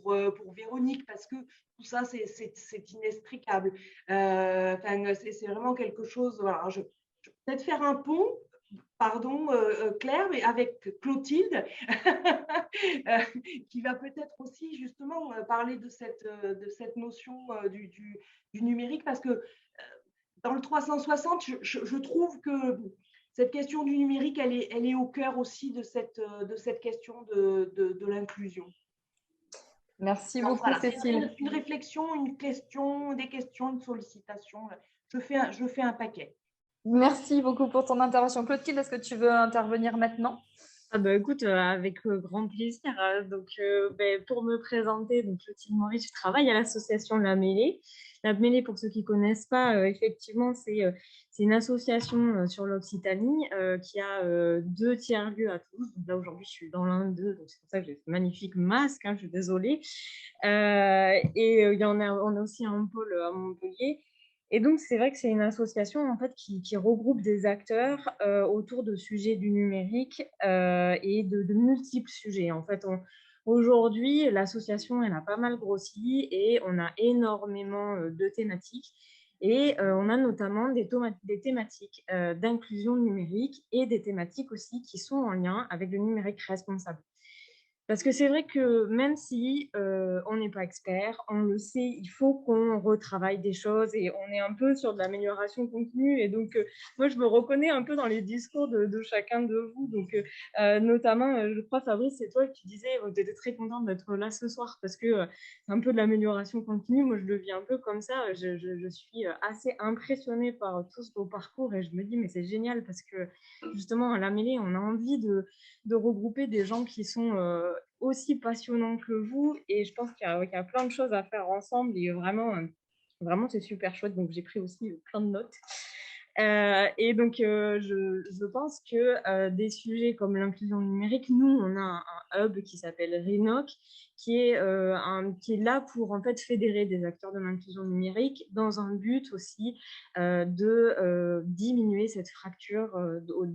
pour Véronique, parce que tout ça, c'est inextricable. C'est vraiment quelque chose… Voilà, je vais peut-être faire un pont, pardon Claire, mais avec Clotilde, qui va peut-être aussi justement parler de cette notion du numérique, parce que dans le 360, je trouve que cette question du numérique, elle est au cœur aussi de cette question de l'inclusion. Merci beaucoup, Cécile. Une réflexion, une question, des questions, une sollicitation. je fais un paquet. Merci beaucoup pour ton intervention. Clotilde, est-ce que tu veux intervenir maintenant? Ah bah écoute, avec grand plaisir. Pour me présenter, donc Clotilde Maurice, je travaille à l'association La Mêlée. La Mêlée, pour ceux qui ne connaissent pas, effectivement, c'est une association sur l'Occitanie qui a 2 tiers-lieux à Toulouse. Donc là, aujourd'hui, je suis dans l'un d'eux, donc c'est pour ça que j'ai ce magnifique masque, hein, je suis désolée. On a aussi un pôle à Montpellier. Et donc, c'est vrai que c'est une association en fait, qui regroupe des acteurs autour de sujets du numérique et de multiples sujets. En fait, aujourd'hui, l'association, elle a pas mal grossi et on a énormément de thématiques. Et on a notamment des thématiques d'inclusion numérique et des thématiques aussi qui sont en lien avec le numérique responsable. Parce que c'est vrai que même si on n'est pas expert, on le sait, il faut qu'on retravaille des choses et on est un peu sur de l'amélioration continue. Et donc, moi, je me reconnais un peu dans les discours de chacun de vous. Donc, notamment, je crois, Fabrice, c'est toi qui disais, tu étais très contente d'être là ce soir parce que c'est un peu de l'amélioration continue. Moi, je le vis un peu comme ça. Je suis assez impressionnée par tous vos parcours et je me dis, mais c'est génial parce que justement, à la mêlée, on a envie de regrouper des gens qui sont aussi passionnants que vous et je pense qu'il y a plein de choses à faire ensemble et vraiment c'est super chouette, donc j'ai pris aussi plein de notes. Je pense que des sujets comme l'inclusion numérique, nous, on a un hub qui s'appelle RINOC, qui est là pour en fait fédérer des acteurs de l'inclusion numérique dans un but aussi de diminuer cette fracture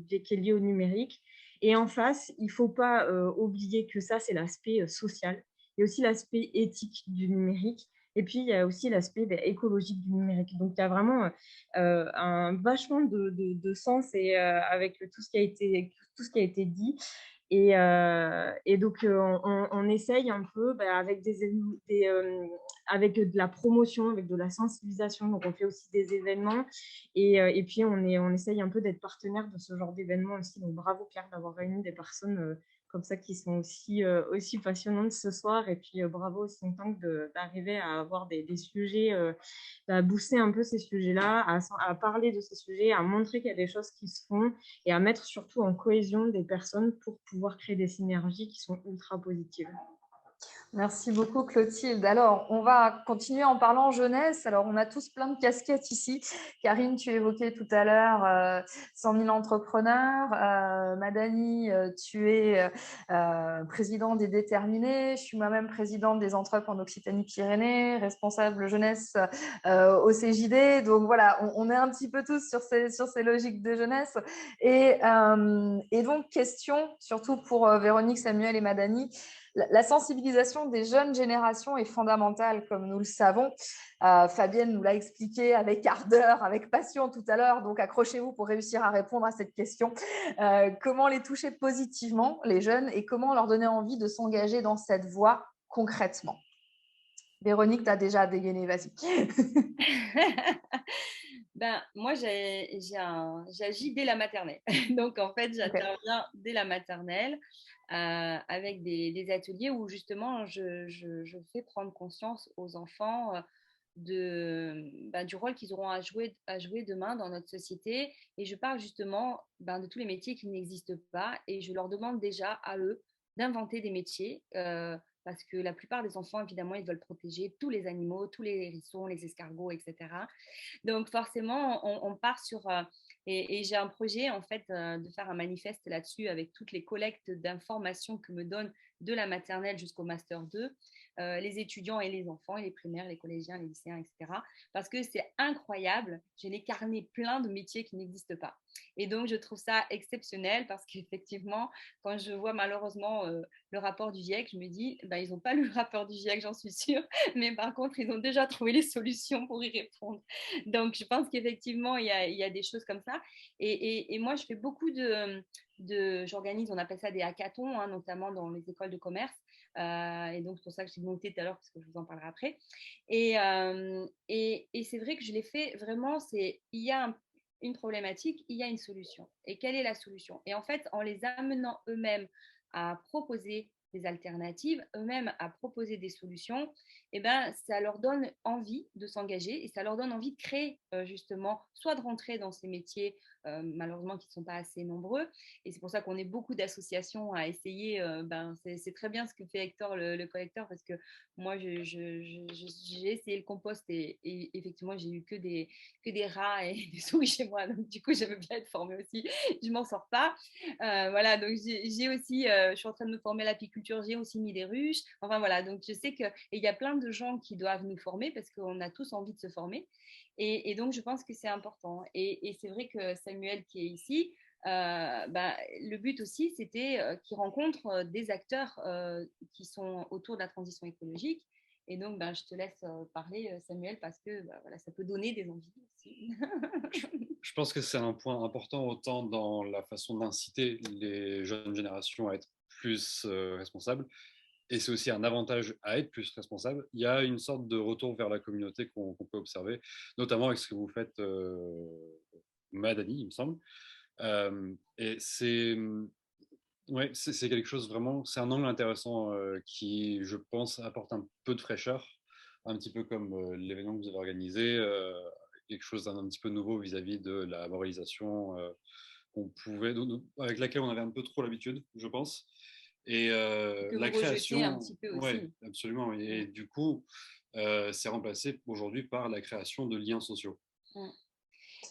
qui est liée au numérique. Et en face, il ne faut pas oublier que ça, c'est l'aspect social. Il y a aussi l'aspect éthique du numérique. Et puis, il y a aussi l'aspect écologique du numérique. Donc, il y a vraiment un vachement de sens et, avec tout ce qui a été dit. Et donc, on essaye un peu avec avec de la promotion, avec de la sensibilisation. Donc, on fait aussi des événements. Et puis, on essaye un peu d'être partenaire de ce genre d'événements aussi. Donc, bravo Claire d'avoir réuni des personnes comme ça qui sont aussi passionnantes ce soir. Et puis, bravo aussi Think d'arriver à avoir des sujets, à booster un peu ces sujets-là, à parler de ces sujets, à montrer qu'il y a des choses qui se font et à mettre surtout en cohésion des personnes pour pouvoir créer des synergies qui sont ultra positives. Merci beaucoup Clotilde. Alors, on va continuer en parlant jeunesse. Alors, on a tous plein de casquettes ici. Karine, tu évoquais tout à l'heure 100 000 entrepreneurs. Madani, tu es présidente des Déterminés. Je suis moi-même présidente des Entrep en Occitanie-Pyrénées, responsable jeunesse au CJD. Donc voilà, on est un petit peu tous sur ces logiques de jeunesse. Et donc, question, surtout pour Véronique, Samuel et Madani, la sensibilisation des jeunes générations est fondamentale, comme nous le savons. Fabienne nous l'a expliqué avec ardeur, avec passion tout à l'heure, donc accrochez-vous pour réussir à répondre à cette question. Comment les toucher positivement, les jeunes, et comment leur donner envie de s'engager dans cette voie concrètement? Véronique, tu as déjà dégainé, vas-y. Moi, j'agis dès la maternelle. Donc, en fait, j'interviens dès la maternelle avec des ateliers où, justement, je fais prendre conscience aux enfants du rôle qu'ils auront à jouer demain dans notre société. Et je parle justement de tous les métiers qui n'existent pas. Et je leur demande déjà à eux d'inventer des métiers parce que la plupart des enfants, évidemment, ils veulent protéger tous les animaux, tous les hérissons, les escargots, etc. Donc, forcément, on part sur… et j'ai un projet, en fait, de faire un manifeste là-dessus avec toutes les collectes d'informations que me donnent de la maternelle jusqu'au Master 2, les étudiants et les enfants, et les primaires, les collégiens, les lycéens, etc. Parce que c'est incroyable, j'ai les carnets pleins de métiers qui n'existent pas. Et donc, je trouve ça exceptionnel parce qu'effectivement, quand je vois malheureusement le rapport du GIEC, je me dis, ils n'ont pas lu le rapport du GIEC, j'en suis sûre, mais par contre, ils ont déjà trouvé les solutions pour y répondre. Donc, je pense qu'effectivement, il y a des choses comme ça. Et moi, je fais beaucoup j'organise, on appelle ça des hackathons, hein, notamment dans les écoles de commerce. Et donc, c'est pour ça que j'ai monté tout à l'heure, parce que je vous en parlerai après. Et c'est vrai que je l'ai fait vraiment, il y a une problématique, il y a une solution. Et quelle est la solution? Et en fait, en les amenant eux-mêmes à proposer des alternatives, eux-mêmes à proposer des solutions, eh ben, ça leur donne envie de s'engager et ça leur donne envie de créer justement, soit de rentrer dans ces métiers malheureusement qui ne sont pas assez nombreux. Et c'est pour ça qu'on est beaucoup d'associations à essayer. C'est très bien ce que fait Hector, le collecteur, parce que moi, j'ai essayé le compost et effectivement, j'ai eu que des rats et des souris chez moi. Donc, du coup, j'aimerais bien être formée aussi. Je ne m'en sors pas. Voilà, donc j'ai aussi, je suis en train de me former à l'apiculture, j'ai aussi mis des ruches. Enfin, voilà, donc je sais qu'il y a plein de gens qui doivent nous former parce qu'on a tous envie de se former. Et donc, je pense que c'est important. Et c'est vrai que Samuel, qui est ici, le but aussi, c'était qu'il rencontre des acteurs qui sont autour de la transition écologique. Et donc, je te laisse parler, Samuel, parce que voilà, ça peut donner des envies aussi. Je pense que c'est un point important autant dans la façon d'inciter les jeunes générations à être plus responsables. Et c'est aussi un avantage à être plus responsable. Il y a une sorte de retour vers la communauté qu'on peut observer, notamment avec ce que vous faites, Madani, il me semble. Et c'est quelque chose vraiment, c'est un angle intéressant qui, je pense, apporte un peu de fraîcheur, un petit peu comme l'événement que vous avez organisé, quelque chose d'un petit peu nouveau vis-à-vis de la moralisation avec laquelle on avait un peu trop l'habitude, je pense. Et que la vous rejetez un création, petit peu aussi. ouais, absolument. Et du coup, c'est remplacé aujourd'hui par la création de liens sociaux.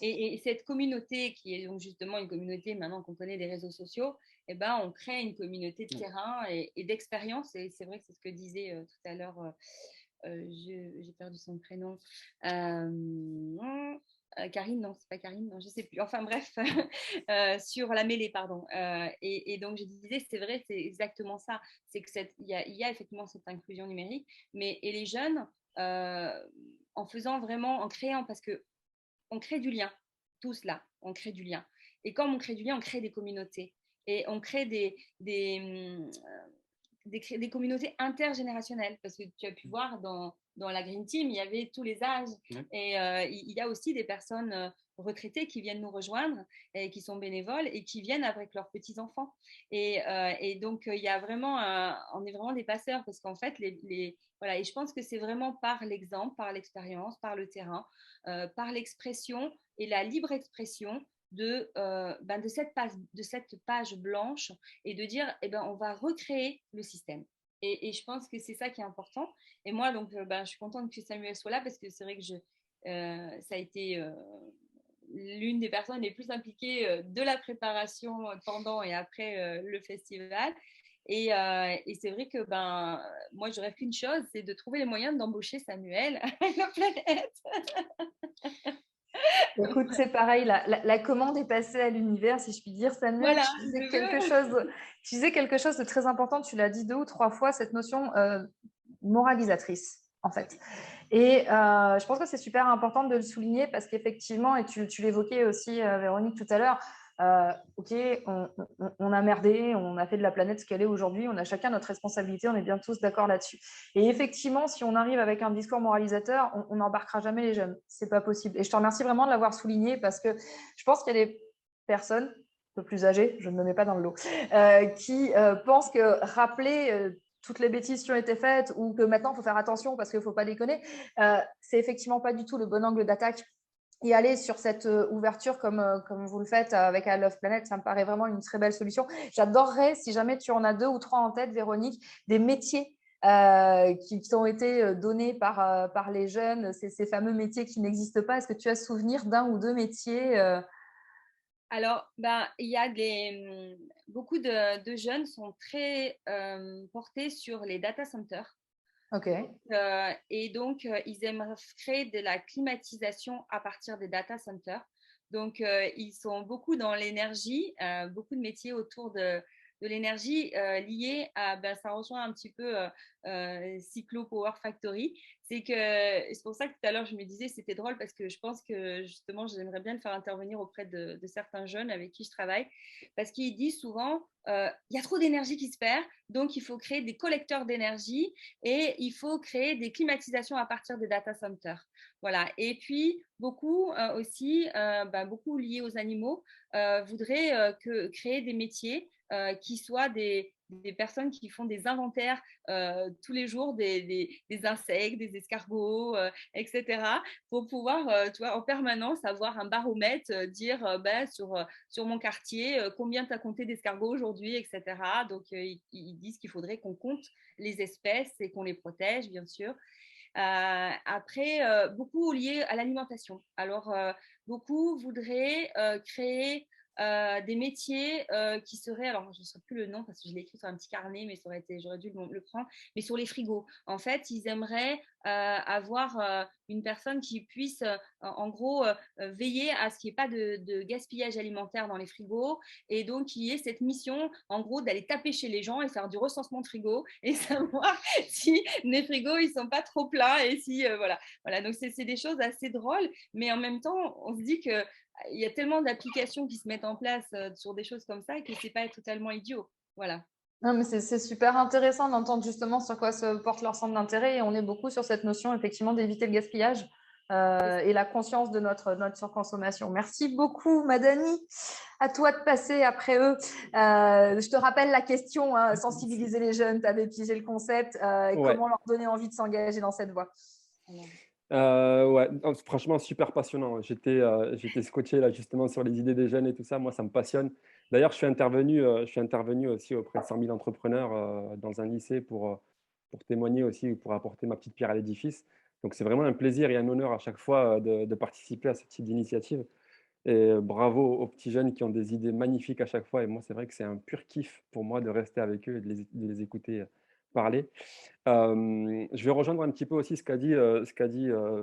Et cette communauté qui est donc justement une communauté, maintenant qu'on connaît des réseaux sociaux, eh ben, on crée une communauté de terrain et d'expérience. Et c'est vrai que c'est ce que disait tout à l'heure, j'ai perdu son prénom. Karine, non, c'est pas Karine, non, je sais plus. Enfin bref, sur la mêlée, pardon. Et donc je disais, c'est vrai, c'est exactement ça. C'est que il y a effectivement cette inclusion numérique, et les jeunes, en faisant vraiment, en créant, parce que on crée du lien, tous là, on crée du lien. Et comme on crée du lien, on crée des communautés. Et on crée des communautés intergénérationnelles. Parce que tu as pu voir dans la Green Team, il y avait tous les âges. Et il y a aussi des personnes retraitées qui viennent nous rejoindre et qui sont bénévoles et qui viennent avec leurs petits-enfants. Et donc, il y a vraiment on est vraiment des passeurs parce qu'en fait, voilà, et je pense que c'est vraiment par l'exemple, par l'expérience, par le terrain, par l'expression et la libre expression de cette page blanche et de dire, on va recréer le système. Et je pense que c'est ça qui est important. Et moi, donc, je suis contente que Samuel soit là parce que c'est vrai que ça a été l'une des personnes les plus impliquées de la préparation pendant et après le festival. Et c'est vrai que moi, je rêve qu'une chose, c'est de trouver les moyens d'embaucher Samuel à la planète. Écoute, c'est pareil, la commande est passée à l'univers, si je puis dire. Samuel, voilà, tu disais quelque chose de très important, tu l'as dit 2 ou 3 fois, cette notion moralisatrice, en fait. Et je pense que c'est super important de le souligner parce qu'effectivement, et tu l'évoquais aussi, Véronique, tout à l'heure, ok, on a merdé, on a fait de la planète ce qu'elle est aujourd'hui, on a chacun notre responsabilité, on est bien tous d'accord là-dessus. Et effectivement, si on arrive avec un discours moralisateur, on n'embarquera jamais les jeunes. C'est pas possible. Et je te remercie vraiment de l'avoir souligné parce que je pense qu'il y a des personnes un peu plus âgées, je ne me mets pas dans le lot, qui pensent que rappeler toutes les bêtises qui ont été faites ou que maintenant il faut faire attention parce qu'il ne faut pas déconner, c'est effectivement pas du tout le bon angle d'attaque. Et aller sur cette ouverture comme vous le faites avec I Love Planet, ça me paraît vraiment une très belle solution. J'adorerais, si jamais tu en as 2 ou 3 en tête, Véronique, des métiers qui ont été donnés par les jeunes, ces fameux métiers qui n'existent pas. Est-ce que tu as souvenir d'un ou 2 métiers Alors, il y a beaucoup de jeunes sont très portés sur les data centers. Okay. Et donc, ils aimeraient créer de la climatisation à partir des data centers. Donc, ils sont beaucoup dans l'énergie, beaucoup de métiers autour de l'énergie liés à, ça rejoint un petit peu Cyclo Power Factory. C'est pour ça que tout à l'heure, je me disais, c'était drôle parce que je pense que justement, j'aimerais bien le faire intervenir auprès de certains jeunes avec qui je travaille parce qu'ils disent souvent, il y a trop d'énergie qui se perd, donc il faut créer des collecteurs d'énergie et il faut créer des climatisations à partir des data centers. Voilà. Et puis, beaucoup aussi, beaucoup liés aux animaux, voudraient créer des métiers qui soient des des personnes qui font des inventaires tous les jours des insectes, des escargots, etc. pour pouvoir, tu vois, en permanence avoir un baromètre, dire sur mon quartier, combien tu as compté d'escargots aujourd'hui, etc. Donc, ils disent qu'il faudrait qu'on compte les espèces et qu'on les protège, bien sûr. Après, beaucoup liés à l'alimentation. Alors, beaucoup voudraient créer des métiers qui seraient, alors je ne sais plus le nom parce que je l'ai écrit sur un petit carnet, mais j'aurais dû le prendre, mais sur les frigos. En fait, ils aimeraient avoir une personne qui puisse, en gros, veiller à ce qu'il n'y ait pas de gaspillage alimentaire dans les frigos, et donc qui ait cette mission, en gros, d'aller taper chez les gens et faire du recensement de frigos et savoir si les frigos ils sont pas trop pleins et si voilà. Donc c'est des choses assez drôles, mais en même temps, on se dit que il y a tellement d'applications qui se mettent en place sur des choses comme ça que c'est pas totalement idiot. Voilà. Non, mais c'est super intéressant d'entendre justement sur quoi se porte leur centre d'intérêt, et on est beaucoup sur cette notion effectivement d'éviter le gaspillage et la conscience de notre surconsommation. Merci beaucoup, Madani. À toi de passer après eux. Je te rappelle la question, hein, sensibiliser les jeunes, tu avais pigé le concept, et comment leur donner envie de s'engager dans cette voie. Ouais, franchement, super passionnant. J'étais scotché là justement sur les idées des jeunes et tout ça. Moi, ça me passionne. D'ailleurs, je suis intervenu aussi auprès de 100 000 entrepreneurs dans un lycée pour témoigner aussi, pour apporter ma petite pierre à l'édifice. Donc, c'est vraiment un plaisir et un honneur à chaque fois de participer à ce type d'initiative. Et bravo aux petits jeunes qui ont des idées magnifiques à chaque fois. Et moi, c'est vrai que c'est un pur kiff pour moi de rester avec eux et de les écouter parler. Je vais rejoindre un petit peu aussi ce qu'a dit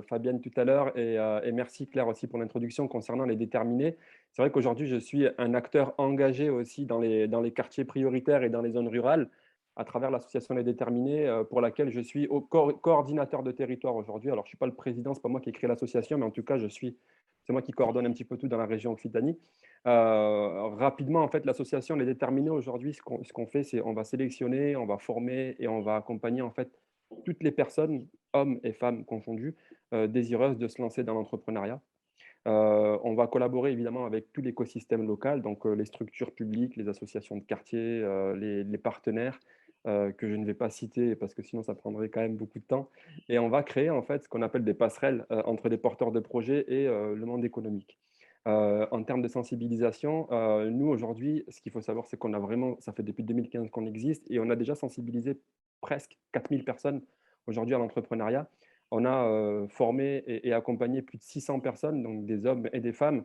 Fabienne tout à l'heure, et merci Claire aussi pour l'introduction concernant les déterminés. C'est vrai qu'aujourd'hui, je suis un acteur engagé aussi dans les quartiers prioritaires et dans les zones rurales à travers l'association Les Déterminés, pour laquelle je suis coordinateur de territoire aujourd'hui. Alors, je ne suis pas le président, ce n'est pas moi qui ai créé l'association, mais en tout cas, c'est moi qui coordonne un petit peu tout dans la région Occitanie. Rapidement, en fait, l'association Les Déterminés aujourd'hui, ce qu'on fait, c'est on va sélectionner, on va former et on va accompagner en fait toutes les personnes, hommes et femmes confondus, désireuses de se lancer dans l'entrepreneuriat. On va collaborer évidemment avec tout l'écosystème local, donc les structures publiques, les associations de quartier, les partenaires que je ne vais pas citer parce que sinon ça prendrait quand même beaucoup de temps. Et on va créer en fait ce qu'on appelle des passerelles entre les porteurs de projets et le monde économique. En termes de sensibilisation, nous aujourd'hui, ce qu'il faut savoir, c'est qu'on a vraiment, ça fait depuis 2015 qu'on existe et on a déjà sensibilisé presque 4000 personnes aujourd'hui à l'entrepreneuriat. On a formé et accompagné plus de 600 personnes, donc des hommes et des femmes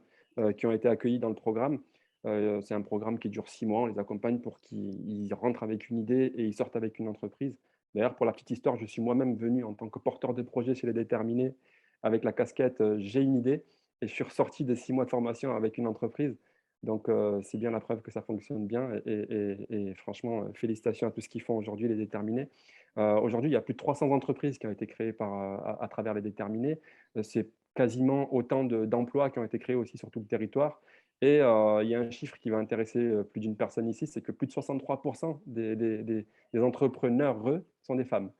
qui ont été accueillis dans le programme. C'est un programme qui dure 6 mois. On les accompagne pour qu'ils rentrent avec une idée et ils sortent avec une entreprise. D'ailleurs, pour la petite histoire, je suis moi-même venu en tant que porteur de projet chez Les Déterminés avec la casquette « J'ai une idée » et je suis ressorti de 6 mois de formation avec une entreprise. Donc, c'est bien la preuve que ça fonctionne bien. Et franchement, félicitations à tout ce qu'ils font aujourd'hui, Les Déterminés. Aujourd'hui, il y a plus de 300 entreprises qui ont été créées à travers Les Déterminés. C'est quasiment autant d'emplois qui ont été créés aussi sur tout le territoire. Et il y a un chiffre qui va intéresser plus d'une personne ici, c'est que plus de 63% des entrepreneurs sont des femmes.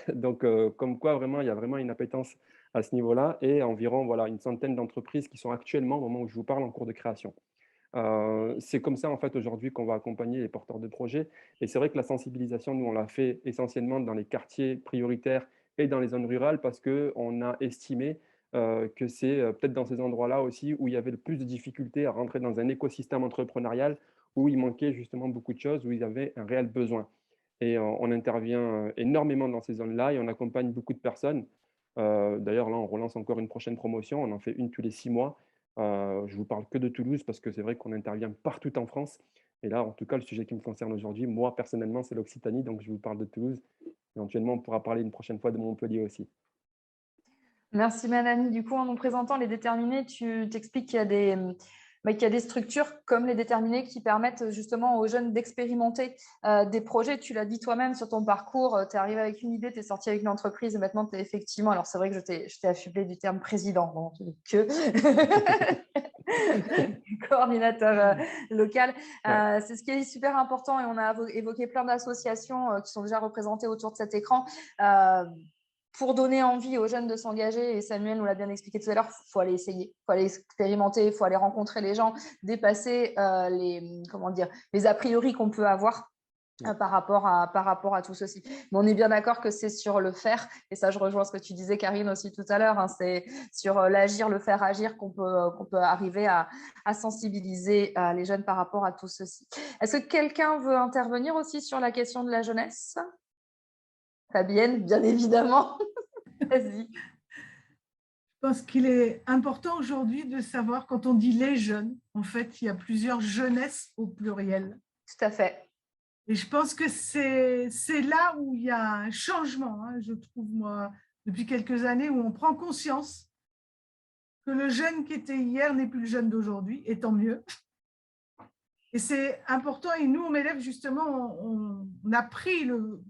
Donc, comme quoi, vraiment, il y a vraiment une appétence à ce niveau-là, et environ une centaine d'entreprises qui sont actuellement, au moment où je vous parle, en cours de création. C'est comme ça, en fait, aujourd'hui qu'on va accompagner les porteurs de projets. Et c'est vrai que la sensibilisation, nous, on l'a fait essentiellement dans les quartiers prioritaires et dans les zones rurales parce qu'on a estimé que c'est peut-être dans ces endroits-là aussi où il y avait le plus de difficultés à rentrer dans un écosystème entrepreneurial où il manquait justement beaucoup de choses, où il y avait un réel besoin. Et on intervient énormément dans ces zones-là et on accompagne beaucoup de personnes. D'ailleurs, là, on relance encore une prochaine promotion. On en fait une tous les 6 mois. Je ne vous parle que de Toulouse parce que c'est vrai qu'on intervient partout en France. Et là, en tout cas, le sujet qui me concerne aujourd'hui, moi, personnellement, c'est l'Occitanie. Donc, je vous parle de Toulouse. Éventuellement, on pourra parler une prochaine fois de Montpellier aussi. Merci, Madani. Du coup, en nous présentant Les Déterminés, tu t'expliques qu'il y a des structures comme Les Déterminés qui permettent justement aux jeunes d'expérimenter des projets. Tu l'as dit toi-même sur ton parcours, tu es arrivé avec une idée, tu es sorti avec une entreprise et maintenant tu es effectivement, alors c'est vrai que je t'ai affublé du terme président, bon, coordinateur local. Ouais. C'est ce qui est super important et on a évoqué plein d'associations qui sont déjà représentées autour de cet écran. Pour donner envie aux jeunes de s'engager, et Samuel nous l'a bien expliqué tout à l'heure, il faut aller essayer, il faut aller expérimenter, il faut aller rencontrer les gens, dépasser les a priori qu'on peut avoir par rapport à tout ceci. Mais on est bien d'accord que c'est sur le faire, et ça je rejoins ce que tu disais Karine aussi tout à l'heure, hein, c'est sur l'agir, le faire agir qu'on peut arriver à sensibiliser les jeunes par rapport à tout ceci. Est-ce que quelqu'un veut intervenir aussi sur la question de la jeunesse? Fabienne, bien évidemment. Vas-y. Je pense qu'il est important aujourd'hui de savoir, quand on dit les jeunes, en fait, il y a plusieurs jeunesses au pluriel. Tout à fait. Et je pense que c'est là où il y a un changement, hein, je trouve, moi, depuis quelques années, où on prend conscience que le jeune qui était hier n'est plus le jeune d'aujourd'hui, et tant mieux. Et c'est important, et nous, au MEDEF, justement, on a pris le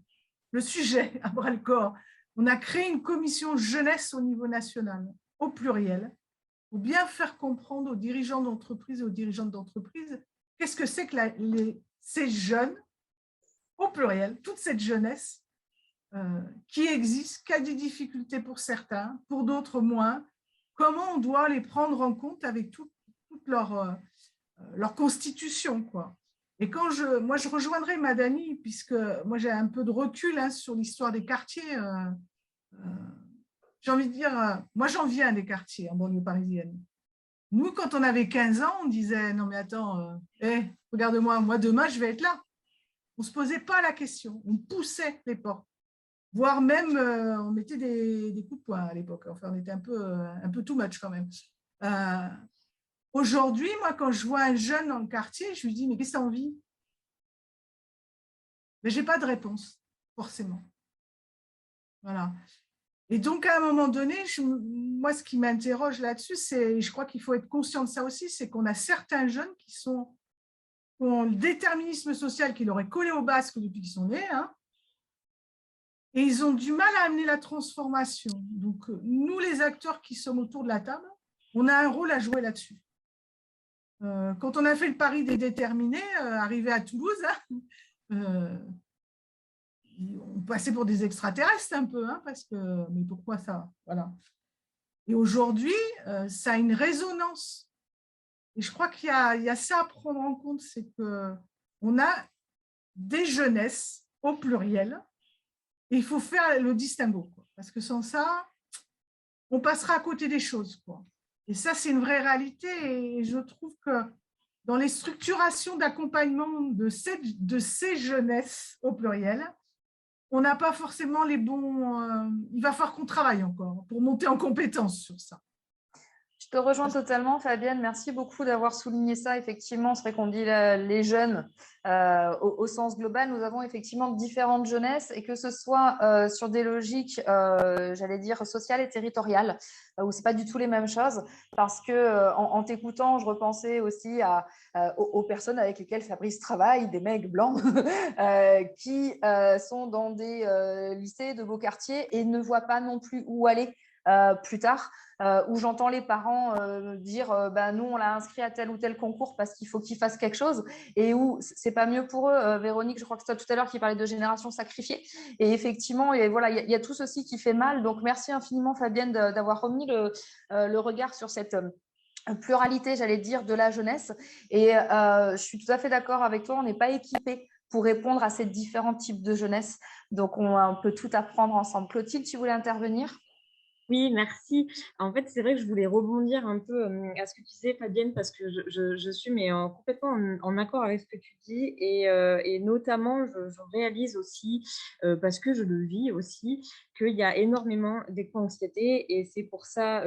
sujet à bras-le-corps. On a créé une commission jeunesse au niveau national, au pluriel, pour bien faire comprendre aux dirigeants d'entreprise et aux dirigeantes d'entreprise qu'est-ce que c'est que ces jeunes, au pluriel, toute cette jeunesse qui existe, qui a des difficultés pour certains, pour d'autres moins, comment on doit les prendre en compte avec toute leur constitution, quoi. Et quand moi, je rejoindrai Madani, puisque moi, j'ai un peu de recul hein, sur l'histoire des quartiers. J'ai envie de dire, moi, j'en viens des quartiers en banlieue parisienne. Nous, quand on avait 15 ans, on disait, non mais attends, regarde-moi, moi, demain, je vais être là. On ne se posait pas la question, on poussait les portes. Voire même, on mettait des coups de poing à l'époque. Enfin, on était un peu too much quand même. Aujourd'hui, moi, quand je vois un jeune dans le quartier, je lui dis, mais qu'est-ce que tu as envie? Mais je n'ai pas de réponse, forcément. Voilà. Et donc, à un moment donné, moi, ce qui m'interroge là-dessus, c'est, je crois qu'il faut être conscient de ça aussi, c'est qu'on a certains jeunes qui ont le déterminisme social qui leur est collé au basque depuis qu'ils sont nés, hein, et ils ont du mal à amener la transformation. Donc, nous, les acteurs qui sommes autour de la table, on a un rôle à jouer là-dessus. Quand on a fait le pari des déterminés, arrivé à Toulouse, hein, on passait pour des extraterrestres un peu, hein, parce que, mais pourquoi ça? Voilà. Et aujourd'hui, ça a une résonance. Et je crois qu'il y a ça à prendre en compte, c'est qu'on a des jeunesses au pluriel, et il faut faire le distinguo, quoi, parce que sans ça, on passera à côté des choses, quoi. Et ça, c'est une vraie réalité, et je trouve que dans les structurations d'accompagnement de ces jeunesses au pluriel, on n'a pas forcément les bons... il va falloir qu'on travaille encore pour monter en compétence sur ça. Je te rejoins totalement, Fabienne. Merci beaucoup d'avoir souligné ça. Effectivement, c'est vrai qu'on dit les jeunes au sens global. Nous avons effectivement différentes jeunesses et que ce soit sur des logiques, j'allais dire, sociales et territoriales, où ce n'est pas du tout les mêmes choses. Parce que en t'écoutant, je repensais aussi aux personnes avec lesquelles Fabrice travaille, des mecs blancs qui sont dans des lycées de beaux quartiers et ne voient pas non plus où aller plus tard. Où j'entends les parents dire nous on l'a inscrit à tel ou tel concours parce qu'il faut qu'il fasse quelque chose, et où c'est pas mieux pour eux. Véronique, je crois que c'est toi tout à l'heure qui parlait de génération sacrifiée, et effectivement voilà, il y a tout ceci qui fait mal. Donc merci infiniment Fabienne d'avoir remis le regard sur cette pluralité, j'allais dire, de la jeunesse, et je suis tout à fait d'accord avec toi, on n'est pas équipé pour répondre à ces différents types de jeunesse, donc on peut tout apprendre ensemble. Clotilde, tu voulais intervenir? Oui, merci. En fait, c'est vrai que je voulais rebondir un peu à ce que tu disais, Fabienne, parce que je suis complètement en accord avec ce que tu dis, et notamment, je réalise aussi, parce que je le vis aussi, qu'il y a énormément d'éco-anxiété, et c'est pour ça,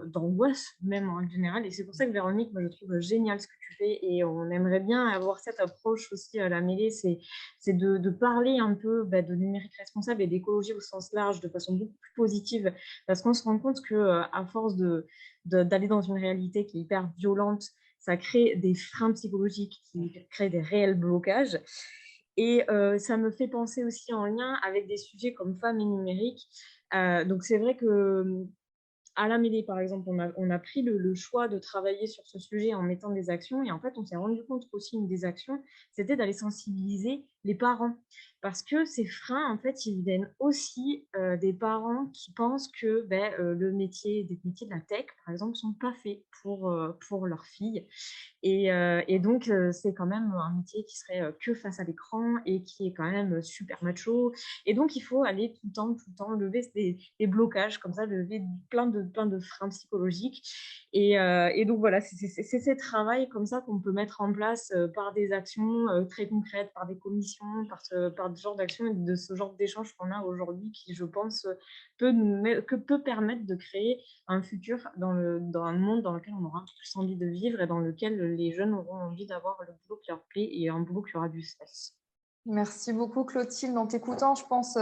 d'angoisse même en général, et c'est pour ça que Véronique, moi, je trouve génial ce que tu fais, et on aimerait bien avoir cette approche aussi à la mêlée, c'est de parler un peu de numérique responsable et d'écologie au sens large, de façon beaucoup plus positive, parce qu'on se rend compte qu'à force d'aller dans une réalité qui est hyper violente, ça crée des freins psychologiques qui créent des réels blocages. Et ça me fait penser aussi en lien avec des sujets comme femmes et numérique. Donc c'est vrai que à la mêlée, par exemple, on a pris le choix de travailler sur ce sujet en mettant des actions. Et en fait, on s'est rendu compte qu'aussi une des actions, c'était d'aller sensibiliser les parents. Parce que ces freins, en fait, ils viennent aussi des parents qui pensent que des métiers de la tech, par exemple, ne sont pas faits pour leurs filles. Et donc, c'est quand même un métier qui serait que face à l'écran et qui est quand même super macho. Et donc, il faut aller tout le temps, lever des blocages comme ça, lever plein de freins psychologiques. Et donc, voilà, c'est ces travails comme ça qu'on peut mettre en place par des actions très concrètes, par des commissions, par ce genre d'action et de ce genre d'échange qu'on a aujourd'hui qui, je pense, peut permettre de créer un futur dans un monde dans lequel on aura plus envie de vivre et dans lequel les jeunes auront envie d'avoir le boulot qui leur plaît et un boulot qui aura du sens. Merci beaucoup Clotilde. En t'écoutant, je pense,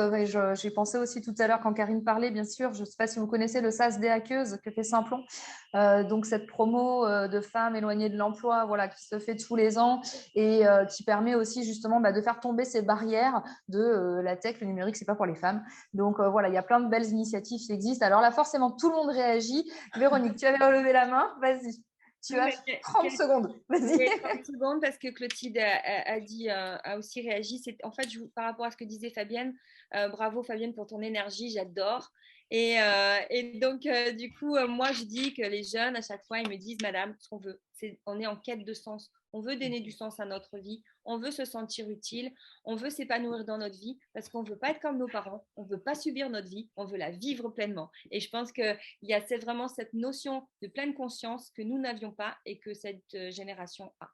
j'ai pensé aussi tout à l'heure quand Karine parlait, bien sûr, je ne sais pas si vous connaissez le SAS des hackeuses que fait Simplon. Donc cette promo de femmes éloignées de l'emploi, voilà, qui se fait tous les ans et qui permet aussi justement de faire tomber ces barrières de la tech, le numérique, c'est pas pour les femmes. Donc voilà, il y a plein de belles initiatives qui existent. Alors là, forcément, tout le monde réagit. Véronique, tu avais relevé la main, vas-y. Tu as 30 secondes. Vas-y. 30 secondes parce que Clotilde a aussi réagi. En fait, par rapport à ce que disait Fabienne, bravo Fabienne pour ton énergie, j'adore. Et donc, du coup, moi, je dis que les jeunes, à chaque fois, ils me disent, Madame, ce qu'on veut, on est en quête de sens. On veut donner du sens à notre vie. On veut se sentir utile. On veut s'épanouir dans notre vie parce qu'on ne veut pas être comme nos parents. On ne veut pas subir notre vie. On veut la vivre pleinement. Et je pense qu'il y a vraiment cette notion de pleine conscience que nous n'avions pas et que cette génération a.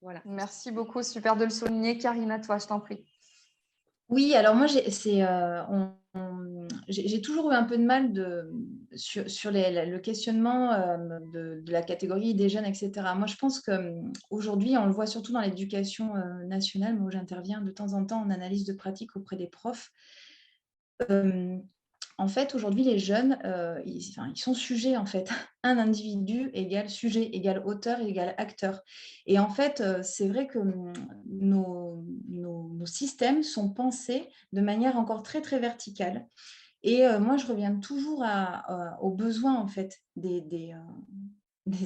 Voilà. Merci beaucoup. Super de le souligner. Karine, à toi, je t'en prie. Oui, alors moi, j'ai toujours eu un peu de mal sur le questionnement de la catégorie des jeunes, etc. Moi, je pense qu'aujourd'hui, on le voit surtout dans l'éducation nationale, moi, où j'interviens de temps en temps en analyse de pratique auprès des profs. En fait, aujourd'hui, les jeunes, ils sont sujets, en fait. Un individu égale sujet, égale auteur, égale acteur. Et en fait, c'est vrai que nos systèmes sont pensés de manière encore très, très verticale. Et moi, je reviens toujours aux besoins, en fait, des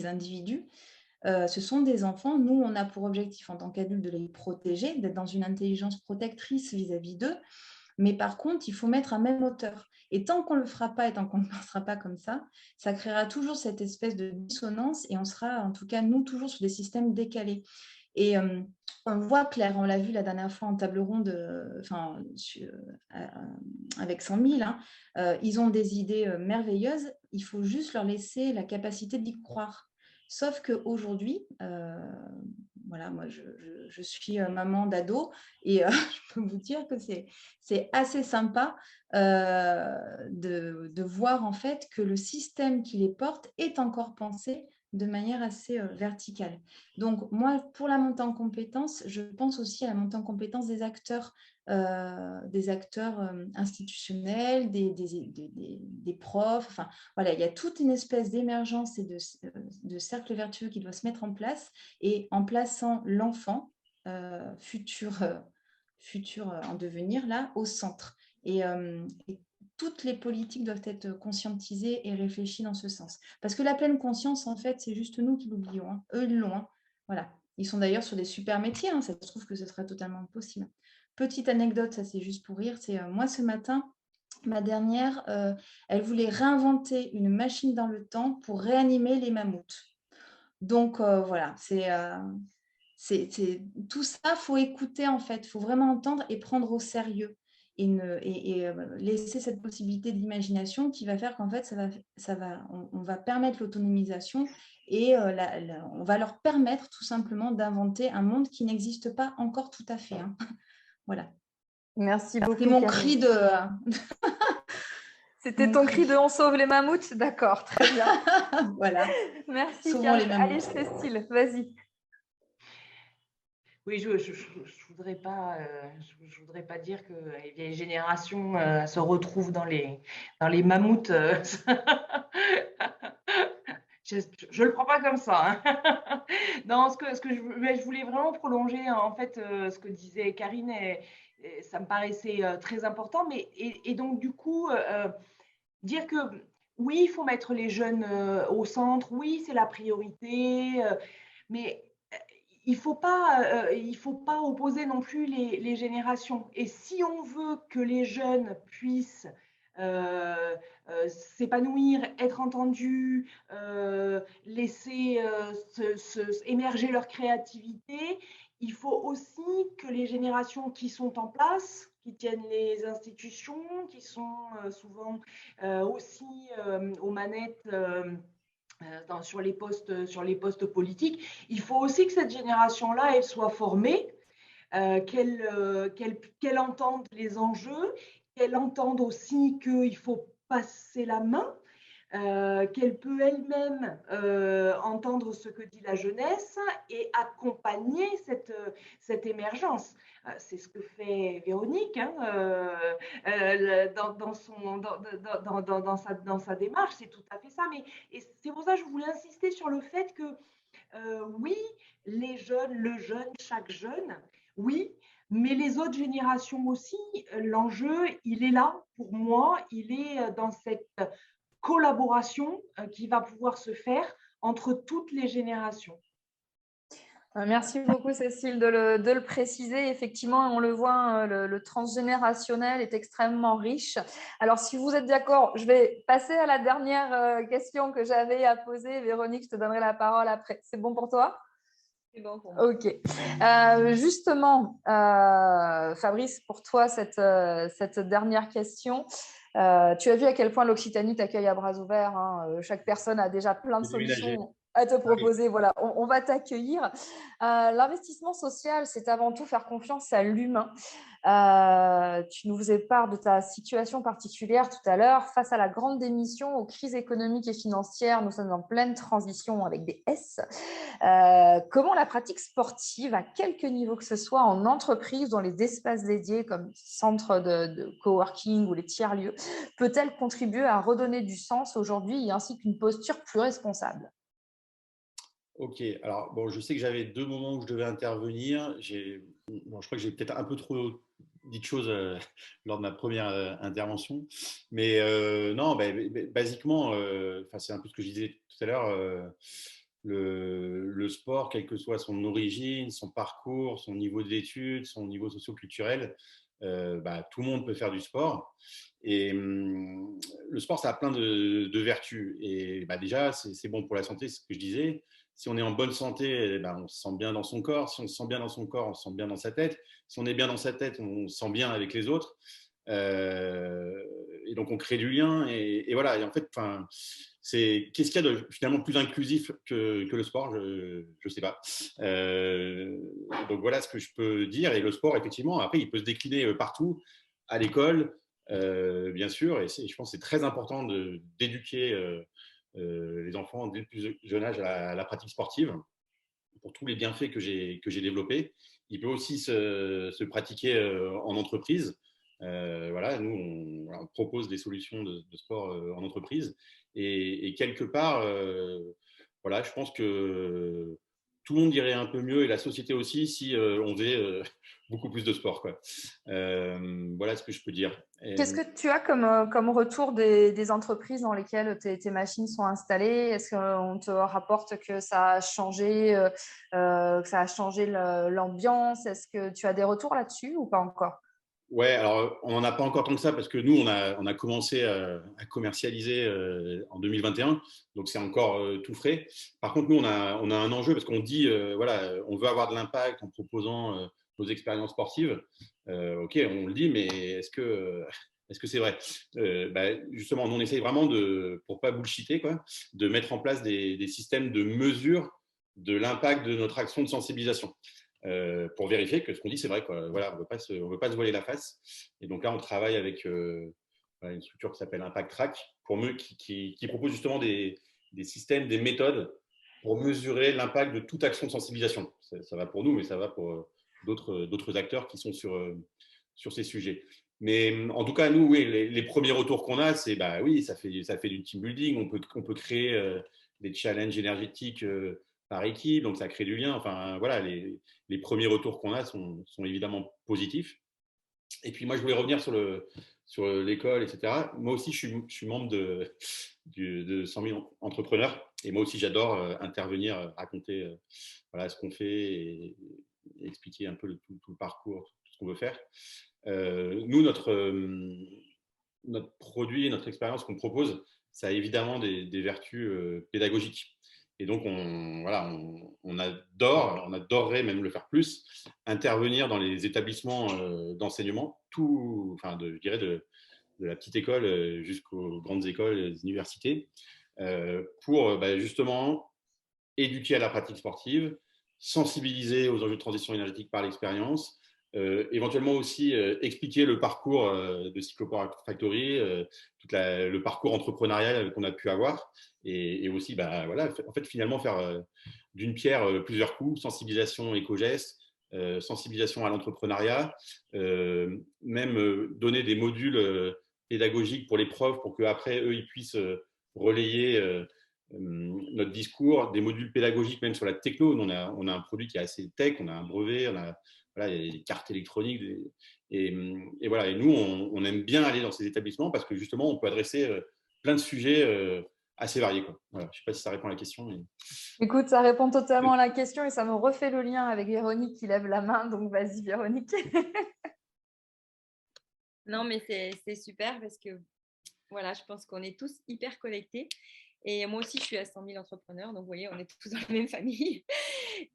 individus. Ce sont des enfants. Nous, on a pour objectif, en tant qu'adultes, de les protéger, d'être dans une intelligence protectrice vis-à-vis d'eux. Mais par contre, il faut mettre à même hauteur. Et tant qu'on ne le fera pas et tant qu'on ne pensera pas comme ça créera toujours cette espèce de dissonance et on sera, en tout cas, nous, toujours sur des systèmes décalés. Et on voit clair, on l'a vu la dernière fois en table ronde, avec 100 000, ils ont des idées merveilleuses, il faut juste leur laisser la capacité d'y croire. Sauf qu'aujourd'hui, voilà, moi je suis maman d'ado et je peux vous dire que c'est assez sympa de voir en fait que le système qui les porte est encore pensé de manière assez verticale. Donc moi, pour la montée en compétences, je pense aussi à la montée en compétences des acteurs institutionnels, des profs. Enfin, voilà, il y a toute une espèce d'émergence et de cercle vertueux qui doit se mettre en place. Et en plaçant l'enfant, futur en devenir, là, au centre. Et toutes les politiques doivent être conscientisées et réfléchies dans ce sens. Parce que la pleine conscience, en fait, c'est juste nous qui l'oublions. Hein. Eux, ils l'ont. Hein. Voilà. Ils sont d'ailleurs sur des super métiers. Hein. Ça se trouve que ce sera totalement possible. Petite anecdote, ça c'est juste pour rire. C'est moi, ce matin, ma dernière, elle voulait réinventer une machine dans le temps pour réanimer les mammouths. Donc, voilà, c'est tout ça, il faut écouter, en fait. Il faut vraiment entendre et prendre au sérieux. Et laisser cette possibilité d'imagination qui va faire qu'en fait, on va permettre l'autonomisation et on va leur permettre tout simplement d'inventer un monde qui n'existe pas encore tout à fait. Hein. Voilà. Merci beaucoup. C'était mon cri de... C'était ton cri de « on sauve les mammouths ». D'accord, très bien. Voilà. Merci, Karine. Allez, Cécile, vas-y. Oui, je voudrais pas dire que les vieilles générations se retrouvent dans les mammouths. Je le prends pas comme ça. Hein. Non, je voulais vraiment prolonger en fait ce que disait Karine et ça me paraissait très important. Mais et donc du coup dire que oui, il faut mettre les jeunes au centre. Oui, c'est la priorité. Mais il faut pas opposer non plus les générations. Et si on veut que les jeunes puissent s'épanouir, être entendus, laisser émerger leur créativité, il faut aussi que les générations qui sont en place, qui tiennent les institutions, qui sont souvent aussi aux manettes sur les postes politiques, il faut aussi que cette génération-là, elle soit formée, qu'elle entende les enjeux, qu'elle entende aussi qu'il faut passer la main, qu'elle peut elle-même entendre ce que dit la jeunesse et accompagner cette émergence. C'est ce que fait Véronique hein, dans sa démarche, c'est tout à fait ça. Et c'est pour ça que je voulais insister sur le fait que oui, les jeunes, le jeune, chaque jeune, oui, mais les autres générations aussi, l'enjeu, il est là pour moi, il est dans cette collaboration qui va pouvoir se faire entre toutes les générations. Merci beaucoup, Cécile, de le préciser. Effectivement, on le voit, le transgénérationnel est extrêmement riche. Alors, si vous êtes d'accord, je vais passer à la dernière question que j'avais à poser. Véronique, je te donnerai la parole après. C'est bon pour toi ? C'est bon pour moi. Ok. Justement, Fabrice, pour toi, cette dernière question. Tu as vu à quel point l'Occitanie t'accueille à bras ouverts. Hein. Chaque personne a déjà plein de solutions à te proposer. Voilà, on va t'accueillir. L'investissement social, c'est avant tout faire confiance à l'humain. Tu nous faisais part de ta situation particulière tout à l'heure. Face à la grande démission, aux crises économiques et financières, nous sommes en pleine transition avec des S. Comment la pratique sportive, à quelque niveau que ce soit, en entreprise, dans les espaces dédiés comme centres de coworking ou les tiers-lieux, peut-elle contribuer à redonner du sens aujourd'hui ainsi qu'une posture plus responsable ? Ok, alors bon, je sais que j'avais 2 moments où je devais intervenir. Je crois que j'ai peut-être un peu trop dit de choses lors de ma première intervention. Mais non, basiquement, c'est un peu ce que je disais tout à l'heure. Le sport, quelle que soit son origine, son parcours, son niveau d'études, son niveau socio-culturel, tout le monde peut faire du sport. Et le sport, ça a plein de vertus. Et déjà, c'est bon pour la santé, c'est ce que je disais. Si on est en bonne santé, on se sent bien dans son corps. Si on se sent bien dans son corps, on se sent bien dans sa tête. Si on est bien dans sa tête, on se sent bien avec les autres. Et donc, on crée du lien. Et voilà. Et en fait, qu'est-ce qu'il y a de finalement plus inclusif que le sport? Je ne sais pas. Donc, voilà ce que je peux dire. Et le sport, effectivement, après, il peut se décliner partout, à l'école, bien sûr. Et je pense que c'est très important d'éduquer les enfants dès le plus jeune âge à la pratique sportive pour tous les bienfaits que j'ai développés. Il peut aussi se pratiquer en entreprise. Voilà, nous, on propose des solutions de sport en entreprise. Et quelque part, voilà, je pense que tout le monde irait un peu mieux et la société aussi si on faisait beaucoup plus de sport, quoi. Voilà ce que je peux dire. Qu'est-ce que tu as comme retour des entreprises dans lesquelles tes machines sont installées? Est-ce qu'on te rapporte que ça a changé, l'ambiance? Est-ce que tu as des retours là-dessus ou pas encore? Ouais, alors on n'en a pas encore tant que ça parce que nous, on a commencé à commercialiser en 2021, donc c'est encore tout frais. Par contre, nous, on a un enjeu parce qu'on dit, voilà, on veut avoir de l'impact en proposant nos expériences sportives. Ok, on le dit, mais est-ce que c'est vrai? Justement, nous, on essaye vraiment pour pas bullshiter, quoi, de mettre en place des systèmes de mesure de l'impact de notre action de sensibilisation. Pour vérifier que ce qu'on dit, c'est vrai, quoi. Voilà, on ne veut pas se voiler la face. Et donc là, on travaille avec une structure qui s'appelle Impact Track, qui propose justement des systèmes, des méthodes pour mesurer l'impact de toute action de sensibilisation. Ça va pour nous, mais ça va pour d'autres acteurs qui sont sur ces sujets. Mais en tout cas, nous, oui, les premiers retours qu'on a, c'est oui, ça fait du team building. On peut créer des challenges énergétiques par équipe, donc ça crée du lien. Enfin, voilà, les premiers retours qu'on a sont évidemment positifs. Et puis moi, je voulais revenir sur l'école, etc. Moi aussi, je suis membre de 100 000 entrepreneurs. Et moi aussi, j'adore intervenir, raconter voilà, ce qu'on fait et expliquer un peu tout le parcours, tout ce qu'on veut faire. Nous, notre produit, notre expérience qu'on propose, ça a évidemment des vertus pédagogiques. Et donc, on adorerait même le faire plus, intervenir dans les établissements d'enseignement, je dirais de la petite école jusqu'aux grandes écoles, les universités, pour justement éduquer à la pratique sportive, sensibiliser aux enjeux de transition énergétique par l'expérience, éventuellement aussi expliquer le parcours de Cyclopower Factory, le parcours entrepreneurial qu'on a pu avoir, et aussi voilà, en fait, finalement faire d'une pierre plusieurs coups, sensibilisation éco-gestes, sensibilisation à l'entrepreneuriat, même donner des modules pédagogiques pour les profs pour qu'après, eux, ils puissent relayer notre discours, des modules pédagogiques même sur la techno. On a un produit qui est assez tech, on a un brevet, voilà, il y a des cartes électroniques. Et voilà, et nous, on aime bien aller dans ces établissements parce que justement, on peut adresser plein de sujets assez variés, quoi. Voilà, je ne sais pas si ça répond à la question. Mais... Écoute, ça répond totalement à la question et ça me refait le lien avec Véronique qui lève la main. Donc, vas-y, Véronique. Non, mais c'est super parce que voilà, je pense qu'on est tous hyper connectés. Et moi aussi, je suis à 100 000 entrepreneurs. Donc, vous voyez, on est tous dans la même famille.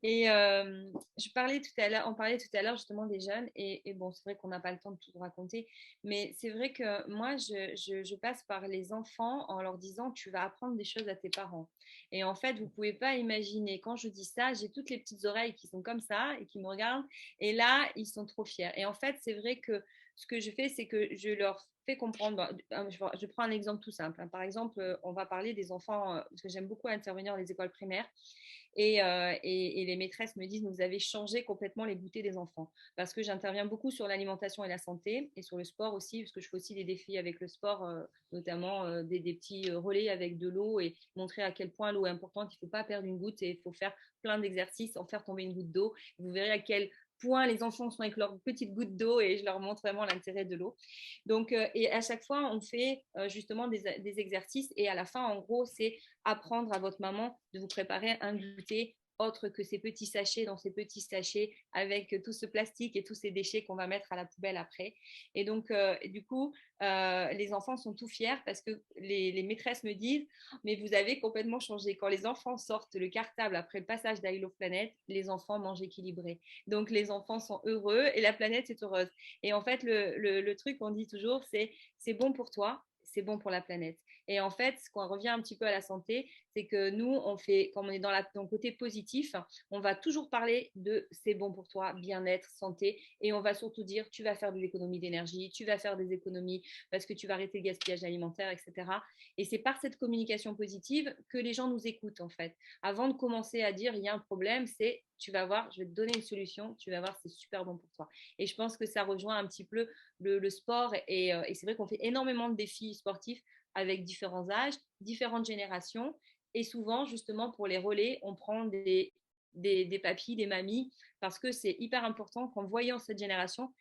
Et on parlait tout à l'heure justement des jeunes. Et bon, c'est vrai qu'on n'a pas le temps de tout raconter. Mais c'est vrai que moi, je passe par les enfants en leur disant, tu vas apprendre des choses à tes parents. Et en fait, vous ne pouvez pas imaginer, quand je dis ça, j'ai toutes les petites oreilles qui sont comme ça et qui me regardent. Et là, ils sont trop fiers. Et en fait, c'est vrai que ce que je fais, c'est que je leur fais comprendre. Je prends un exemple tout simple. Par exemple, on va parler des enfants, parce que j'aime beaucoup intervenir dans les écoles primaires. Et les maîtresses me disent, vous avez changé complètement les goûters des enfants. Parce que j'interviens beaucoup sur l'alimentation et la santé, et sur le sport aussi, parce que je fais aussi des défis avec le sport, notamment des petits relais avec de l'eau, et montrer à quel point l'eau est importante. Il ne faut pas perdre une goutte, et il faut faire plein d'exercices sans faire tomber une goutte d'eau. Vous verrez à quel point les enfants sont avec leurs petites gouttes d'eau, et je leur montre vraiment l'intérêt de l'eau. Donc, et à chaque fois, on fait justement des exercices, et à la fin, en gros, c'est apprendre à votre maman de vous préparer un goûter autre que ces petits sachets, dans ces petits sachets avec tout ce plastique et tous ces déchets qu'on va mettre à la poubelle après. Et donc, du coup, les enfants sont tout fiers parce que les maîtresses me disent, mais vous avez complètement changé. Quand les enfants sortent le cartable après le passage d'I Love Planet, les enfants mangent équilibré. Donc, les enfants sont heureux et la planète est heureuse. Et en fait, le truc qu'on dit toujours, c'est bon pour toi, c'est bon pour la planète. Et en fait, ce qu'on revient un petit peu à la santé, c'est que nous, quand on est dans le côté positif, on va toujours parler de c'est bon pour toi, bien-être, santé, et on va surtout dire tu vas faire de l'économie d'énergie, tu vas faire des économies parce que tu vas arrêter le gaspillage alimentaire, etc. Et c'est par cette communication positive que les gens nous écoutent, en fait. Avant de commencer à dire il y a un problème, c'est tu vas voir, je vais te donner une solution, tu vas voir, c'est super bon pour toi. Et je pense que ça rejoint un petit peu le sport, et c'est vrai qu'on fait énormément de défis sportifs avec différents âges, différentes générations. Et souvent, justement, pour les relais, on prend des papis, des mamies, parce que c'est hyper important qu'en voyant cette génération,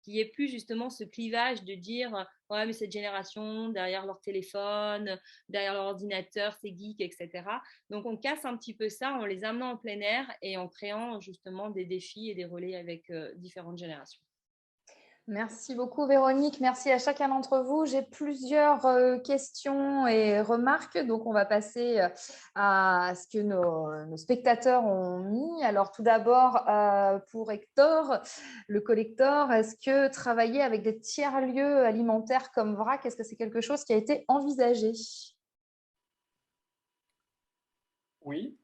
qu'il n'y ait plus justement ce clivage de dire ouais, mais cette génération, derrière leur téléphone, derrière leur ordinateur, c'est geek, etc. Donc, on casse un petit peu ça en les amenant en plein air et en créant justement des défis et des relais avec différentes générations. Merci beaucoup Véronique, merci à chacun d'entre vous. J'ai plusieurs questions et remarques, donc on va passer à ce que nos spectateurs ont mis. Alors tout d'abord, pour Hector, le collector, est-ce que travailler avec des tiers-lieux alimentaires comme VRAC, est-ce que c'est quelque chose qui a été envisagé ? Oui.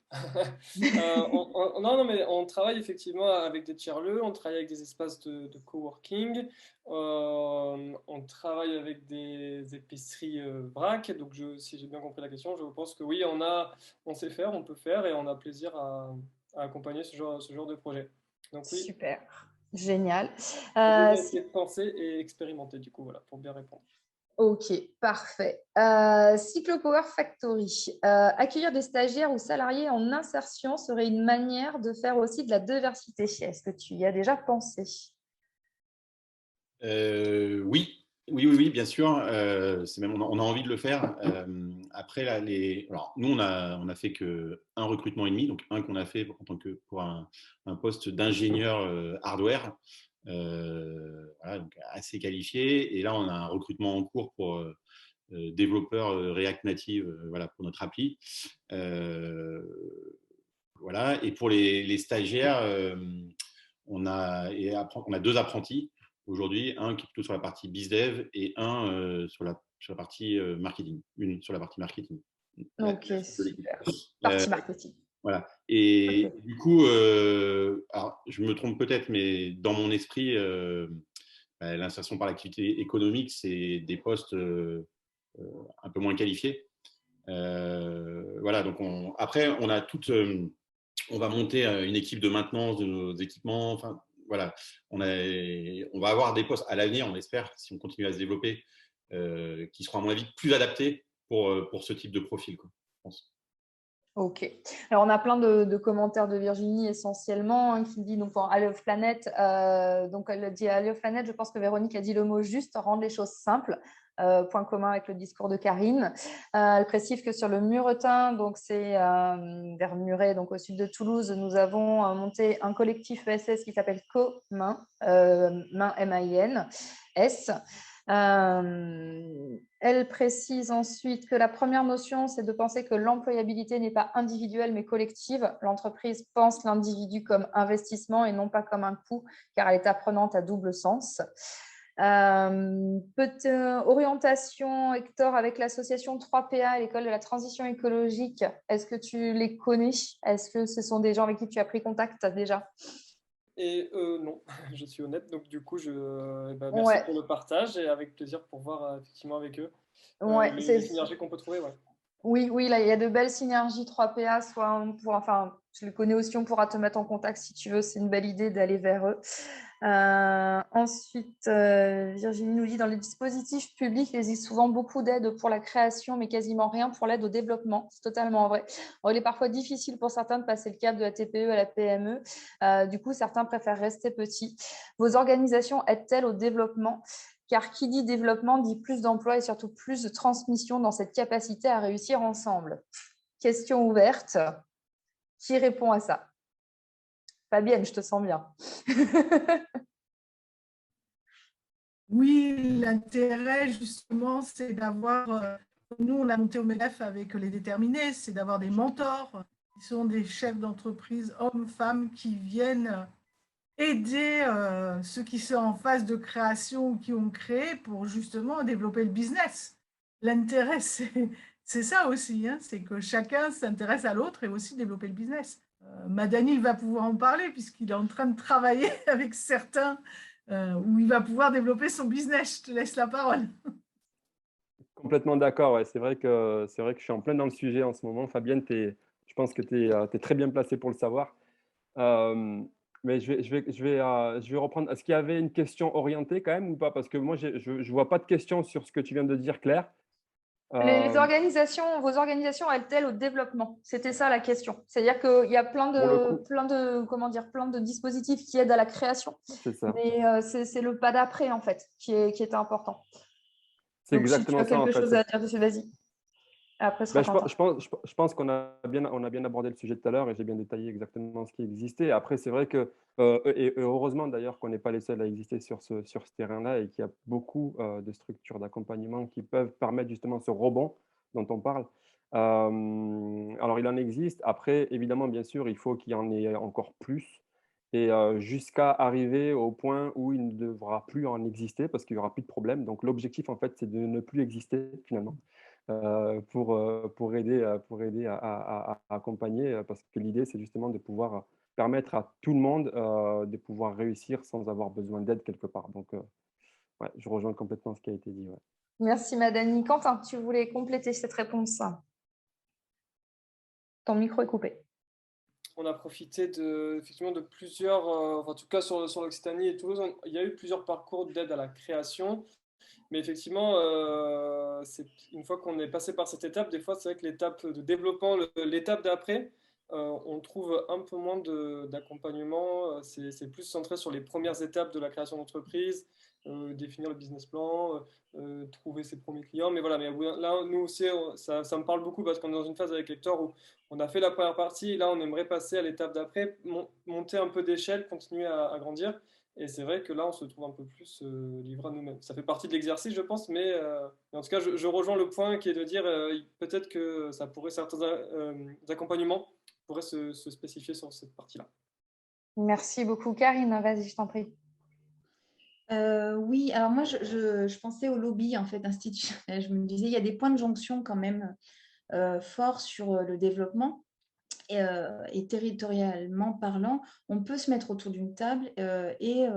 Non, mais on travaille effectivement avec des tiers-lieux, on travaille avec des espaces de coworking, on travaille avec des épiceries vrac. Donc, si j'ai bien compris la question, je pense que oui, on sait faire, on peut faire et on a plaisir à accompagner ce genre de projet. Donc, oui. Super, génial. C'est pensé et expérimenté, du coup, voilà, pour bien répondre. Ok, parfait. Cyclopower Factory, accueillir des stagiaires ou salariés en insertion serait une manière de faire aussi de la diversité. Est-ce que tu y as déjà pensé ? Oui, Oui, bien sûr. C'est même, on a envie de le faire. Après, là, alors, nous, on a fait qu'un recrutement et demi, donc un qu'on a fait en tant que pour un poste d'ingénieur hardware, voilà, donc assez qualifié. Et là, on a un recrutement en cours pour développeur React Native, voilà, pour notre appli. Voilà. Et pour les stagiaires, on a 2 apprentis aujourd'hui, un qui est plutôt sur la partie bizdev et un sur la partie marketing, une sur la partie marketing. Ok, super. Partie marketing. Voilà. Et du coup, alors, je me trompe peut-être, mais dans mon esprit, l'insertion par l'activité économique, c'est des postes un peu moins qualifiés. Voilà. Donc, après, on a toute on va monter une équipe de maintenance de nos équipements. Enfin, voilà, on va avoir des postes à l'avenir, on espère, si on continue à se développer, qui seront à mon avis plus adaptés pour ce type de profil, quoi, je pense. Ok. Alors, on a plein de commentaires de Virginie essentiellement qui dit donc pour Alley of Planet. Donc, elle dit Alley of Planet. Je pense que Véronique a dit le mot juste, rendre les choses simples. Point commun avec le discours de Karine. Elle précise que sur le Muretin, donc c'est vers Muret, donc au sud de Toulouse, nous avons monté un collectif ESS qui s'appelle Co-Main, Main M-A-I-N-S. Elle précise ensuite que la première notion, c'est de penser que l'employabilité n'est pas individuelle mais collective. L'entreprise pense l'individu comme investissement et non pas comme un coût, car elle est apprenante à double sens. Orientation, Hector, avec l'association 3PA, l'école de la transition écologique. Est-ce que tu les connais? Est-ce que ce sont des gens avec qui tu as pris contact déjà? Et non, je suis honnête. Donc, du coup, merci pour le partage et avec plaisir pour voir effectivement avec eux les synergies qu'on peut trouver. Ouais. Oui, là, il y a de belles synergies 3PA. Je les connais aussi, on pourra te mettre en contact si tu veux. C'est une belle idée d'aller vers eux. Ensuite, Virginie nous dit dans les dispositifs publics, il existe souvent beaucoup d'aide pour la création, mais quasiment rien pour l'aide au développement. C'est totalement vrai. Alors, il est parfois difficile pour certains de passer le cap de la TPE à la PME. Du coup, certains préfèrent rester petits. Vos organisations aident-elles au développement? Car qui dit développement dit plus d'emplois et surtout plus de transmission dans cette capacité à réussir ensemble. Question ouverte. Qui répond à ça? Fabienne, je te sens bien. Oui, l'intérêt, justement, c'est d'avoir, nous, on a monté au MEDEF avec les déterminés, c'est d'avoir des mentors qui sont des chefs d'entreprise, hommes, femmes, qui viennent aider ceux qui sont en phase de création ou qui ont créé pour justement développer le business. L'intérêt, c'est ça aussi, hein, c'est que chacun s'intéresse à l'autre et aussi développer le business. Madani va pouvoir en parler puisqu'il est en train de travailler avec certains où il va pouvoir développer son business. Je te laisse la parole. Complètement d'accord. Ouais. C'est vrai que je suis en plein dans le sujet en ce moment. Fabienne, je pense que tu es très bien placée pour le savoir. Mais je vais reprendre. Est-ce qu'il y avait une question orientée quand même ou pas? Parce que moi, je ne vois pas de question sur ce que tu viens de dire, Claire. Les organisations, vos organisations aident-elles au développement? C'était ça la question. C'est-à-dire qu'il y a plein de dispositifs qui aident à la création. C'est ça. Mais c'est le pas d'après, en fait, qui est important. C'est donc, exactement si tu as quelque chose à dire dessus, vas-y. Après, je pense qu'on a bien abordé le sujet tout à l'heure et j'ai bien détaillé exactement ce qui existait. Après, c'est vrai que, et heureusement d'ailleurs qu'on n'est pas les seuls à exister sur ce terrain-là et qu'il y a beaucoup de structures d'accompagnement qui peuvent permettre justement ce rebond dont on parle. Alors, il en existe. Après, évidemment, bien sûr, il faut qu'il y en ait encore plus et jusqu'à arriver au point où il ne devra plus en exister parce qu'il n'y aura plus de problème. Donc, l'objectif, en fait, c'est de ne plus exister finalement. Pour aider à accompagner, parce que l'idée, c'est justement de pouvoir permettre à tout le monde de pouvoir réussir sans avoir besoin d'aide quelque part. Donc, ouais, je rejoins complètement ce qui a été dit. Ouais. Merci, Madani. Quentin, tu voulais compléter cette réponse? Ton micro est coupé. On a profité effectivement de plusieurs, en tout cas sur l'Occitanie et Toulouse, il y a eu plusieurs parcours d'aide à la création. Mais effectivement, une fois qu'on est passé par cette étape, des fois, c'est vrai que l'étape de développement, l'étape d'après, on trouve un peu moins d'accompagnement. C'est plus centré sur les premières étapes de la création d'entreprise, définir le business plan, trouver ses premiers clients. Mais voilà, mais là, nous aussi, ça me parle beaucoup parce qu'on est dans une phase avec Hector où on a fait la première partie et là, on aimerait passer à l'étape d'après, monter un peu d'échelle, continuer à grandir. Et c'est vrai que là, on se trouve un peu plus livré à nous-mêmes. Ça fait partie de l'exercice, je pense, mais en tout cas, je rejoins le point qui est de dire peut-être que ça pourrait, certains accompagnements pourraient se spécifier sur cette partie-là. Merci beaucoup, Karine. Vas-y, je t'en prie. Oui, alors moi, je pensais au lobby en fait institutionnel. Je me disais, il y a des points de jonction quand même forts sur le développement. Et territorialement parlant, on peut se mettre autour d'une table et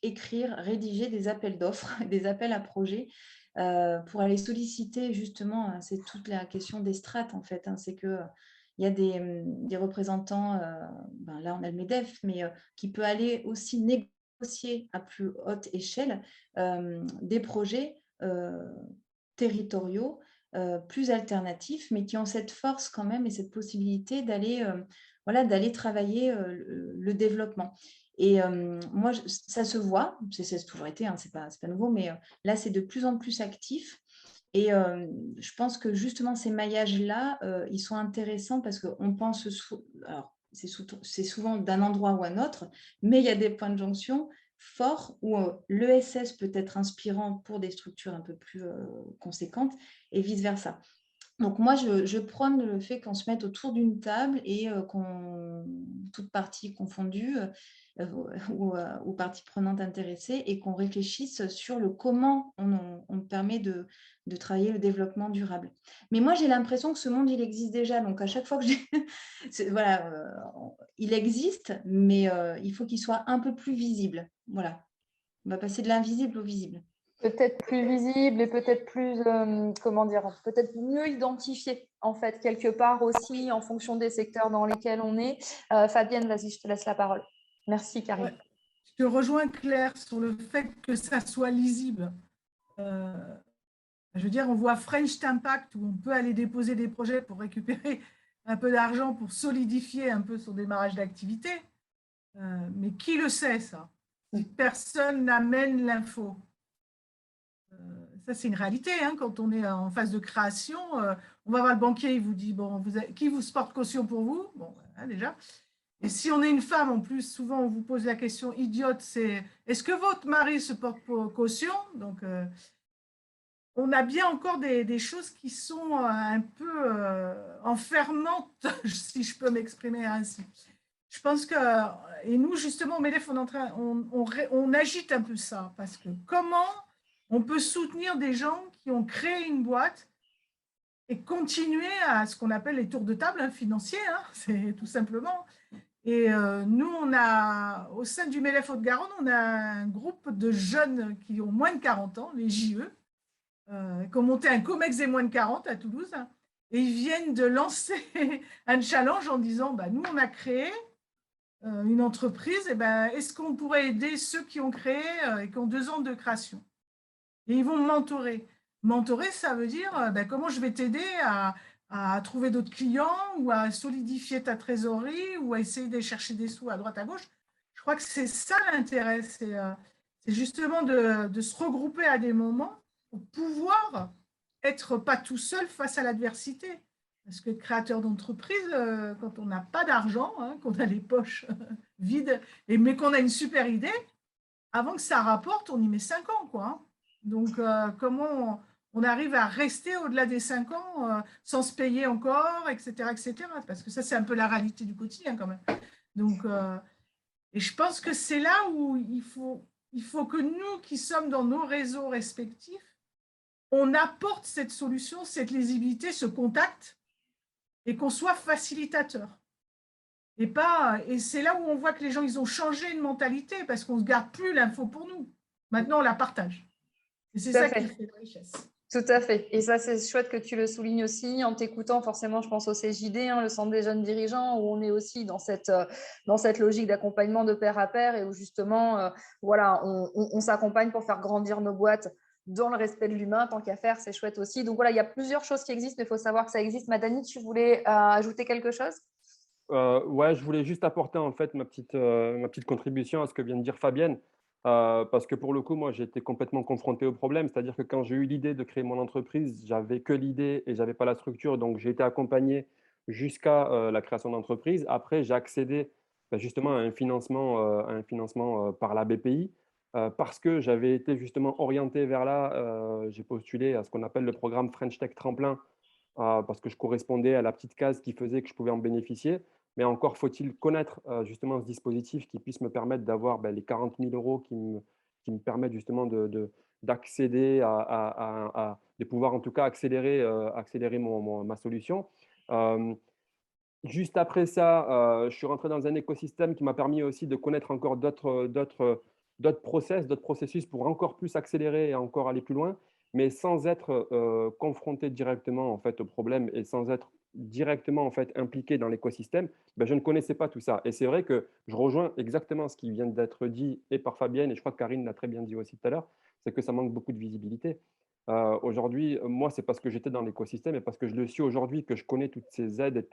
écrire, rédiger des appels d'offres, des appels à projets pour aller solliciter justement, c'est toute la question des strates en fait, hein, c'est que il y a des représentants, là on a le MEDEF, mais qui peut aller aussi négocier à plus haute échelle des projets territoriaux plus alternatifs, mais qui ont cette force quand même et cette possibilité d'aller travailler le développement. Et moi, ça se voit, c'est toujours été, hein, c'est pas nouveau, mais là, c'est de plus en plus actif. Et je pense que justement, ces maillages-là, ils sont intéressants parce qu'on pense, alors c'est souvent d'un endroit ou un autre, mais il y a des points de jonction forts où l'ESS peut être inspirant pour des structures un peu plus conséquentes et vice-versa. Donc moi, je prône le fait qu'on se mette autour d'une table et toutes parties confondues ou parties prenantes intéressées, et qu'on réfléchisse sur le comment on permet de travailler le développement durable. Mais moi, j'ai l'impression que ce monde, il existe déjà. Donc à chaque fois que voilà, il existe, mais il faut qu'il soit un peu plus visible. Voilà, on va passer de l'invisible au visible. Peut-être plus visible et peut-être plus, peut-être mieux identifié, en fait, quelque part aussi, en fonction des secteurs dans lesquels on est. Fabienne, vas-y, je te laisse la parole. Merci, Karine. Ouais. Je te rejoins, Claire, sur le fait que ça soit lisible. Je veux dire, on voit French Impact, où on peut aller déposer des projets pour récupérer un peu d'argent pour solidifier un peu son démarrage d'activité. Mais qui le sait, ça? Si personne n'amène l'info. Ça, c'est une réalité. Hein, quand on est en phase de création, on va voir le banquier, il vous dit, bon, qui vous porte caution pour vous? Bon, voilà, déjà. Et si on est une femme, en plus, souvent, on vous pose la question idiote, c'est est-ce que votre mari se porte caution? Donc, on a bien encore des choses qui sont un peu enfermantes, si je peux m'exprimer ainsi. Je pense que, et nous, justement, au MEDEF, on agite un peu ça, parce que comment on peut soutenir des gens qui ont créé une boîte et continuer à ce qu'on appelle les tours de table financiers, hein, c'est tout simplement. Et nous, au sein du MEDEF Haute-Garonne, on a un groupe de jeunes qui ont moins de 40 ans, les JE, qui ont monté un COMEX des moins de 40 à Toulouse, hein, et ils viennent de lancer un challenge en disant, nous, on a créé une entreprise, et est-ce qu'on pourrait aider ceux qui ont créé et qui ont 2 ans de création? Et ils vont mentorer. Mentorer, ça veut dire comment je vais t'aider à trouver d'autres clients ou à solidifier ta trésorerie ou à essayer de chercher des sous à droite, à gauche. Je crois que c'est ça l'intérêt, c'est justement de se regrouper à des moments pour pouvoir être pas tout seul face à l'adversité. Parce que créateur d'entreprise, quand on n'a pas d'argent, hein, qu'on a les poches vides, mais qu'on a une super idée, avant que ça rapporte, on y met 5 ans, quoi. Hein. Donc, comment on arrive à rester au-delà des 5 ans sans se payer encore, etc., etc. Parce que ça, c'est un peu la réalité du quotidien quand même. Donc, et je pense que c'est là où il faut que nous, qui sommes dans nos réseaux respectifs, on apporte cette solution, cette lisibilité, ce contact, et qu'on soit facilitateur. Et c'est là où on voit que les gens, ils ont changé de mentalité, parce qu'on ne se garde plus l'info pour nous. Maintenant, on la partage. Et c'est ça qui fait la richesse. Tout à fait. Et ça, c'est chouette que tu le soulignes aussi. En t'écoutant, forcément, je pense au CJD, hein, le Centre des jeunes dirigeants, où on est aussi dans cette logique d'accompagnement de pair à pair, et où justement, on s'accompagne pour faire grandir nos boîtes dans le respect de l'humain. Tant qu'à faire, c'est chouette aussi. Donc voilà, il y a plusieurs choses qui existent, mais il faut savoir que ça existe. Madani, tu voulais ajouter quelque chose? Ouais, je voulais juste apporter en fait ma petite contribution à ce que vient de dire Fabienne. parce que pour le coup, moi, j'ai été complètement confronté au problème. C'est-à-dire que quand j'ai eu l'idée de créer mon entreprise, j'avais que l'idée et j'avais pas la structure. Donc, j'ai été accompagné jusqu'à la création d'entreprise. Après, j'ai accédé justement à un financement par la BPI parce que j'avais été justement orienté vers là. J'ai postulé à ce qu'on appelle le programme French Tech Tremplin parce que je correspondais à la petite case qui faisait que je pouvais en bénéficier. Mais encore faut-il connaître justement ce dispositif qui puisse me permettre d'avoir les 40 000 euros qui me permettent justement d'accéder de pouvoir en tout cas accélérer ma solution. Juste après ça, je suis rentré dans un écosystème qui m'a permis aussi de connaître encore d'autres processus pour encore plus accélérer et encore aller plus loin, mais sans être confronté directement en fait, au problème et sans être directement en fait, impliqué dans l'écosystème, je ne connaissais pas tout ça. Et c'est vrai que je rejoins exactement ce qui vient d'être dit et par Fabienne, et je crois que Karine l'a très bien dit aussi tout à l'heure, c'est que ça manque beaucoup de visibilité. Aujourd'hui, moi, c'est parce que j'étais dans l'écosystème et parce que je le suis aujourd'hui que je connais toutes ces aides et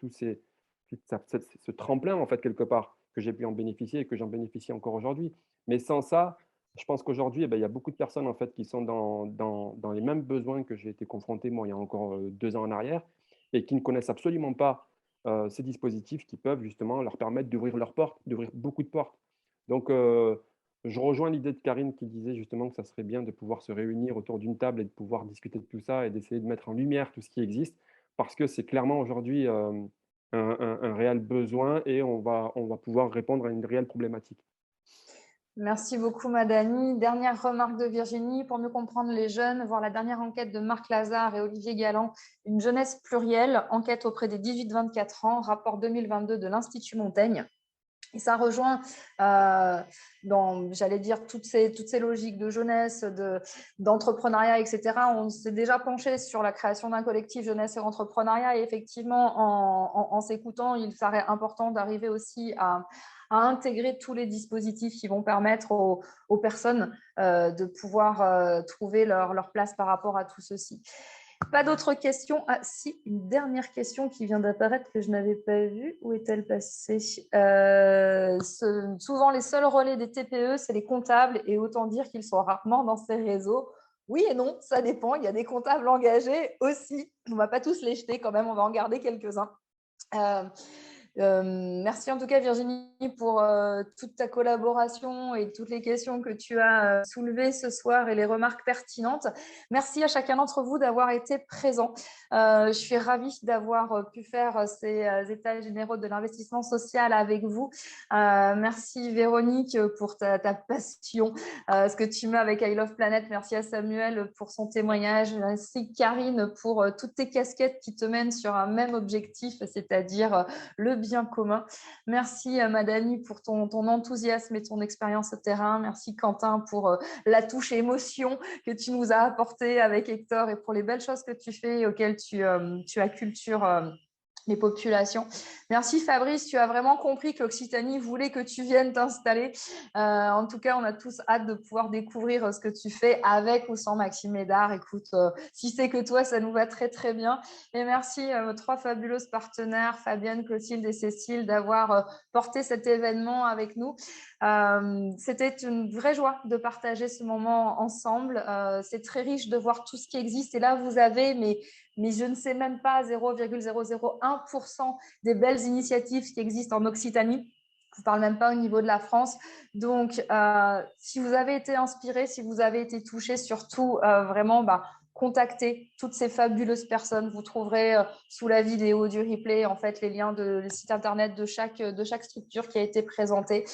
ce tremplin, en fait, quelque part, que j'ai pu en bénéficier et que j'en bénéficie encore aujourd'hui. Mais sans ça, je pense qu'aujourd'hui, il y a beaucoup de personnes, en fait, qui sont dans les mêmes besoins que j'ai été confronté, moi, il y a encore 2 ans en arrière, et qui ne connaissent absolument pas ces dispositifs qui peuvent justement leur permettre d'ouvrir leurs portes, d'ouvrir beaucoup de portes. Donc, je rejoins l'idée de Karine qui disait justement que ça serait bien de pouvoir se réunir autour d'une table et de pouvoir discuter de tout ça et d'essayer de mettre en lumière tout ce qui existe, parce que c'est clairement aujourd'hui un réel besoin et on va pouvoir répondre à une réelle problématique. Merci beaucoup, Madani. Dernière remarque de Virginie. Pour mieux comprendre les jeunes, voir la dernière enquête de Marc Lazare et Olivier Galland, une jeunesse plurielle, enquête auprès des 18-24 ans, rapport 2022 de l'Institut Montaigne. Et ça rejoint, j'allais dire, toutes ces logiques de jeunesse, d'entrepreneuriat, etc. On s'est déjà penché sur la création d'un collectif jeunesse et entrepreneuriat. Et effectivement, en s'écoutant, il serait important d'arriver aussi à intégrer tous les dispositifs qui vont permettre aux personnes de pouvoir trouver leur place par rapport à tout ceci. Pas d'autres questions? Ah, si, une dernière question qui vient d'apparaître que je n'avais pas vue. Où est-elle passée? Souvent, les seuls relais des TPE, c'est les comptables, et autant dire qu'ils sont rarement dans ces réseaux. Oui et non, ça dépend. Il y a des comptables engagés aussi. On ne va pas tous les jeter quand même, on va en garder quelques-uns. Merci en tout cas Virginie pour toute ta collaboration et toutes les questions que tu as soulevées ce soir et les remarques pertinentes. Merci à chacun d'entre vous d'avoir été présent. Je suis ravie d'avoir pu faire ces états généraux de l'investissement social avec vous. Merci Véronique pour ta passion, ce que tu mets avec I Love Planet. Merci à Samuel pour son témoignage. Merci Karine pour toutes tes casquettes qui te mènent sur un même objectif, c'est-à-dire le bien commun. Merci Madani pour ton enthousiasme et ton expérience au terrain. Merci Quentin pour la touche émotion que tu nous as apportée avec Hector et pour les belles choses que tu fais et auxquelles tu accultures les populations. Merci Fabrice, tu as vraiment compris que l'Occitanie voulait que tu viennes t'installer. En tout cas, on a tous hâte de pouvoir découvrir ce que tu fais avec ou sans Maxime Médard. Écoute, si c'est que toi, ça nous va très très bien. Et merci à nos 3 fabuleuses partenaires, Fabienne, Clotilde et Cécile, d'avoir porté cet événement avec nous. C'était une vraie joie de partager ce moment ensemble. C'est très riche de voir tout ce qui existe. Et là, vous avez, mais je ne sais même pas, 0,001% des belles initiatives qui existent en Occitanie. Je ne parle même pas au niveau de la France. Donc, si vous avez été inspiré, si vous avez été touché, surtout vraiment, contactez toutes ces fabuleuses personnes. Vous trouverez sous la vidéo du replay en fait les liens du site internet de chaque structure qui a été présentée.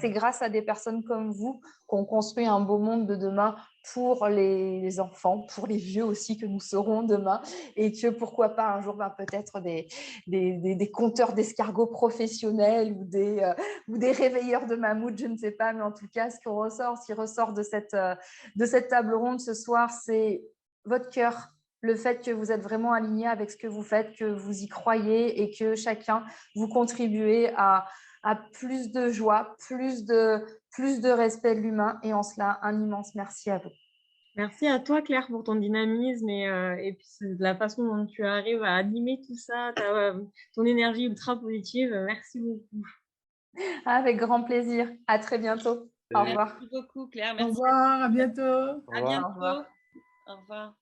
C'est grâce à des personnes comme vous qu'on construit un beau monde de demain pour les enfants, pour les vieux aussi que nous serons demain, et que pourquoi pas un jour peut-être des compteurs d'escargots professionnels ou des réveilleurs de mammouth, je ne sais pas, mais en tout cas ce qui ressort de cette table ronde ce soir, c'est votre cœur, le fait que vous êtes vraiment aligné avec ce que vous faites, que vous y croyez et que chacun vous contribuez à plus de joie, plus de respect de l'humain, et en cela, un immense merci à vous. Merci à toi, Claire, pour ton dynamisme et puis la façon dont tu arrives à animer tout ça, ton énergie ultra positive. Merci beaucoup. Avec grand plaisir. À très bientôt. Au revoir. Merci beaucoup, Claire. Au Merci. revoir, à bientôt. Au À revoir. bientôt. Au revoir. Au revoir.